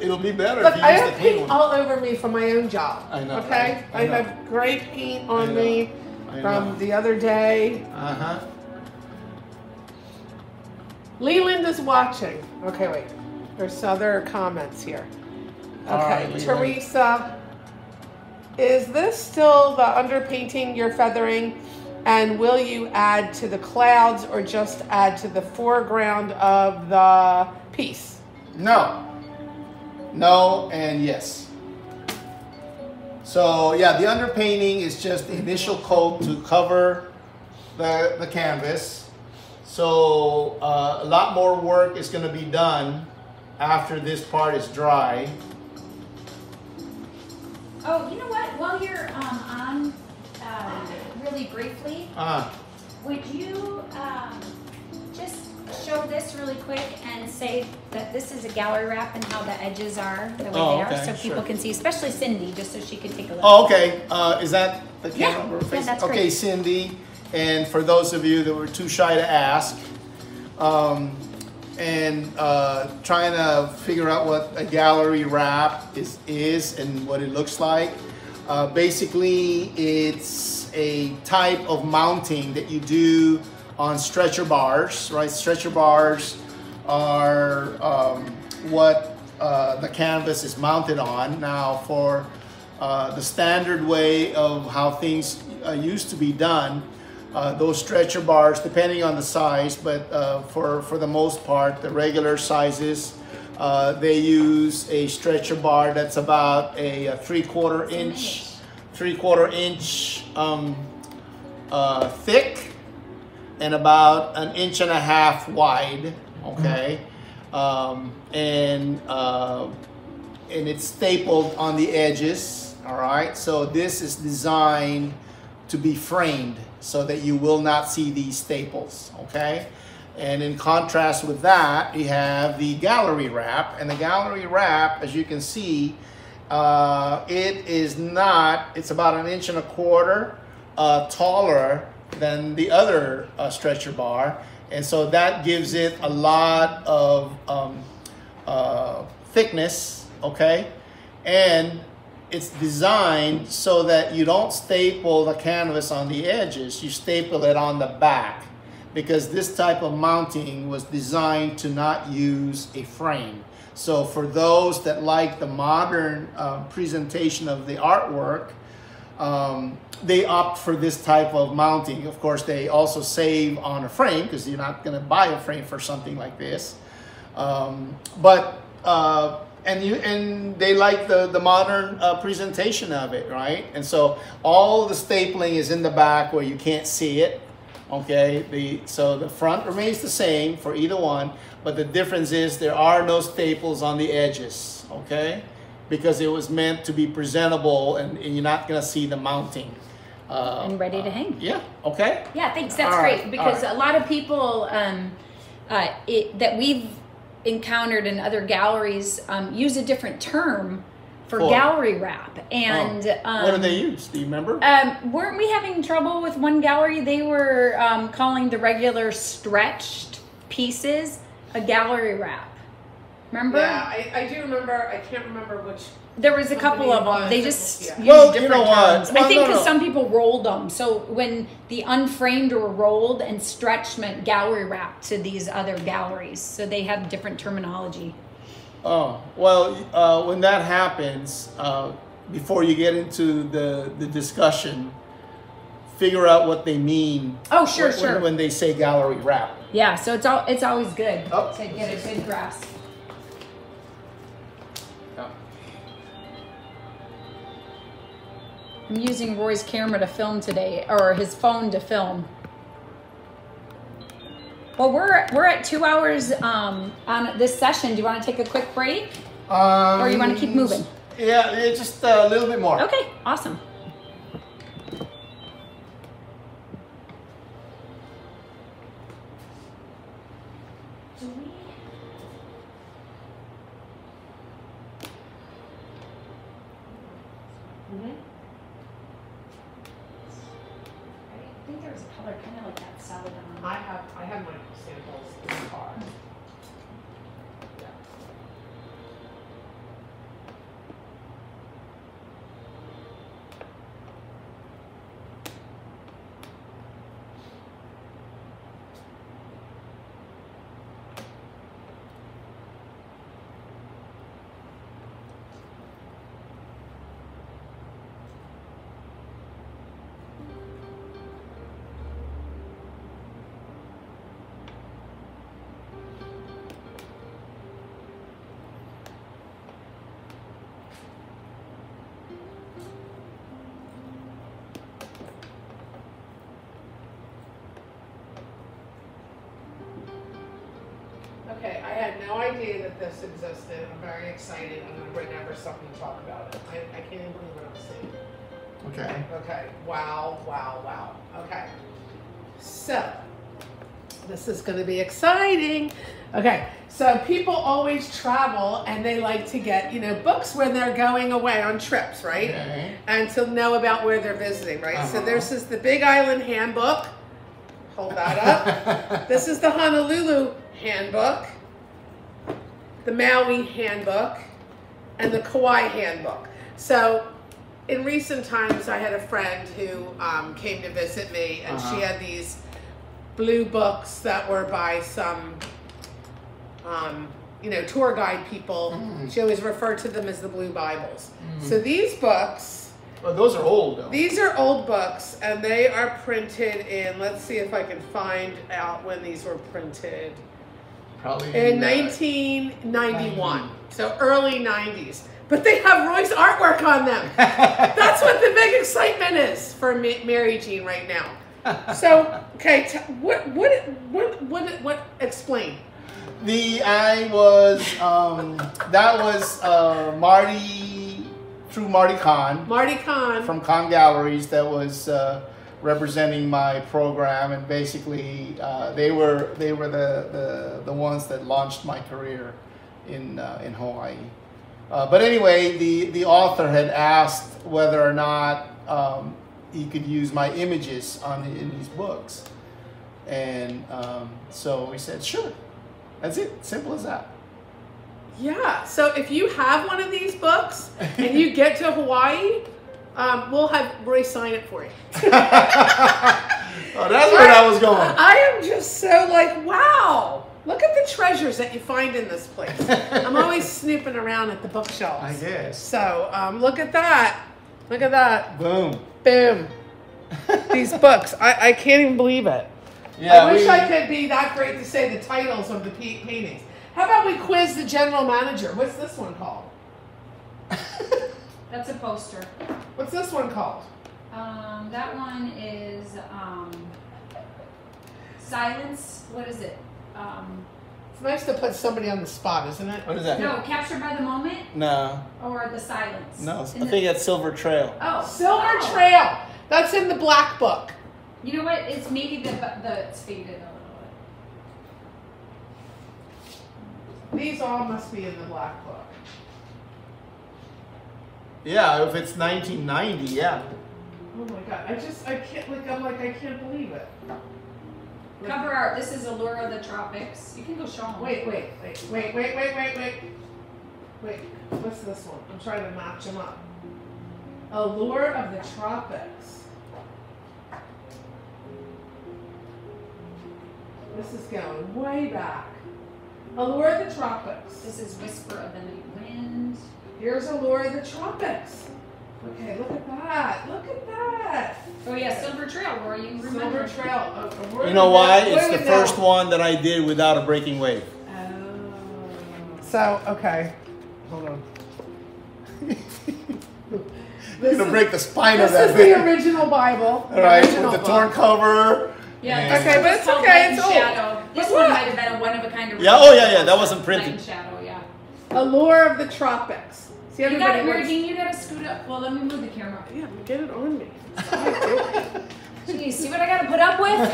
It'll be better Look, if you I use have the clean paint one. all over me from my own job. I know, Okay? right? I know. have great paint I on know. me I from know. the other day. Uh-huh. Leland is watching. Okay, wait. There's other comments here. All Okay, right, Leland. Teresa, is this still the underpainting you're feathering? And will you add to the clouds or just add to the foreground of the piece? No. No and yes. So yeah, the underpainting is just the initial coat to cover the canvas. So a lot more work is going to be done after this part is dry. Oh, you know what? While you're on, really briefly, would you just show this really quick and say that this is a gallery wrap and how the edges are the way Oh, they are, okay, so people sure. can see, especially Cindy, just so she can take a look. Oh, okay. Is that the Yeah, camera? we're yeah, facing? that's okay, great. Cindy. And for those of you that were too shy to ask, trying to figure out what a gallery wrap is and what it looks like. Basically, it's a type of mounting that you do on stretcher bars, right? Stretcher bars are what the canvas is mounted on. Now, for the standard way of how things used to be done, those stretcher bars, depending on the size, but for the most part, the regular sizes, they use a stretcher bar that's about a 3/4 inch thick and about 1.5 inches wide. Okay, and it's stapled on the edges. All right, so this is designed to be framed so that you will not see these staples. Okay, And in contrast with that, you have the gallery wrap. And the gallery wrap, as you can see, it's about 1.25 inches taller than the other stretcher bar. And so that gives it a lot of thickness, okay? And it's designed so that you don't staple the canvas on the edges, you staple it on the back, because this type of mounting was designed to not use a frame. So for those that like the modern presentation of the artwork, they opt for this type of mounting. Of course, they also save on a frame because you're not going to buy a frame for something like this. And they like the modern presentation of it, right? And so all the stapling is in the back where you can't see it. Okay, so the front remains the same for either one, but the difference is there are no staples on the edges, okay? Because it was meant to be presentable and you're not gonna see the mounting. And ready to hang. Yeah, okay? Yeah, thanks, that's All great, right, because all right. a lot of people that we've encountered in other galleries use a different term for Cool. gallery wrap. And what do they use? Do you remember? weren't we having trouble with one gallery? They were calling the regular stretched pieces a gallery wrap. Remember? Yeah, I do remember. I can't remember which. There was a couple of them. company it They was. just Yeah. used Well, you different know what? terms. Well, I think no, because no. some people rolled them. So when the unframed were rolled and stretched meant gallery wrap to these other galleries. So they have different terminology. Oh, well, when that happens, before you get into the discussion, figure out what they mean. Oh, sure, when, sure. when they say gallery wrap. Yeah, so it's always good Oh. to get a good grasp. I'm using Roy's camera to film today, or his phone to film. Well, we're at 2 hours on this session. Do you want to take a quick break, or you want to keep moving? Yeah, just a little bit more. Okay, awesome. I think there's a color kind of like that celadon. I have my samples in the car. Yeah. Okay, I had no idea that this existed. I'm very excited. I'm going to bring over something to talk about it. I can't even believe what I'm seeing. Okay. Okay, wow, wow, wow. Okay, so this is going to be exciting. Okay, so people always travel and they like to get, books when they're going away on trips, right? Okay. And to know about where they're visiting, right? So Uh-huh. this is the Big Island Handbook. Hold that up. This is the Honolulu Handbook, the Maui Handbook, and the Kauai Handbook. So in recent times, I had a friend who came to visit me, and she had these blue books that were by some, tour guide people. She always referred to them as the Blue Bibles. So these books, Well, those are old, though. these are old books, and they are printed in, let's see if I can find out when these were printed. Probably In 1991, so early 90s. But they have Roy's artwork on them. That's what the big excitement is for Mary Jean right now. So, okay, what explain? That was Marty Kahn. Marty Kahn. From Kahn Galleries that was representing my program, and basically they were the ones that launched my career in Hawaii. But anyway, the author had asked whether or not he could use my images in these books, and so we said sure. That's it. Simple as that. Yeah. So if you have one of these books and you get to Hawaii, we'll have Roy sign it for you. Oh, that's where I was going. I am just so like, wow. Look at the treasures that you find in this place. I'm always snooping around at the bookshelves. I guess. So look at that. Look at that. Boom. Boom. These books. I can't even believe it. Yeah, I wish I could be that great to say the titles of the paintings. How about we quiz the general manager? What's this one called? That's a poster. What's this one called? That one is Silence. What is it? It's nice to put somebody on the spot, isn't it? What is that? No, Captured by the Moment No. or The Silence? No. I In think that's Silver Trail. Oh. Silver Oh. Trail. That's in the black book. You know what? It's maybe it's faded a little bit. These all must be in the black book. Yeah, if it's 1990, yeah. Oh my god! I can't believe it. Cover art. This is Allure of the Tropics. You can go show them. Wait. What's this one? I'm trying to match them up. Allure of the Tropics. This is going way back. Allure of the Tropics. This is Whisper of the Night Wind. Here's Allure of the Tropics. Okay, look at that. Look at that. Oh yeah, Silver Trail, Roy. You remember? Silver Trail. You know why? It's the first one that I did without a breaking wave. Oh. So, okay. Hold on. You're gonna break the spine of that This is thing. the original Bible. All right, original with the torn book. cover. Yeah, and- Okay, but it's called okay, Light it's and old. Shadow. This But one look. might have been a one of a kind of. Yeah, oh, yeah, that wasn't printed. Light and Shadow, yeah. Allure of the Tropics. See, You everybody got wants- you gotta scoot up. Well, let me move the camera. Yeah, get it on me. Jeez, see what I gotta put up with?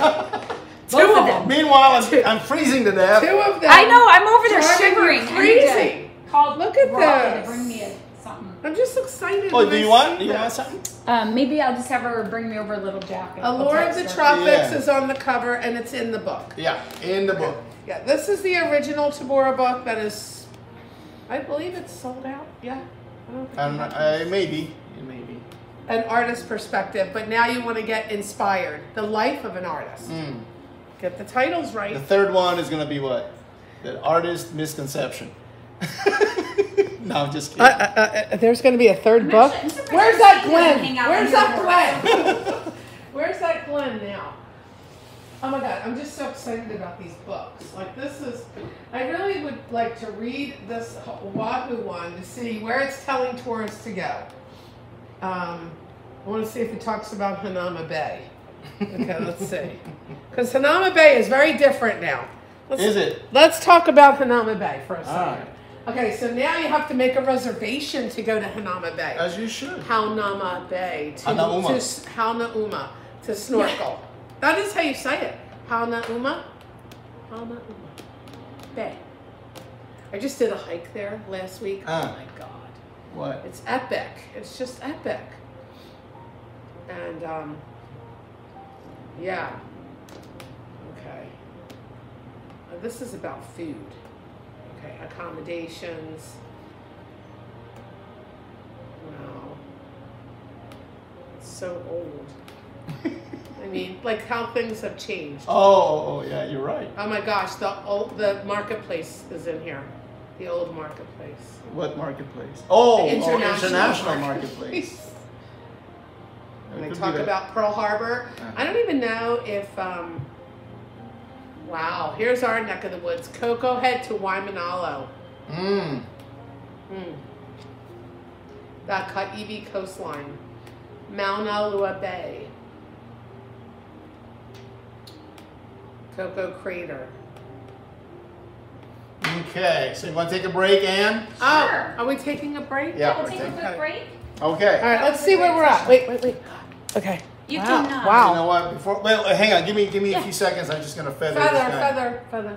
Two Both of them. Meanwhile, I'm freezing to death. Two of them. I know. I'm over there Driving shivering. you I need to crazy. call Look at Rob this. to bring me something. I'm just excited. Oh, when do I you want? see Do you want this. something? Maybe I'll just have her bring me over a little jacket. I'll Allure of text the her. Tropics Yeah. is on the cover and it's in the book. Yeah, in the book. Yeah, this is the original Tabora book that is, I believe it's sold out. Yeah. I don't think And it has. maybe. An artist perspective, but now you want to get inspired. The life of an artist. Get the titles right. The third one is gonna be what? The artist misconception. No, I'm just kidding. There's going to be a third I'm book. actually- I'm surprised Where's that Steve doesn't hang Glenn? out Where's in that your Glenn? Where's that Glenn now? Oh my God, I'm just so excited about these books. Like this is, I really would like to read this Oahu one to see where it's telling tourists to go. I want to see if it talks about Hanama Bay. Okay, let's see. Because Hanama Bay is very different now. Is it? Let's talk about Hanama Bay for a second. Alright. Okay, so now you have to make a reservation to go to Hanama Bay. As you should. Hanama Bay. Hanauma. Hanauma. To snorkel. That is how you say it. Hanauma. Hanauma Bay. I just did a hike there last week. Oh Ah. my God. What? It's epic. It's just epic. And, yeah. Okay. This is about food. Okay, accommodations. Wow. It's so old. I mean, like how things have changed. Oh, yeah, you're right. Oh my gosh, the marketplace is in here. The old marketplace. What marketplace? Oh, The international marketplace. And It they could talk be that. about Pearl Harbor. I don't even know if, wow, here's our neck of the woods. Cocoa Head to Waimanalo. The Kaiwi coastline. Mauna Lua Bay. Cocoa Crater. Okay, so you want to take a break, Ann? Sure. Oh, are we taking a break? Yeah, We'll we're take a taking. quick break. Okay. All right, let's see where we're at. Wait. Okay. You Wow. cannot. Wow. You know what? Before, well, hang on. Give me Yeah. a few seconds. I'm just gonna feather this guy. Feather.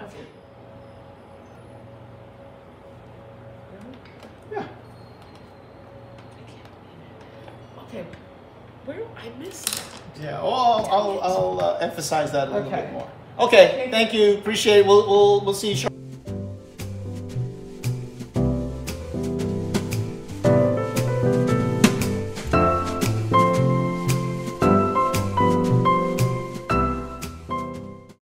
Okay. Yeah. Okay. Where I missed that. Yeah. Well, I'll emphasize that a little Okay. bit more. Okay. Thank you. Appreciate it. We'll see you shortly.